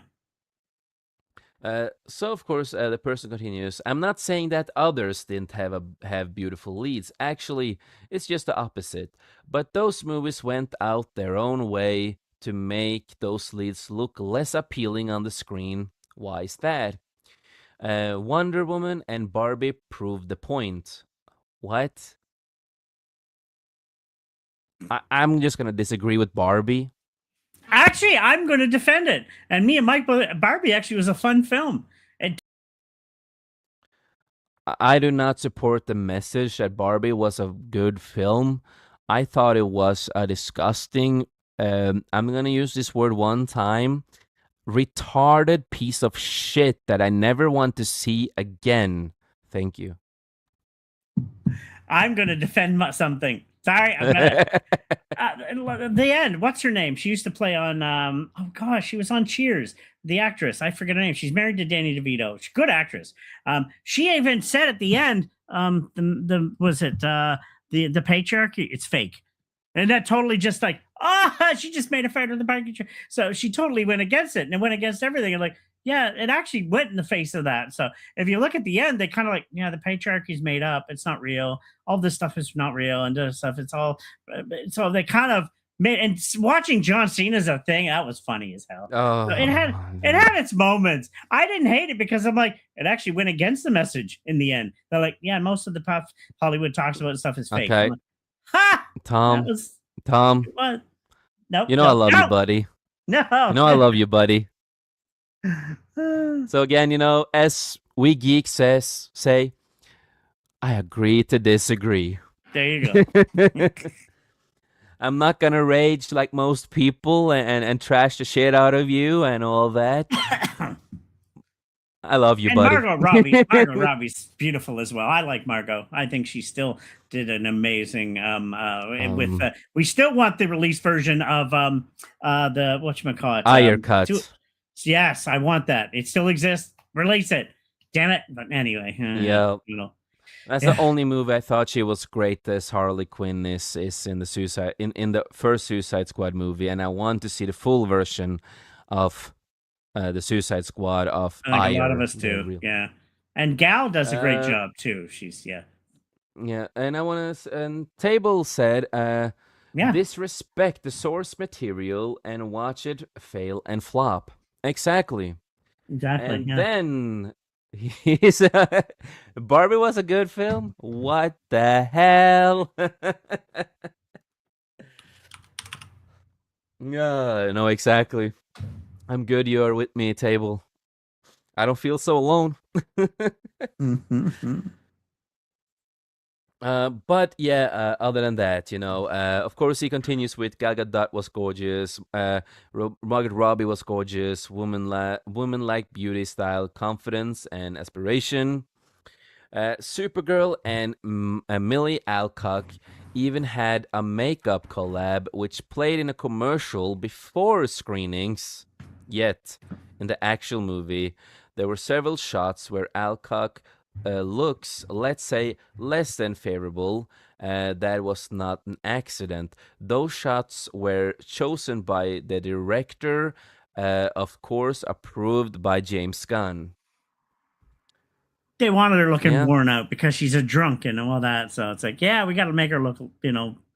So of course, the person continues. I'm not saying that others didn't have beautiful leads. Actually, it's just the opposite. But those movies went out their own way to make those leads look less appealing on the screen. Why is that? Wonder Woman and Barbie proved the point. What? I'm just gonna disagree with Barbie. Actually, I'm going to defend it. And me and Mike, Barbie actually was a fun film. And I do not support the message that Barbie was a good film. I thought it was a disgusting, I'm going to use this word one time, retarded piece of shit that I never want to see again. Thank you. I'm going to defend something. Sorry, I'm gonna. The end. What's her name? She used to play on. Oh gosh, she was on Cheers. The actress, I forget her name. She's married to Danny DeVito. She's a good actress. She even said at the end, the was it the patriarchy? It's fake, and that totally just like she just made a fight with the patriarchy. So she totally went against it, and it went against everything. And like, yeah, it actually went in the face of that. So if you look at the end, they kind of like, yeah, the patriarchy's made up. It's not real. All this stuff is not real, and this stuff. It's all. So they kind of made. And watching John Cena as a thing, that was funny as hell. So Oh, it had its moments. I didn't hate it because I'm like, it actually went against the message in the end. They're like, yeah, most of the pop Hollywood talks about stuff is fake. I'm okay. like, ha! That Tom, was Tom, what? Nope, you know I nope, love you, nope, buddy. You no. know I love you, buddy. So again, as we geeks say, I agree to disagree. There you go. I'm not gonna rage like most people and trash the shit out of you and all that. I love you, And buddy. Margot Robbie's beautiful as well. I like Margot. I think she still did an amazing with um, we still want the release version of the whatchamacallit. Iyer cut. Yes, I want that. It still exists. Release it. Damn it. But anyway, Yeah. you know. That's the Yeah. only movie I thought she was great as Harley Quinn is in the in the first Suicide Squad movie, and I want to see the full version of the Suicide Squad of I think a lot of Ire. us The do. real. Yeah. And Gal does a great Uh, job too. She's yeah. yeah, and I want to. And Table said, Yeah. disrespect the source material and watch it fail and flop. Exactly. Exactly. And Yeah. then he's Barbie was a good film. What the hell? Yeah, no, exactly. I'm good. You are with me, Table. I don't feel so alone. But yeah, other than that, of course, he continues with Gal Gadot was gorgeous. Margaret Robbie was gorgeous. Woman-like beauty, style, confidence, and aspiration. Supergirl and Millie Alcock even had a makeup collab, which played in a commercial before screenings. Yet, in the actual movie, there were several shots where Alcock looks, let's say, less than favorable. That was not an accident. Those shots were chosen by the director, of course, approved by James Gunn. they wanted her looking Yeah, worn out because she's a drunk and all that. So it's like, yeah, we got to make her look,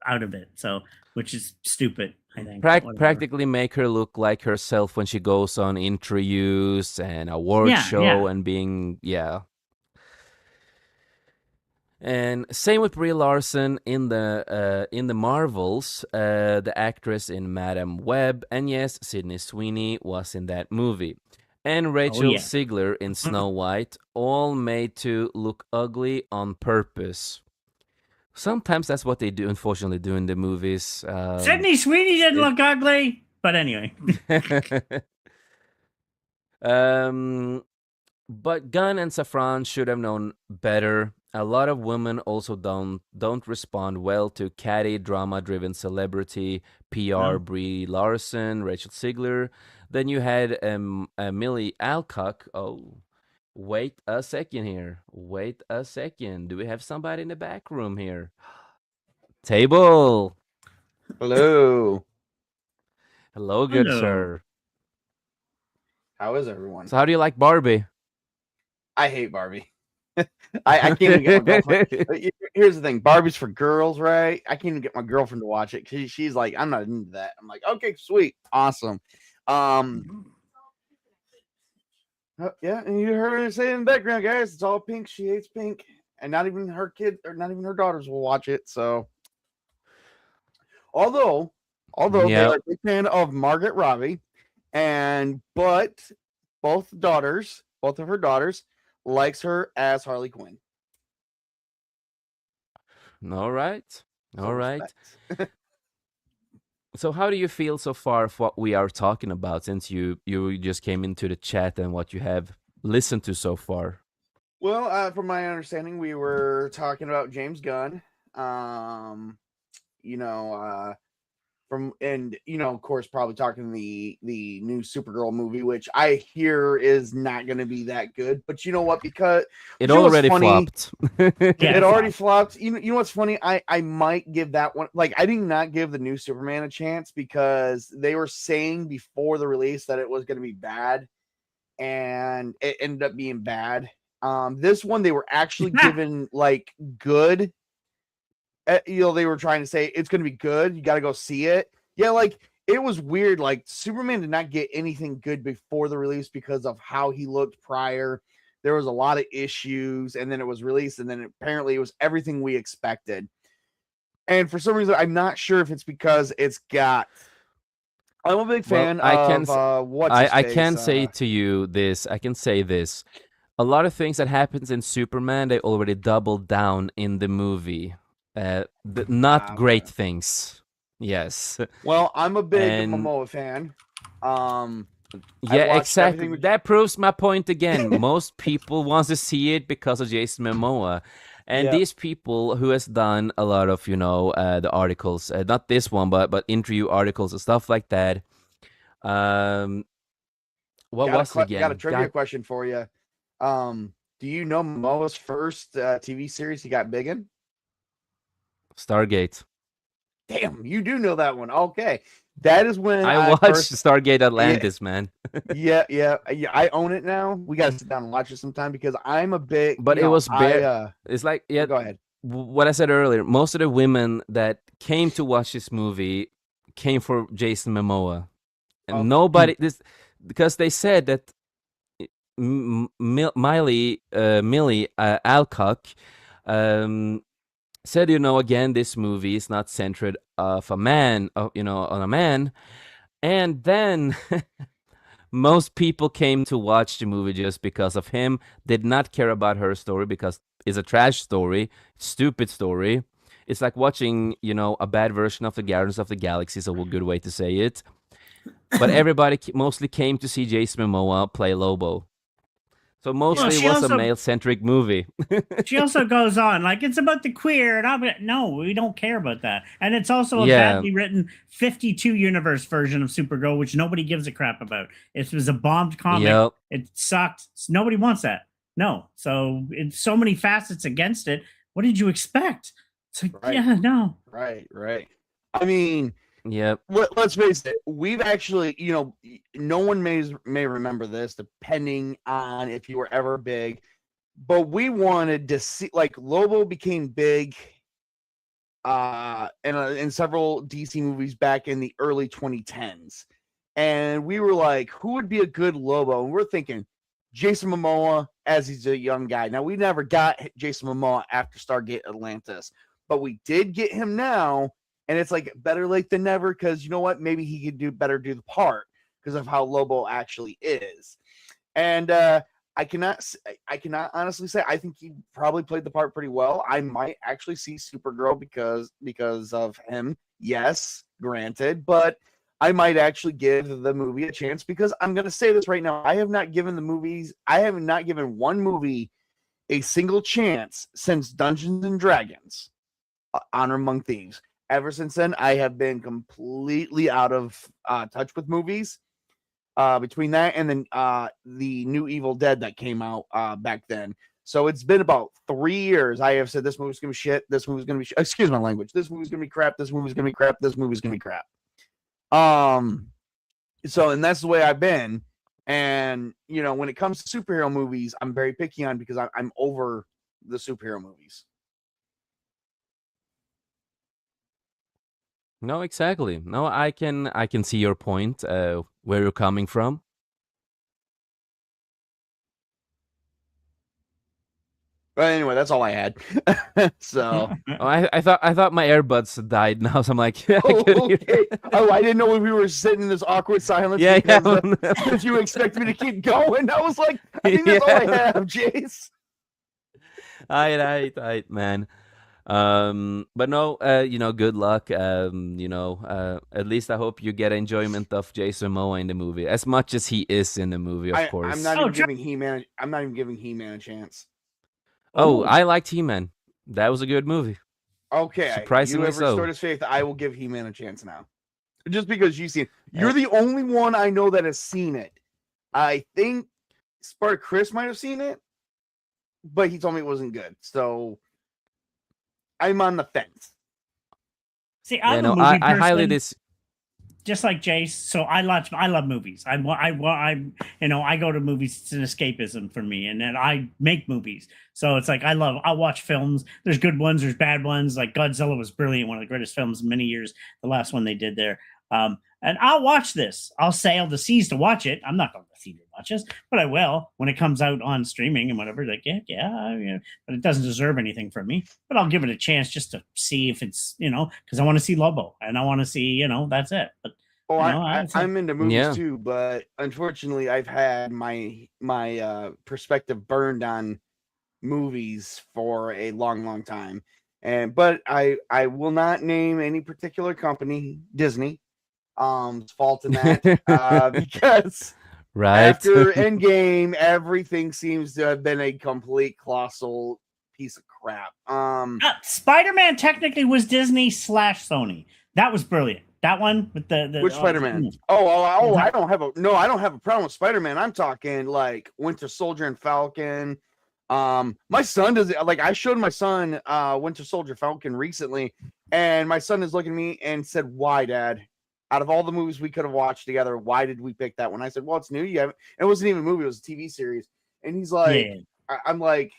out of it. So, which is stupid, I think, but whatever. practically make her look like herself when she goes on interviews and award Yeah, yeah. show and being, yeah. And same with Brie Larson in the Marvels, the actress in Madam Web, and yes, Sydney Sweeney was in that movie, and Oh, Rachel yeah. Ziegler in Snow White, all made to look ugly on purpose. Sometimes that's what they do, unfortunately, do in the movies. Sydney Sweeney didn't It, look ugly, but anyway. um, But Gunn and Safran should have known better. A lot of women also don't respond well to catty, drama-driven celebrity PR. No. Brie Larson, Rachel Ziegler. Then you had Millie Alcock. Oh, wait a second here. Wait a second. Do we have somebody in the back room here? Table. Hello. Hello, good Hello. sir. How is everyone? So, how do you like Barbie? I hate Barbie. I can't even get my girlfriend. Here's the thing: Barbie's for girls, right? I can't even get my girlfriend to watch it because she's like, "I'm not into that." I'm like, "Okay, sweet, awesome." Yeah, and you heard her say in the background, guys. It's all pink. She hates pink, and not even her kid or not even her daughters will watch it. So, although they Yeah. are a big fan of Margaret Robbie, but both of her daughters, likes her as Harley Quinn. All right. So All right. respect. So how do you feel so far of what we are talking about since you just came into the chat and what you have listened to so far? Well, from my understanding, we were talking about James Gunn. You know, of course, probably talking the new Supergirl movie, which I hear is not going to be that good. But you know what? Because It you know what's already funny? flopped. Yeah, It already flopped. You know what's funny? I might give that one. Like, I did not give the new Superman a chance because they were saying before the release that it was going to be bad, and it ended up being bad. This one they were actually given like good. They were trying to say it's going to be good. You got to go see it. Yeah, like it was weird. Like Superman did not get anything good before the release because of how he looked prior. There was a lot of issues, and then it was released, and then apparently it was everything we expected. And for some reason, I'm not sure if it's because it's got. I'm a big fan of what's his I face. can say to you this. I can say this. A lot of things that happens in Superman, they already doubled down in the movie. Not great Okay. things. Yes. Well, I'm a big And Momoa fan. I've yeah, watched exactly. everything. That proves my point again. Most people want to see it because of Jason Momoa. And Yeah. these people who has done a lot of, the articles, not this one, but interview articles and stuff like that. What was it again? Got a trivia question for you. Do you know Momoa's first TV series he got big in? Stargate. Damn, you do know that one. Okay, that is when I I watched first. Stargate Atlantis, man. Yeah. I own it now. We got to sit down and watch it sometime because I'm a big. But it was it's like, yeah, go ahead. What I said earlier, most of the women that came to watch this movie came for Jason Momoa. And nobody, because they said that Millie Alcock said, again, this movie is not centered of a man, on a man. And then most people came to watch the movie just because of him, did not care about her story because it's a trash story, stupid story. It's like watching, a bad version of the Guardians of the Galaxy, is a good way to say it. But everybody mostly came to see Jason Momoa play Lobo. So mostly it was a male-centric movie. She also goes on like it's about the queer, and I'm like, no, we don't care about that. And it's also a badly written 52 universe version of Supergirl, which nobody gives a crap about. It was a bombed comic. Yep. It sucked. Nobody wants that. No. So it's so many facets against it. What did you expect? It's like, yeah, no. Right. I mean, yep. Let's face it. We've actually, no one may remember this, depending on if you were ever big. but we wanted to see, like, Lobo became big in several DC movies back in the early 2010s. And we were like, who would be a good Lobo? And we're thinking Jason Momoa as he's a young guy. Now, we never got Jason Momoa after Stargate Atlantis, but we did get him now. And it's like better late than never, because you know what? Maybe he could do the part because of how Lobo actually is. And I cannot honestly say I think he probably played the part pretty well. I might actually see Supergirl because of him. Yes, granted, but I might actually give the movie a chance, because I'm going to say this right now. I have not given one movie a single chance since Dungeons and Dragons, Honor Among Thieves. Ever since then, I have been completely out of touch with movies. Between that and then the new Evil Dead that came out back then. So it's been about 3 years. I have said this movie's going to be shit. This movie's going to be excuse my language. This movie's going to be crap. This movie's going to be crap. This movie's going to be crap. So, and that's the way I've been. And, you know, when it comes to superhero movies, I'm very picky on, because I'm over the superhero movies. No, exactly. No, I can see your point, where you're coming from. But anyway, that's all I had. So, Oh, I thought my earbuds died now, so I'm like, I couldn't hear. okay. Oh, I didn't know if we were sitting in this awkward silence. Yeah, because you expect me to keep going. I was like, I think that's all I have, Jace. Aight, man. But no, you know, good luck. You know, at least I hope you get enjoyment of Jason Momoa in the movie, as much as he is in the movie, of course. I'm not even giving He-Man. I'm not even giving He-Man a chance. Oh, I liked He-Man. That was a good movie. Okay, surprisingly you ever so. restored his faith, I will give He-Man a chance now. Just because you've seen it. You're the only one I know that has seen it. I think Spark Chris might have seen it, but he told me it wasn't good. So I'm on the fence. See, I'm a movie person. I highly just like Jace. So I love movies. I go to movies. It's an escapism for me, and then I make movies. So it's like I watch films. There's good ones. There's bad ones. Like Godzilla was brilliant. One of the greatest films in many years. The last one they did there. And I'll watch this. I'll sail the seas to watch it. I'm not going to the theater to watch this, but I will when it comes out on streaming and whatever. Like, yeah, but it doesn't deserve anything from me. But I'll give it a chance just to see if it's, because I want to see Lobo and I want to see, that's it. But I'm into movies too, but unfortunately, I've had my perspective burned on movies for a long time, but I will not name any particular company, Disney. Fault in that because after Endgame, everything seems to have been a complete colossal piece of crap. Spider-Man technically was Disney / Sony. That was brilliant. That one with the which Spider-Man? I don't have a problem with Spider-Man. I'm talking like Winter Soldier and Falcon. My son does like I showed my son Winter Soldier Falcon recently, and my son is looking at me and said, "Why, Dad? Out of all the movies we could have watched together, why did we pick that one?" I said, "Well, it's new. You haven't. It wasn't even a movie; it was a TV series." And he's like, "I'm like,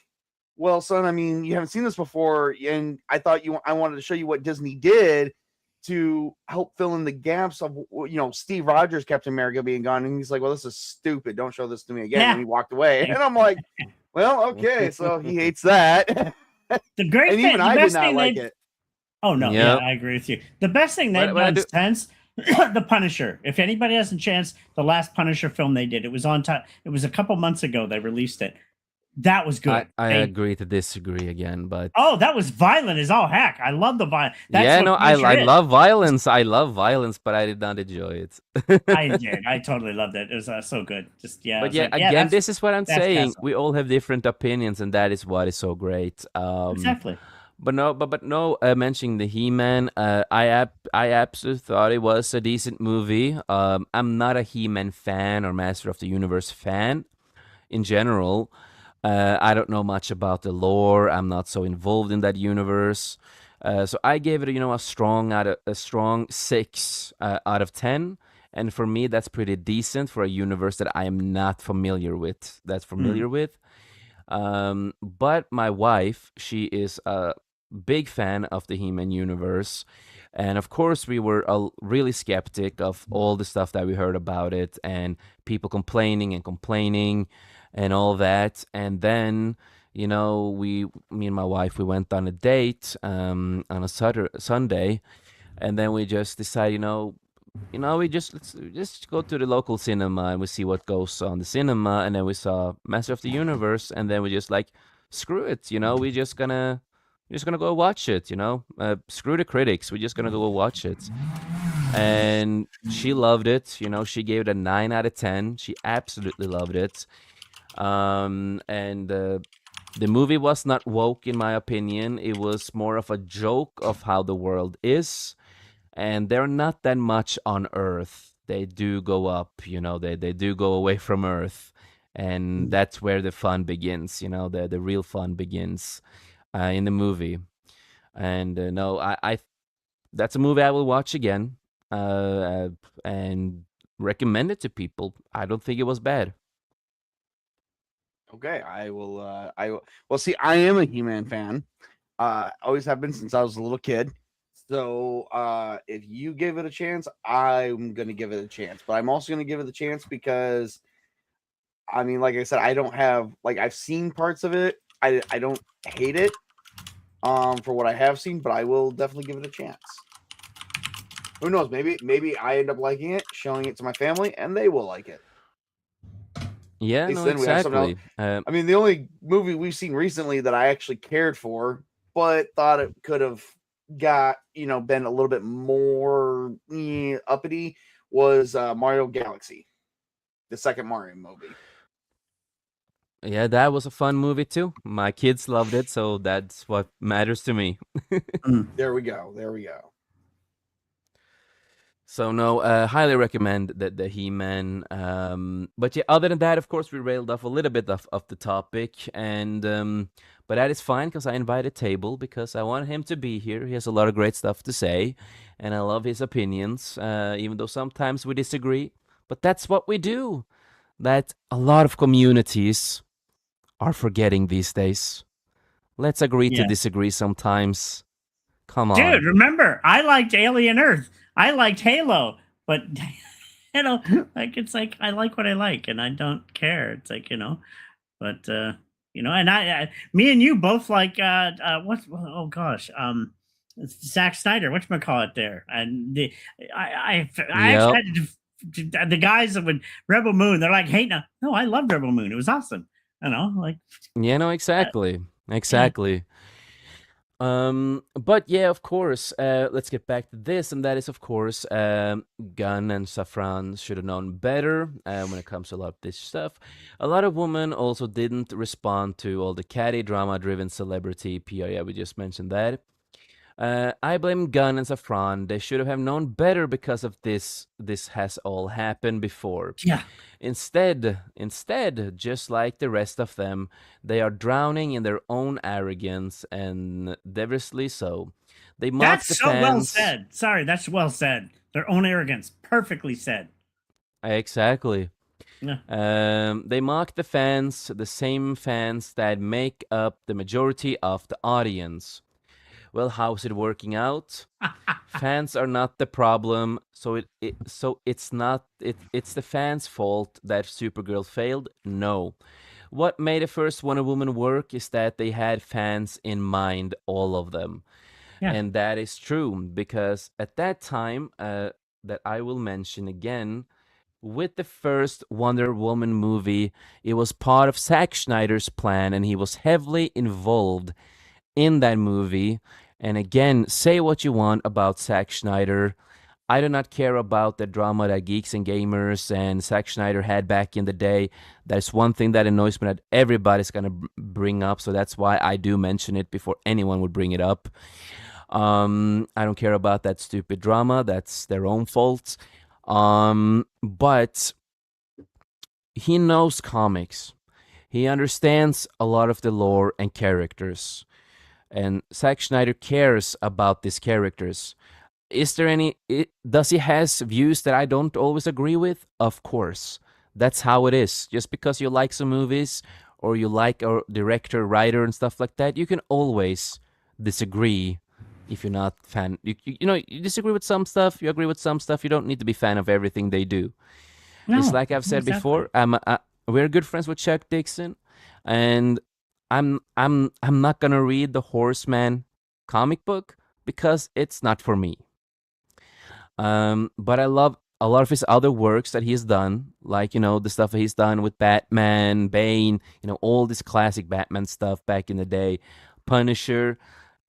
well, son, I mean, you haven't seen this before, and I thought I wanted to show you what Disney did to help fill in the gaps of, Steve Rogers, Captain America being gone." And he's like, "Well, this is stupid. Don't show this to me again." And he walked away. And I'm like, "Well, okay." So he hates that. The great and thing, even I did not like it. Oh no, yeah, I agree with you. The best thing they've done since The Punisher. If anybody has a chance, the last Punisher film they did, it was on time. It was a couple months ago they released it. That was good. I agree to disagree again, but that was violent as all heck. I love the violence. I love violence. I love violence, but I did not enjoy it. I did. I totally loved it. It was so good. Just But again, this is what I'm saying. We all have different opinions, and that is what is so great. Exactly. But no, mentioning the He-Man, I absolutely thought it was a decent movie. I'm not a He-Man fan or Master of the Universe fan in general. I don't know much about the lore. I'm not so involved in that universe. So I gave it, a strong 6 out of 10. And for me, that's pretty decent for a universe that I am not familiar with. But my wife, she is a big fan of the He-Man universe. And of course, we were really skeptic of all the stuff that we heard about it and people complaining and complaining and all that. And then, me and my wife, we went on a date on a Sunday, and then we just decided, we let's just go to the local cinema and we see what goes on the cinema. And then we saw Master of the Universe, and then we just like, screw it, we're just gonna go watch it. Screw the critics, we're just gonna go watch it. And she loved it. She gave it a 9 out of 10. She absolutely loved it. And the movie was not woke, in my opinion. It was more of a joke of how the world is, and they're not that much on Earth. They do go up, they do go away from Earth, and that's where the fun begins. The real fun begins in the movie. And no, I that's a movie I will watch again, and recommend it to people. I don't think it was bad. Okay, I will. Well, see, I am a He-Man fan. Always have been since I was a little kid. So if you give it a chance, I'm gonna give it a chance. But I'm also gonna give it a chance because, I mean, like I said, I don't have I've seen parts of it. I don't hate it for what I have seen, but I will definitely give it a chance. Who knows? Maybe I end up liking it, showing it to my family, and they will like it. Yeah, At no, least then we have something else. exactly. I mean, the only movie we've seen recently that I actually cared for, but thought it could have got been a little bit more uppity, was Mario Galaxy, the second Mario movie. Yeah, that was a fun movie too. My kids loved it, so that's what matters to me. There we go. There we go. So no, highly recommend the He-Man. But yeah, other than that, of course, we railed off a little bit of the topic, and but that is fine because I invited Table because I want him to be here. He has a lot of great stuff to say, and I love his opinions, even though sometimes we disagree. But that's what we do. That a lot of communities are forgetting these days. Let's agree to Yeah. disagree sometimes. Come Dude, on. remember, I liked Alien Earth. I liked Halo, but it's like I like what I like, and I don't care. It's like but and me and you both like what? Oh gosh, Zack Snyder. Whatchamacallit there? And I actually Yep. had the guys that would Rebel Moon. They're like hating. No, I loved Rebel Moon. It was awesome. Like Yeah, no, uh, exactly. yeah, Exactly. But yeah, of course, let's get back to this, and that is, of course, Gunn and Safran should have known better when it comes to a lot of this stuff. A lot of women also didn't respond to all the catty, drama-driven celebrity PR. Yeah, we just mentioned that. I blame Gunn and Safran. They should have known better because of this. This has all happened before. yeah. Instead, just like the rest of them, they are drowning in their own arrogance, and devilishly so. They mock the That's so well fans. said. Sorry, that's well said. Their own arrogance. Perfectly said. Exactly. Yeah. They mock the fans, the same fans that make up the majority of the audience. Well, how's it working out? Fans are not the problem, so it's the fans' fault that Supergirl failed. No, what made the first Wonder Woman work is that they had fans in mind, all of them, Yeah. and that is true because at that time, that I will mention again. With the first Wonder Woman movie, it was part of Zack Snyder's plan, and he was heavily involved in that movie. And again, say what you want about Zack Snyder. I do not care about the drama that geeks and gamers and Zack Snyder had back in the day. That's one thing that annoys me that everybody's going to bring up. So that's why I do mention it before anyone would bring it up. I don't care about that stupid drama. That's their own fault. But he knows comics. He understands a lot of the lore and characters. And Zack Snyder cares about these characters. Is there does he has views that I don't always agree with? Of course. That's how it is. Just because you like some movies or you like a director, writer, and stuff like that, you can always disagree if you're not fan. You disagree with some stuff, you agree with some stuff. You don't need to be fan of everything they do. It's No, like I've said exactly. before. We're good friends with Chuck Dixon, and I'm not gonna read the Horseman comic book because it's not for me. But I love a lot of his other works that he's done, like the stuff that he's done with Batman, Bane, all this classic Batman stuff back in the day, Punisher,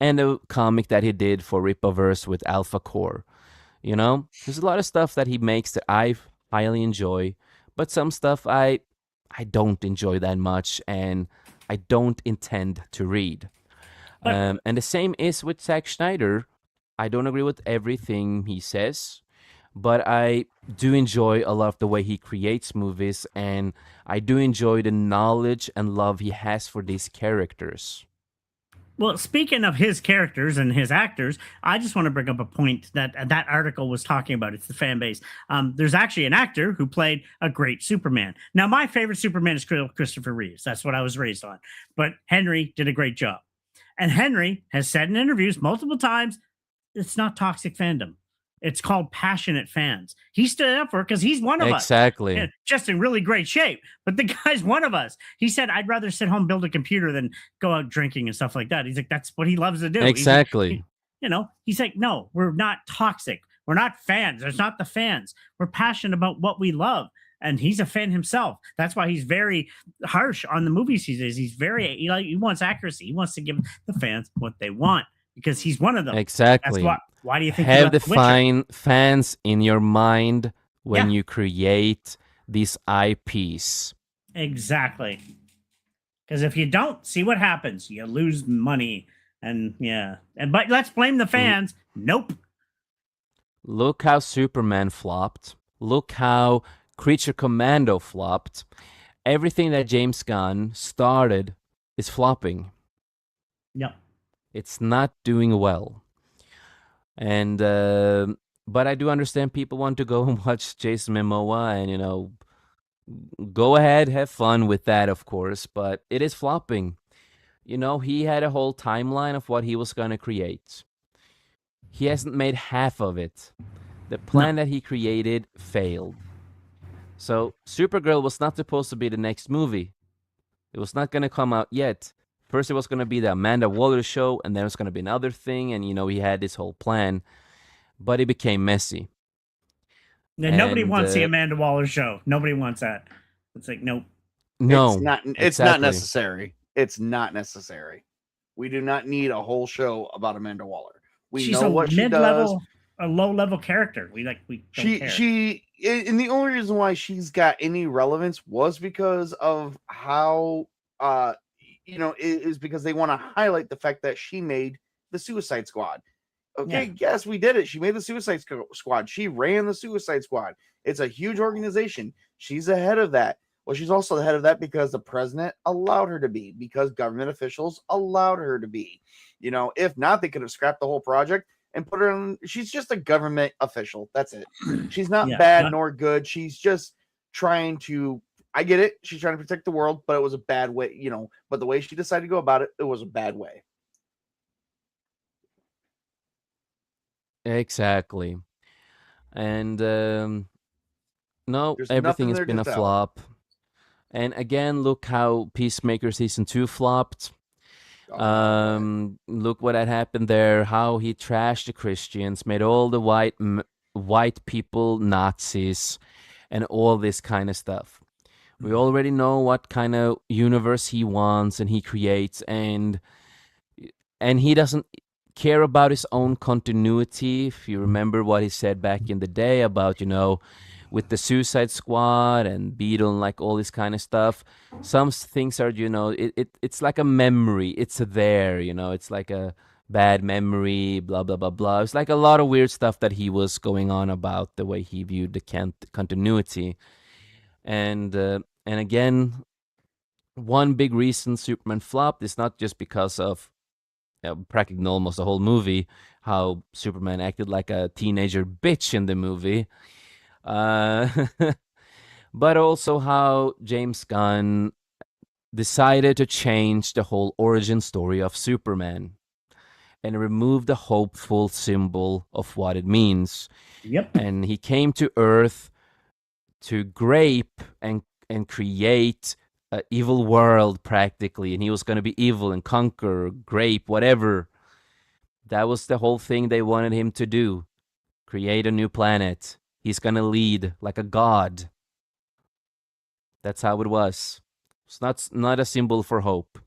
and the comic that he did for Rippaverse with Alpha Core. There's a lot of stuff that he makes that I highly enjoy, but some stuff I don't enjoy that much, and I don't intend to read. But And the same is with Zack Schneider. I don't agree with everything he says, but I do enjoy a lot of the way he creates movies, and I do enjoy the knowledge and love he has for these characters. well, speaking of his characters and his actors, I just want to bring up a point that that article was talking about. It's the fan base. There's actually an actor who played a great Superman. Now, my favorite Superman is Christopher Reeves. That's what I was raised on. But Henry did a great job. And Henry has said in interviews multiple times, it's not toxic fandom. It's called passionate fans. He stood up for it because he's one of us, Exactly. just in really great shape. But the guy's one of us. He said, I'd rather sit home, build a computer than go out drinking and stuff like that. He's like, that's what he loves to do. Exactly. He's like, no, we're not toxic. We're not fans. There's not the fans. We're passionate about what we love. And he's a fan himself. That's why he's very harsh on the movies he does. He's very, he wants accuracy. He wants to give the fans what they want because he's one of them. Exactly. That's why do you think have the Witcher? fans in your mind when Yeah. you create these IPs? Exactly. Because if you don't, see what happens. You lose money. And yeah. But let's blame the fans. Nope. Look how Superman flopped. Look how Creature Commando flopped. Everything that James Gunn started is flopping. Yep. It's not doing well. And but I do understand people want to go and watch Jason Momoa, and go ahead, have fun with that, of course. But it is flopping. He had a whole timeline of what he was gonna create. He hasn't made half of it. The plan that he created failed. So Supergirl was not supposed to be the next movie. It was not going to come out yet. First, it was going to be the Amanda Waller show, and then it was going to be another thing. And he had this whole plan, but it became messy. And nobody wants the Amanda Waller show. Nobody wants that. It's like, nope. No, it's not. It's exactly. not necessary. It's not necessary. We do not need a whole show about Amanda Waller. She's know a what mid-level, she does. a low-level character. We don't care. And the only reason why she's got any relevance was because of how is because they want to highlight the fact that she made the Suicide Squad. Okay, yes, we did it. She made the Suicide Squad. She ran the Suicide Squad. It's a huge organization. She's ahead of that. Well, she's also ahead of that because the president allowed her to be, because government officials allowed her to be. If not, they could have scrapped the whole project and put her on. She's just a government official. That's it. She's not bad nor good. She's just trying to. I get it. She's trying to protect the world, but it was a bad way, But the way she decided to go about it, it was a bad way. Exactly. And no, There's everything nothing has there been to a tell. flop. And again, look how Peacemaker Season 2 flopped. Look what had happened there. How he trashed the Christians, made all the white people Nazis, and all this kind of stuff. We already know what kind of universe he wants and he creates, and he doesn't care about his own continuity. If you remember what he said back in the day about with the Suicide Squad and Beetle and like all this kind of stuff. Some things are, it's like a memory. It's there, it's like a bad memory, blah, blah, blah, blah. It's like a lot of weird stuff that he was going on about the way he viewed the continuity. And again, one big reason Superman flopped is not just because of practically almost the whole movie, how Superman acted like a teenager bitch in the movie. But also how James Gunn decided to change the whole origin story of Superman and remove the hopeful symbol of what it means. Yep. And he came to Earth to grape and create an evil world practically, and he was going to be evil and conquer, grape, whatever. That was the whole thing they wanted him to do. Create a new planet. He's going to lead like a god. That's how it was. It's not a symbol for hope.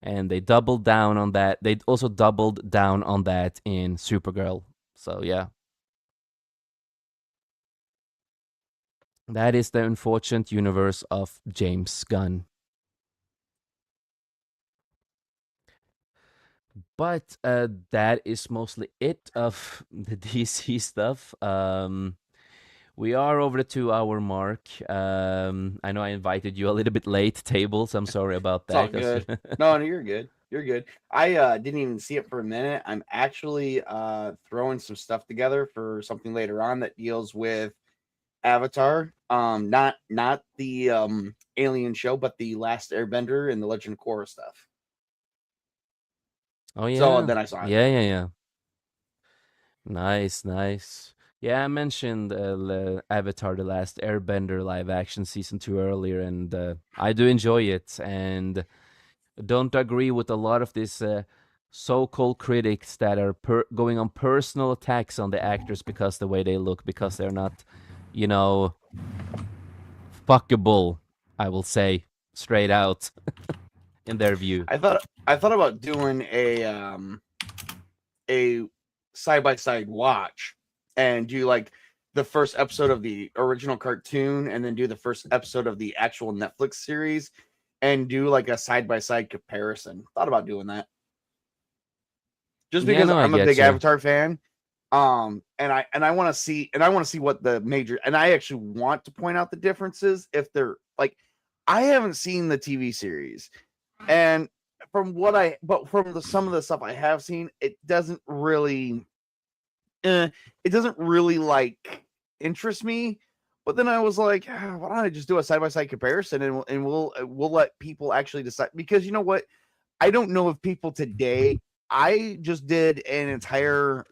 And they doubled down on that. They also doubled down on that in Supergirl. So yeah. That is the unfortunate universe of James Gunn. But that is mostly it of the DC stuff. We are over the 2 hour mark. I know I invited you a little bit late, Tables. I'm sorry about It's all that. 'Cause good. No, you're good. You're good. I didn't even see it for a minute. I'm actually throwing some stuff together for something later on that deals with Avatar. Not the Alien show, but the Last Airbender and the Legend of Korra stuff. Oh So yeah, then I saw it. yeah. Nice, nice. Yeah, I mentioned Avatar: The Last Airbender live action season 2 earlier, and I do enjoy it. And don't agree with a lot of these so-called critics that are going on personal attacks on the actors because the way they look, because they're not, you know, fuckable. I will say straight out in their view. I thought about doing a side by side watch and do like the first episode of the original cartoon and then do the first episode of the actual Netflix series and do like a side by side comparison. Thought about doing that. Just Yeah, because no, I I'm a get big you. Avatar fan. And I want to see what the major, and I actually want to point out the differences if they're like, I haven't seen the TV series, and from some of the stuff I have seen, it doesn't really like interest me. But then I was like, why don't I just do a side by side comparison and we'll let people actually decide, because you know what, I don't know if people today. I just did an entire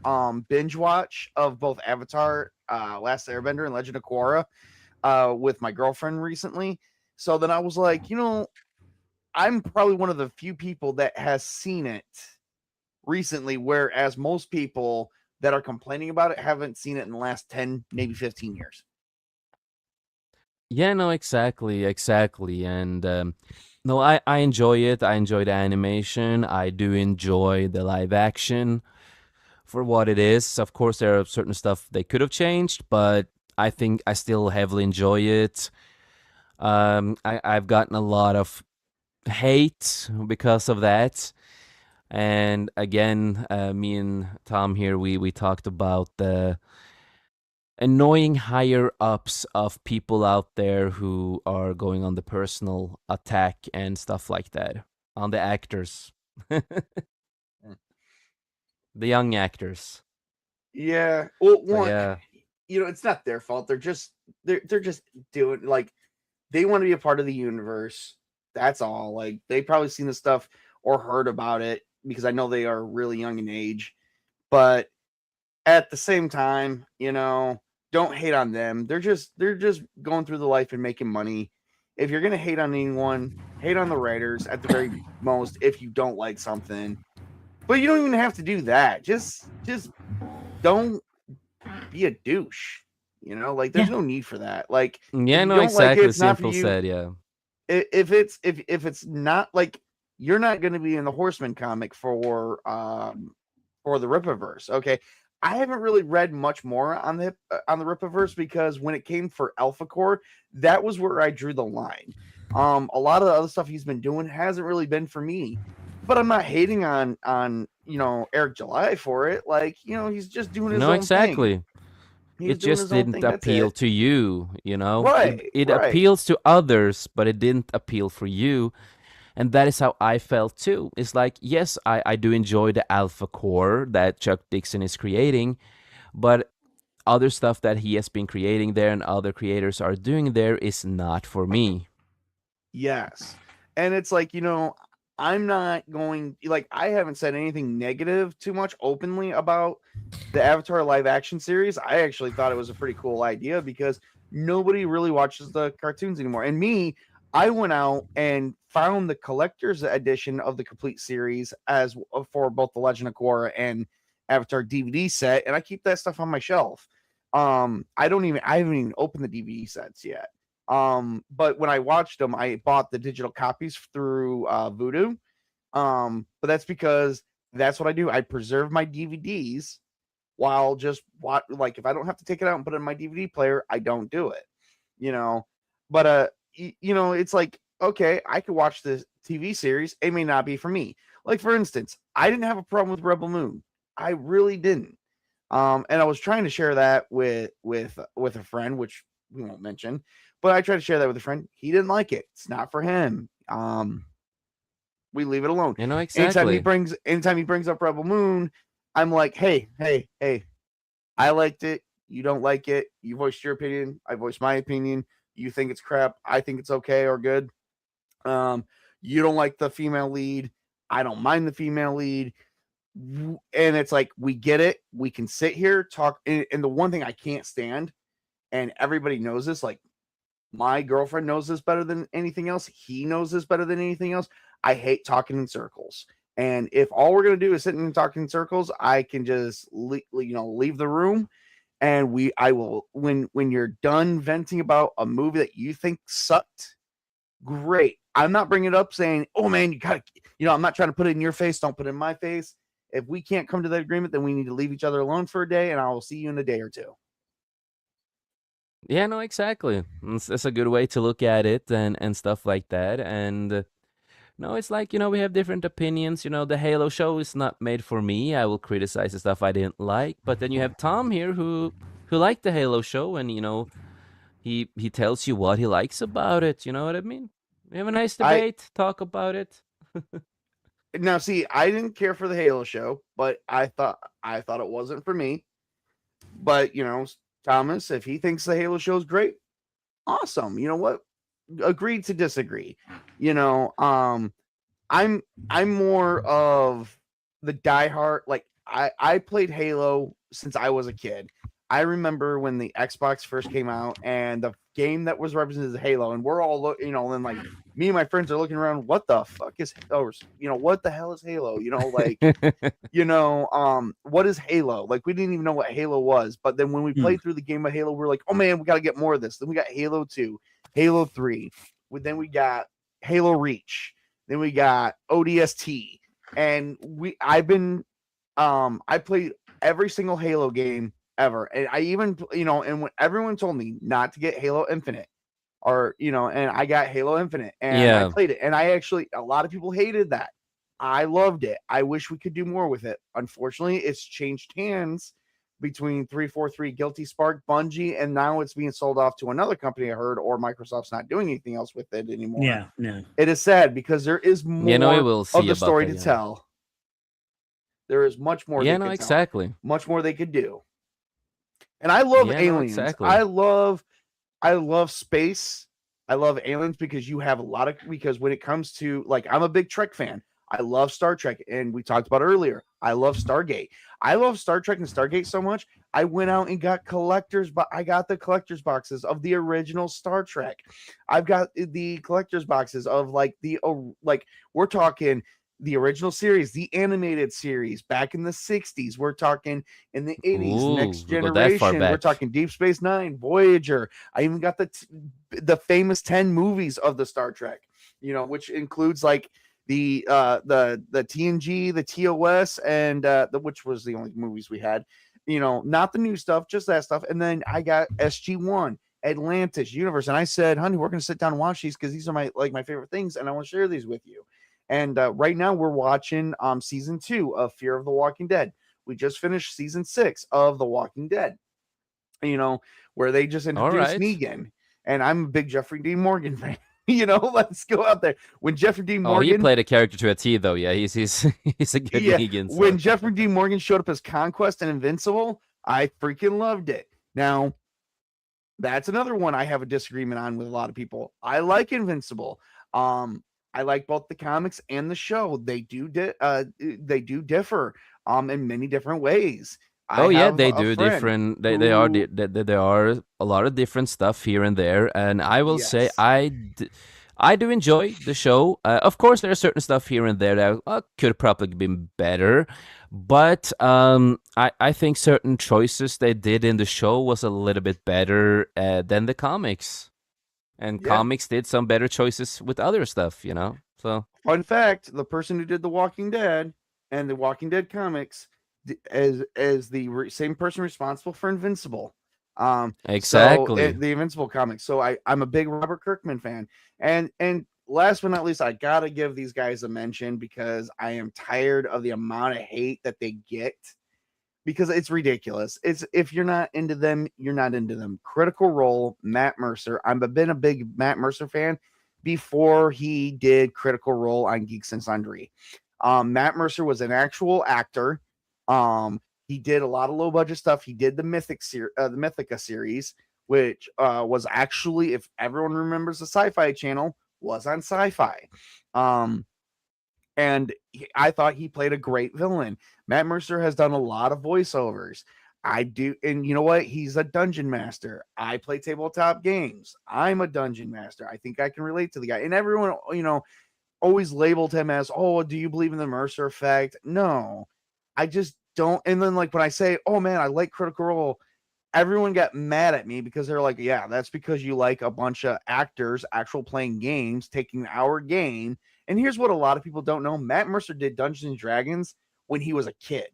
binge watch of both Avatar, Last Airbender, and Legend of Korra with my girlfriend recently. So then I was like, I'm probably one of the few people that has seen it recently, whereas most people that are complaining about it haven't seen it in the last 10, maybe 15 years. Yeah, no, exactly. And no, I enjoy it. I enjoy the animation. I do enjoy the live action for what it is. Of course, there are certain stuff they could have changed, but I think I still heavily enjoy it. I've gotten a lot of hate because of that. And again, me and Tom here, we talked about the annoying higher ups of people out there who are going on the personal attack and stuff like that on the actors, the young actors. Yeah. Well, So one, yeah, it's not their fault. They're just doing like they want to be a part of the universe. That's all. Like they probably seen the stuff or heard about it because I know they are really young in age. But at the same time, don't hate on them. They're just going through the life and making money. If you're gonna hate on anyone, hate on the writers at the very most if you don't like something. But you don't even have to do that. Just don't be a douche. Like there's Yeah. no need for that. Like if yeah, you no, don't like it, exactly. it's not for Simple you. said, yeah. If it's not like you're not going to be in the Horseman comic for the Rippaverse. Okay, I haven't really read much more on the Rippaverse because when it came for Alpha Core, that was where I drew the line. A lot of the other stuff he's been doing hasn't really been for me, but I'm not hating on Eric July for it. Like he's just doing his No, own thing. exactly. He's It doing just his own didn't thing. That's appeal it. to you, you know? Right, It right. appeals to others, but it didn't appeal for you. And that is how I felt too. It's like, yes, I do enjoy the alpha core that Chuck Dixon is creating, but other stuff that he has been creating there and other creators are doing there is not for me. Yes. And it's like, I'm not going, like, I haven't said anything negative too much openly about the Avatar live action series. I actually thought it was a pretty cool idea because nobody really watches the cartoons anymore. And me, I went out and found the collector's edition of the complete series as for both the Legend of Korra and Avatar DVD set, and I keep that stuff on my shelf. I haven't even opened the DVD sets yet. But when I watched them, I bought the digital copies through Voodoo. But that's because that's what I do. I preserve my DVDs while just like if I don't have to take it out and put it in my DVD player, I don't do it. You know, but it's like, okay, I could watch this TV series. It may not be for me. Like for instance, I didn't have a problem with Rebel Moon. I really didn't. And I was trying to share that with a friend, which we won't mention, but I tried to share that with a friend. He didn't like it. It's not for him. We leave it alone. Exactly. Anytime he brings up Rebel Moon, I'm like, hey, I liked it. You don't like it. You voiced your opinion. I voiced my opinion. You think it's crap. I think it's okay or good. You don't like the female lead. I don't mind the female lead. And it's like, we get it. We can sit here, talk. And the one thing I can't stand, and everybody knows this, like my girlfriend knows this better than anything else. He knows this better than anything else. I hate talking in circles. And if all we're going to do is sitting and talking in circles, I can just leave the room. And I will, when you're done venting about a movie that you think sucked, great. I'm not bringing it up saying, oh man, you gotta, I'm not trying to put it in your face. Don't put it in my face. If we can't come to that agreement, then we need to leave each other alone for a day, and I will see you in a day or two. Yeah, no, exactly. That's a good way to look at it and stuff like that. And no, it's like, we have different opinions. The Halo show is not made for me. I will criticize the stuff I didn't like. But then you have Tom here who liked the Halo show, and he tells you what he likes about it. You know what I mean? We have a nice debate, talk about it. Now, see, I didn't care for the Halo show, but I thought it wasn't for me. But Thomas, if he thinks the Halo show is great, awesome. You know what? Agreed to disagree. I'm more of the diehard. Like I played Halo since I was a kid. I remember when the Xbox first came out and the game that was represented as Halo, and we're all and like me and my friends are looking around, what the fuck is what the hell is Halo? Like what is Halo? Like we didn't even know what Halo was. But then when we played through the game of Halo, we're like, oh man, we got to get more of this. Then we got Halo 2, Halo 3. Then we got Halo Reach. Then we got ODST. And I played every single Halo game ever. And I even, and when everyone told me not to get Halo Infinite or, and I got Halo Infinite and I played it. And a lot of people hated that. I loved it. I wish we could do more with it. Unfortunately, it's changed hands between 343, Guilty Spark, Bungie, and now it's being sold off to another company, I heard, or Microsoft's not doing anything else with it anymore. Yeah. It is sad because there is more of the story to tell. There is much more. Yeah, no, exactly. Much more they could do. And I love aliens. No, exactly. I love space. I love aliens because because when it comes to, like, I'm a big Trek fan. I love Star Trek, and we talked about earlier. I love Stargate. I love Star Trek and Stargate so much. I went out and got I got the collector's boxes of the original Star Trek. I've got the collector's boxes of we're talking the original series, the animated series back in the 60s. We're talking in the 80s, Next Generation. We're talking Deep Space Nine, Voyager. I even got the famous 10 movies of the Star Trek, which includes like the TNG, the TOS, and which was the only movies we had, not the new stuff, just that stuff. And then I got SG-1, Atlantis, Universe, and I said, honey, we're going to sit down and watch these because these are my favorite things, and I want to share these with you. And right now we're watching season 2 of Fear of the Walking Dead. We just finished season 6 of The Walking Dead, where they just introduced Negan. And I'm a big Jeffrey Dean Morgan fan. Let's go out there. When Jeffrey Dean Morgan... Oh, he played a character to a T, though. Yeah, he's a good Negan. So. When Jeffrey Dean Morgan showed up as Conquest and Invincible, I freaking loved it. Now, that's another one I have a disagreement on with a lot of people. I like Invincible. I like both the comics and the show. They do differ in many different ways. I Oh yeah, have they a do friend different. They are who there are a lot of different stuff here and there, and I will say yes. I do enjoy the show. Of course, there are certain stuff here and there that could probably been better, but I think certain choices they did in the show was a little bit better than the comics, and Yeah. comics did some better choices with other stuff. So Fun fact: the person who did The Walking Dead and The Walking Dead comics as the same person responsible for Invincible. exactly. The Invincible comics. So I'm a big Robert Kirkman fan, and last but not least, I gotta give these guys a mention because I am tired of the amount of hate that they get because it's ridiculous. It's if you're not into them, you're not into them. Critical Role, Matt Mercer. I've been a big Matt Mercer fan before he did Critical Role on Geeks and Sundry. Matt Mercer was an actual actor. He did a lot of low budget stuff. He did the the Mythica series, which was actually, if everyone remembers the Sci-Fi Channel, was on Sci-Fi. And I thought he played a great villain. Matt Mercer has done a lot of voiceovers. I do, and you know what? He's a dungeon master. I play tabletop games. I'm a dungeon master. I think I can relate to the guy. And everyone, always labeled him as, oh, do you believe in the Mercer effect? No, I just don't. And then, like, when I say, oh man, I like Critical Role, everyone got mad at me because they're like, yeah, that's because you like a bunch of actors actual playing games, taking our game. And here's what a lot of people don't know: Matt Mercer did Dungeons and Dragons when he was a kid.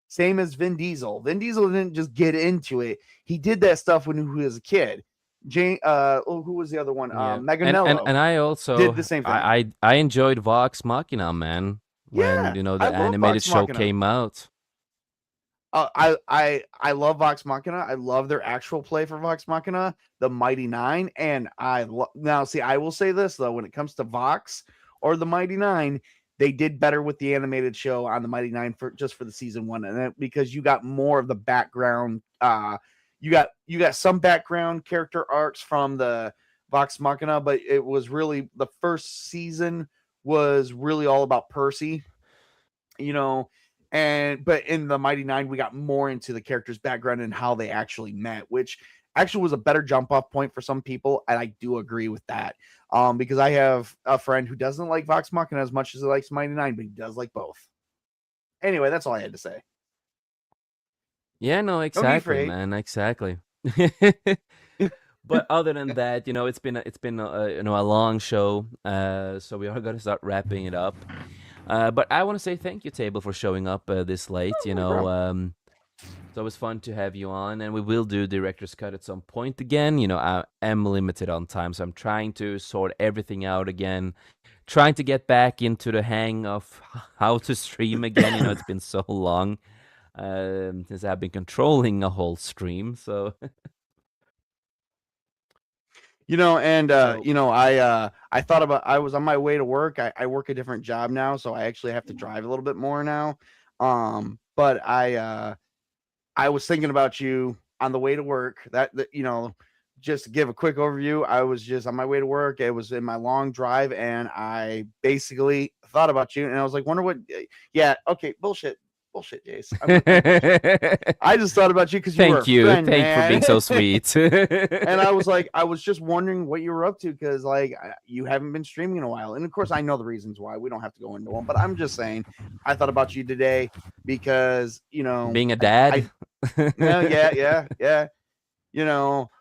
Same as Vin Diesel. Vin Diesel didn't just get into it; he did that stuff when he was a kid. Who was the other one? Yeah, Meganello and I did also the same thing. I enjoyed Vox Machina, man, when Yeah, I the love animated Vox show Machina. came out. I love Vox Machina. I love their actual play for Vox Machina, the Mighty Nine, and now see. I will say this though: when it comes to Vox or the Mighty Nine, they did better with the animated show on the Mighty Nine for the season one, and because you got more of the background. You got some background character arcs from the Vox Machina, but it was really the first season was really all about Percy, you know. And but in the Mighty Nine we got more into the characters background and how they actually met, which actually was a better jump off point for some people, and I do agree with that. Because I have a friend who doesn't like Vox Machina as much as he likes Mighty Nine, but he does like both. Anyway, that's all I had to say. Yeah, no, No need for exactly, hate. man, exactly. But other than that, it's been a long show, so we are gonna start wrapping it up. But I want to say thank you, Table, for showing up this late. No problem. It's always fun to have you on, and we will do director's cut at some point again. I am limited on time, so I'm trying to sort everything out again, trying to get back into the hang of how to stream again. It's been so long since I've been controlling a whole stream. So, And so I thought about I was on my way to work. I work a different job now, so I actually have to drive a little bit more now. But I was thinking about you on the way to work. Just to give a quick overview, I was just on my way to work. It was in my long drive, and I basically thought about you, and I was like, wonder what. Yeah, okay, bullshit, Jace. I'm not gonna bullshit. I just thought about you because you were a friend, thank you for man. being so sweet. And I was like, I was just wondering what you were up to because, like, you haven't been streaming in a while. And of course, I know the reasons why. We don't have to go into them, but I'm just saying, I thought about you today because, being a dad. yeah.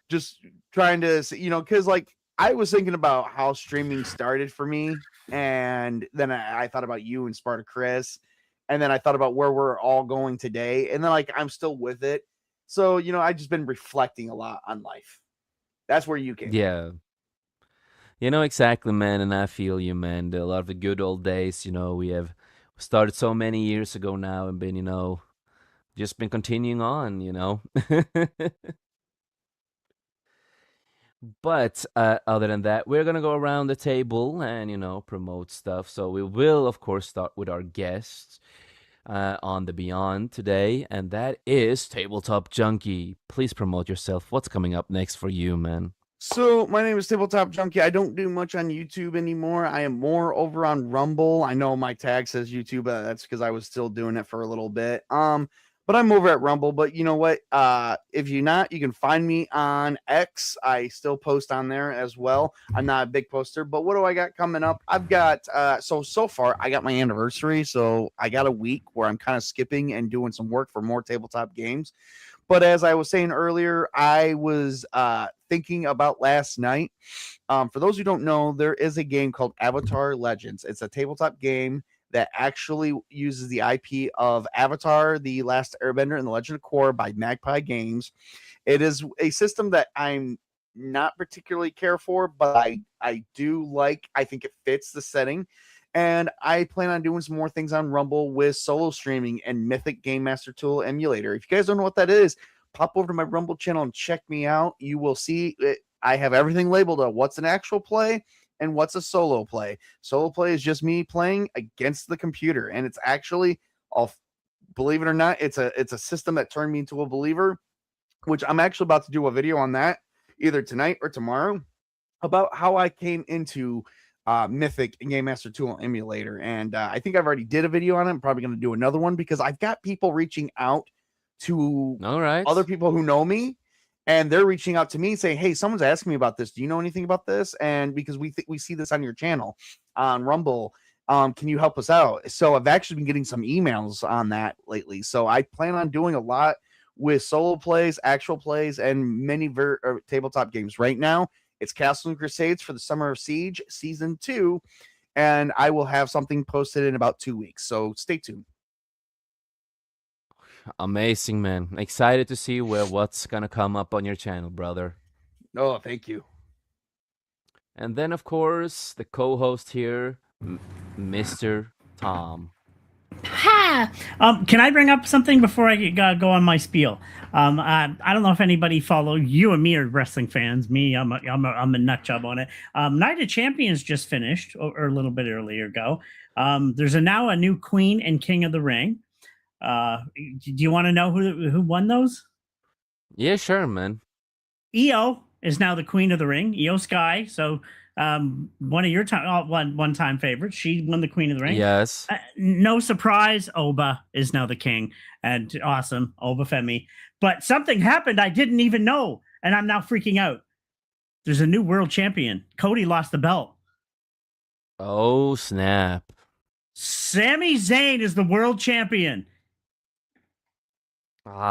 Just trying to, because, like, I was thinking about how streaming started for me. And then I thought about you and Sparta Chris. And then I thought about where we're all going today. And then, like, I'm still with it. So, I've just been reflecting a lot on life. That's where you came from. Yeah. Exactly, man, and I feel you, man. A lot of the good old days, we have started so many years ago now and been, just been continuing on. But other than that, we're gonna go around the table and promote stuff. So we will, of course, start with our guests on the Beyond today, and that is Tabletop Junkie. Please promote yourself. What's coming up next for you, man? So my name is Tabletop Junkie. I don't do much on YouTube anymore. I am more over on Rumble. I know my tag says YouTube, that's because I was still doing it for a little bit. But I'm over at Rumble. But you know what? If you're not, you can find me on X. I still post on there as well. I'm not a big poster, but what do I got coming up? I've got so far I got my anniversary, so I got a week where I'm kind of skipping and doing some work for more tabletop games. But as I was saying earlier, I was thinking about last night. For those who don't know, there is a game called Avatar Legends. It's a tabletop game that actually uses the IP of Avatar, The Last Airbender, and The Legend of Korra by Magpie Games. It is a system that I'm not particularly care for, but I do like. I think it fits the setting. And I plan on doing some more things on Rumble with solo streaming and Mythic Game Master Tool Emulator. If you guys don't know what that is, pop over to my Rumble channel and check me out. You will see it. I have everything labeled of what's an actual play and what's a solo play. Solo play is just me playing against the computer, and it's actually, believe it or not, it's a system that turned me into a believer, which I'm actually about to do a video on that either tonight or tomorrow about how I came into Mythic and Game Master Tool Emulator. And I think I've already did a video on it. I'm probably going to do another one because I've got people reaching out to other people who know me, and they're reaching out to me saying, hey, someone's asking me about this. Do you know anything about this? And because we see this on your channel on Rumble, can you help us out? So I've actually been getting some emails on that lately. So I plan on doing a lot with solo plays, actual plays, and many tabletop games. Right now, it's Castle and Crusades for the Summer of Siege Season 2, and I will have something posted in about 2 weeks. So stay tuned. Amazing, man. Excited to see what's going to come up on your channel, brother. Oh, thank you. And then, of course, the co-host here, Mr. Tom. Ha! Can I bring up something before I go on my spiel? I don't know if anybody follow you and me are wrestling fans. Me, I'm a nut job on it. Night of Champions just finished, or a little bit earlier ago. There's now a new Queen and King of the Ring. Do you want to know who won those? Yeah, sure, man. Io is now the Queen of the Ring. Io Sky. So one of your one time favorites. She won the Queen of the Ring. Yes. No surprise, Oba is now the king, and awesome, Oba Femi. But something happened I didn't even know, and I'm now freaking out. There's a new world champion. Cody lost the belt. Oh, snap. Sami Zayn is the world champion.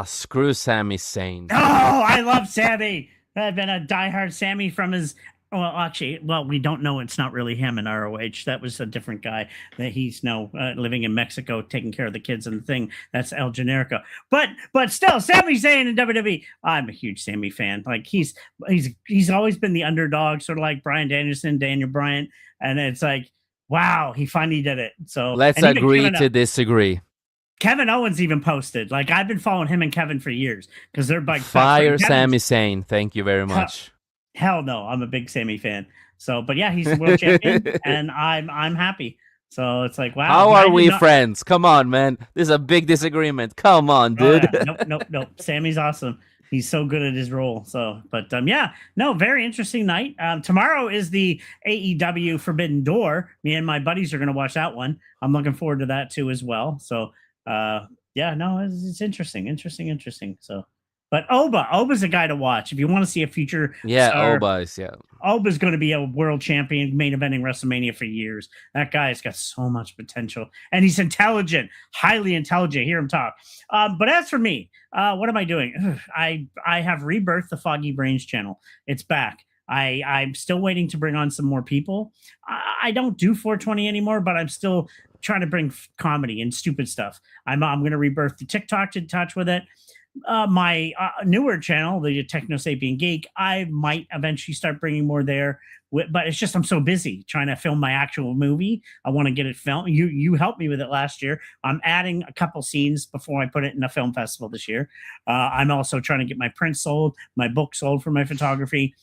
Screw Sami Zayn. Oh, I love Sami. I've been a diehard Sami from his. Well, actually, we don't know. It's not really him in ROH. That was a different guy. That he's now living in Mexico, taking care of the kids and the thing. That's El Generico. But still, Sami Zayn in WWE. I'm a huge Sami fan. Like he's always been the underdog, sort of like Bryan Danielson, Daniel Bryan, and it's like, wow, he finally did it. So let's agree to disagree. Kevin Owens even posted, like, I've been following him and Kevin for years because they're like fire Sami Zayn. Thank you very much. Hell no, I'm a big Sami fan. So, but yeah, he's the world champion, and I'm happy. So it's like, wow. How are we friends? Come on, man. This is a big disagreement. Come on, dude. Oh, yeah. Nope. Sammy's awesome. He's so good at his role. So, but yeah, no, very interesting night. Tomorrow is the AEW Forbidden Door. Me and my buddies are going to watch that one. I'm looking forward to that too as well. So, yeah, no, it's interesting. So. But Oba's a guy to watch if you want to see a future. Yeah, star. Oba's going to be a world champion, main eventing WrestleMania for years. That guy's got so much potential, and he's intelligent, highly intelligent. Hear him talk. But as for me, what am I doing? I have rebirthed the Foggy Brains channel. It's back. I'm still waiting to bring on some more people. I don't do 420 anymore, but I'm still trying to bring comedy and stupid stuff. I'm going to rebirth the TikTok to touch with it. My newer channel, the Techno Sapien Geek, I might eventually start bringing more there, but it's just I'm so busy trying to film my actual movie. I want to get it filmed. You helped me with it last year. I'm adding a couple scenes before I put it in a film festival this year. I'm also trying to get my print sold, my book sold for my photography.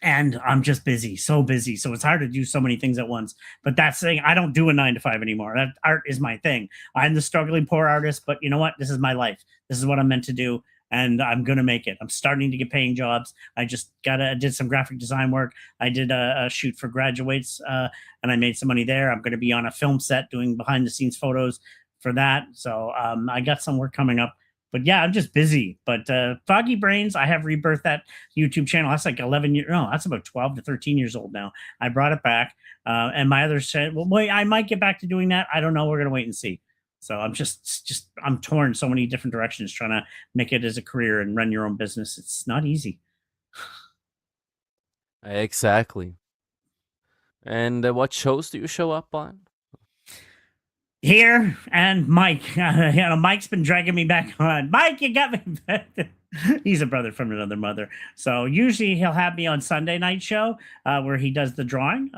And I'm just busy, so busy. So it's hard to do so many things at once. But that's saying I don't do a 9 to 5 anymore. That art is my thing. I'm the struggling poor artist, but you know what? This is my life. This is what I'm meant to do. and I'm gonna make it. I'm starting to get paying jobs. I did some graphic design work. I did a shoot for graduates, and I made some money there. I'm going to be on a film set doing behind the scenes photos for that. So I got some work coming up. But yeah, I'm just busy. But Foggy Brains, I have rebirthed that YouTube channel. That's like 11 years. No, that's about 12 to 13 years old now. I brought it back. And my other said, well, wait, I might get back to doing that. I don't know. We're going to wait and see. So I'm torn so many different directions trying to make it as a career and run your own business. It's not easy. Exactly. And what shows do you show up on? Here and Mike. Mike's been dragging me back on. Mike, you got me back. He's a brother from another mother. So usually he'll have me on Sunday night show where he does the drawing.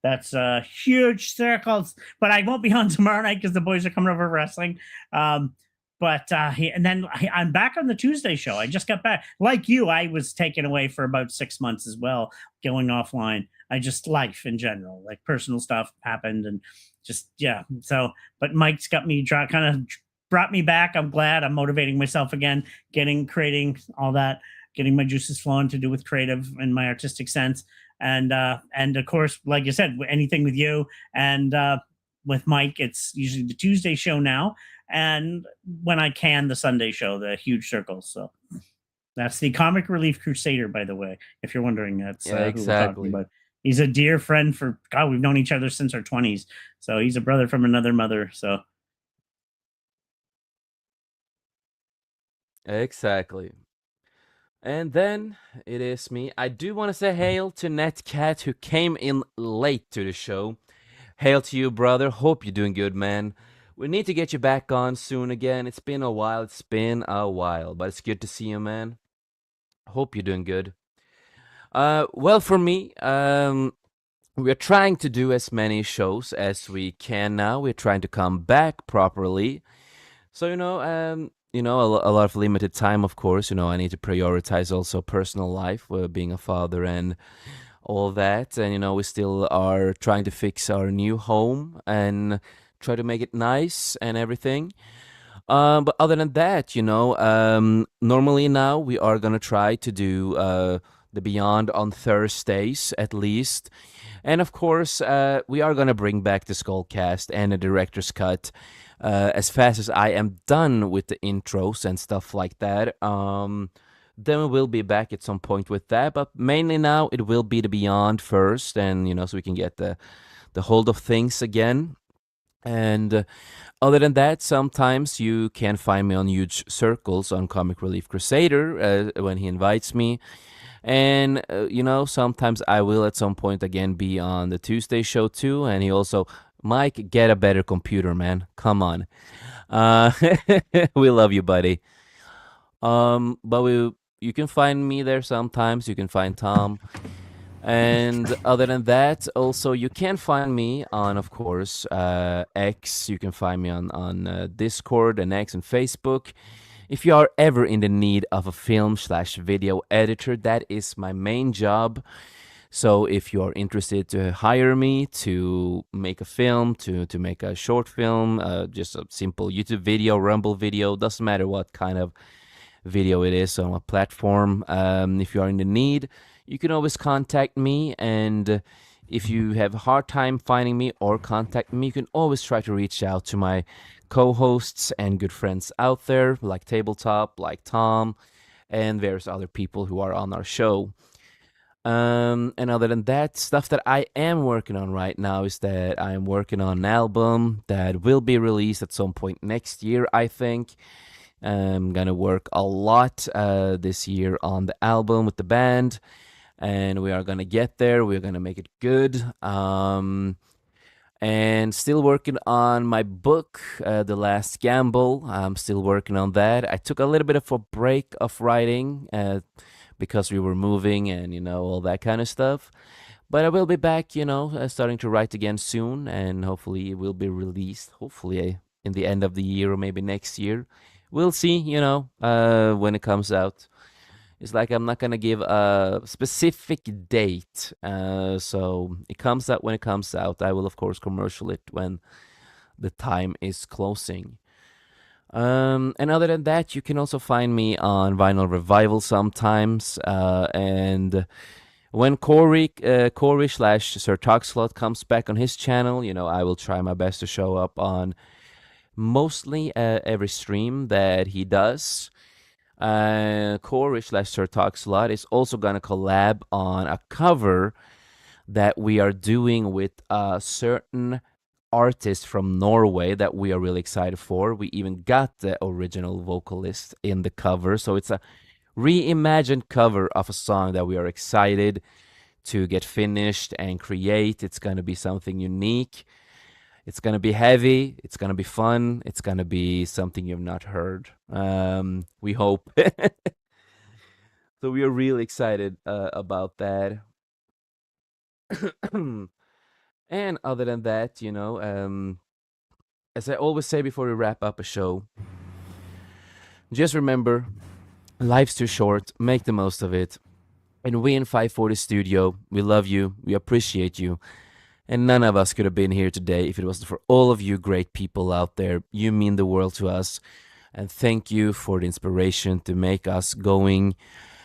That's huge circles, but I won't be on tomorrow night because the boys are coming over wrestling. I'm back on the Tuesday show. I just got back. Like you, I was taken away for about 6 months as well, going offline. Life in general, like personal stuff happened and yeah. So, but Mike's got me kind of brought me back. I'm glad. I'm motivating myself again, creating all that, getting my juices flowing to do with creative and my artistic sense. And of course, like you said, anything with you and with Mike, it's usually the Tuesday show now. And when I can, the Sunday show, the huge circles. So that's the Comic Relief Crusader, by the way, if you're wondering. That's Yeah, who we're talking exactly. about. He's a dear friend for God. We've known each other since our 20s. So he's a brother from another mother. So Exactly. And then it is me. I do want to say hail to Netcat who came in late to the show. Hail to you, brother. Hope you're doing good, man. We need to get you back on soon again. It's been a while. But it's good to see you, man. Hope you're doing good. Well, for me, we're trying to do as many shows as we can now. We're trying to come back properly. So, a lot of limited time, of course. I need to prioritize also personal life, being a father and all that. And, we still are trying to fix our new home and try to make it nice and everything. But other than that, normally now we are going to try to do the Beyond on Thursdays at least. And of course, we are going to bring back the Skullcast and the director's cut as fast as I am done with the intros and stuff like that. Then we will be back at some point with that. But mainly now it will be the Beyond first, and so we can get the hold of things again. And other than that, sometimes you can find me on huge circles on Comic Relief Crusader when he invites me. And, sometimes I will at some point again be on the Tuesday show too. And he also, Mike, get a better computer, man. Come on. We love you, buddy. But you can find me there sometimes. You can find Tom. And other than that, also you can find me on, of course, X. You can find me on Discord and X and Facebook. If you are ever in the need of a film/video editor, that is my main job. So if you are interested to hire me to make a film, to make a short film, just a simple YouTube video, Rumble video, doesn't matter what kind of video it is on a platform. If you are in the need, you can always contact me. And if you have a hard time finding me or contacting me, you can always try to reach out to my co-hosts and good friends out there, like Tabletop, like Tom, and various other people who are on our show. And other than that, stuff that I am working on right now is that I'm working on an album that will be released at some point next year, I think. I'm gonna work a lot this year on the album with the band, and we are gonna get there. We're gonna make it good. And still working on my book, The Last Gamble. I'm still working on that. I took a little bit of a break of writing because we were moving and all that kind of stuff. But I will be back, starting to write again soon, and hopefully it will be released. Hopefully in the end of the year or maybe next year. We'll see, when it comes out. It's like I'm not gonna give a specific date, so it comes out when it comes out. I will of course commercial it when the time is closing. And other than that, you can also find me on Vinyl Revival sometimes. And when Corey slash Sir Toxlot comes back on his channel, I will try my best to show up on mostly every stream that he does. Corey slash Sir Toxlot is also gonna collab on a cover that we are doing with a certain artist from Norway that we are really excited for. We even got the original vocalist in the cover, so it's a reimagined cover of a song that we are excited to get finished and create. It's going to be something unique. It's going to be heavy. It's going to be fun. It's going to be something you've not heard. We hope. So we are really excited about that. And other than that, as I always say before we wrap up a show, just remember, life's too short. Make the most of it. And we in 540 Studio, we love you. We appreciate you. And none of us could have been here today if it wasn't for all of you great people out there. You mean the world to us. And thank you for the inspiration to make us going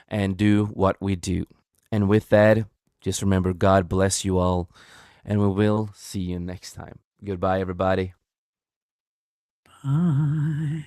and do what we do. And with that, just remember, God bless you all. And we will see you next time. Goodbye, everybody. Bye.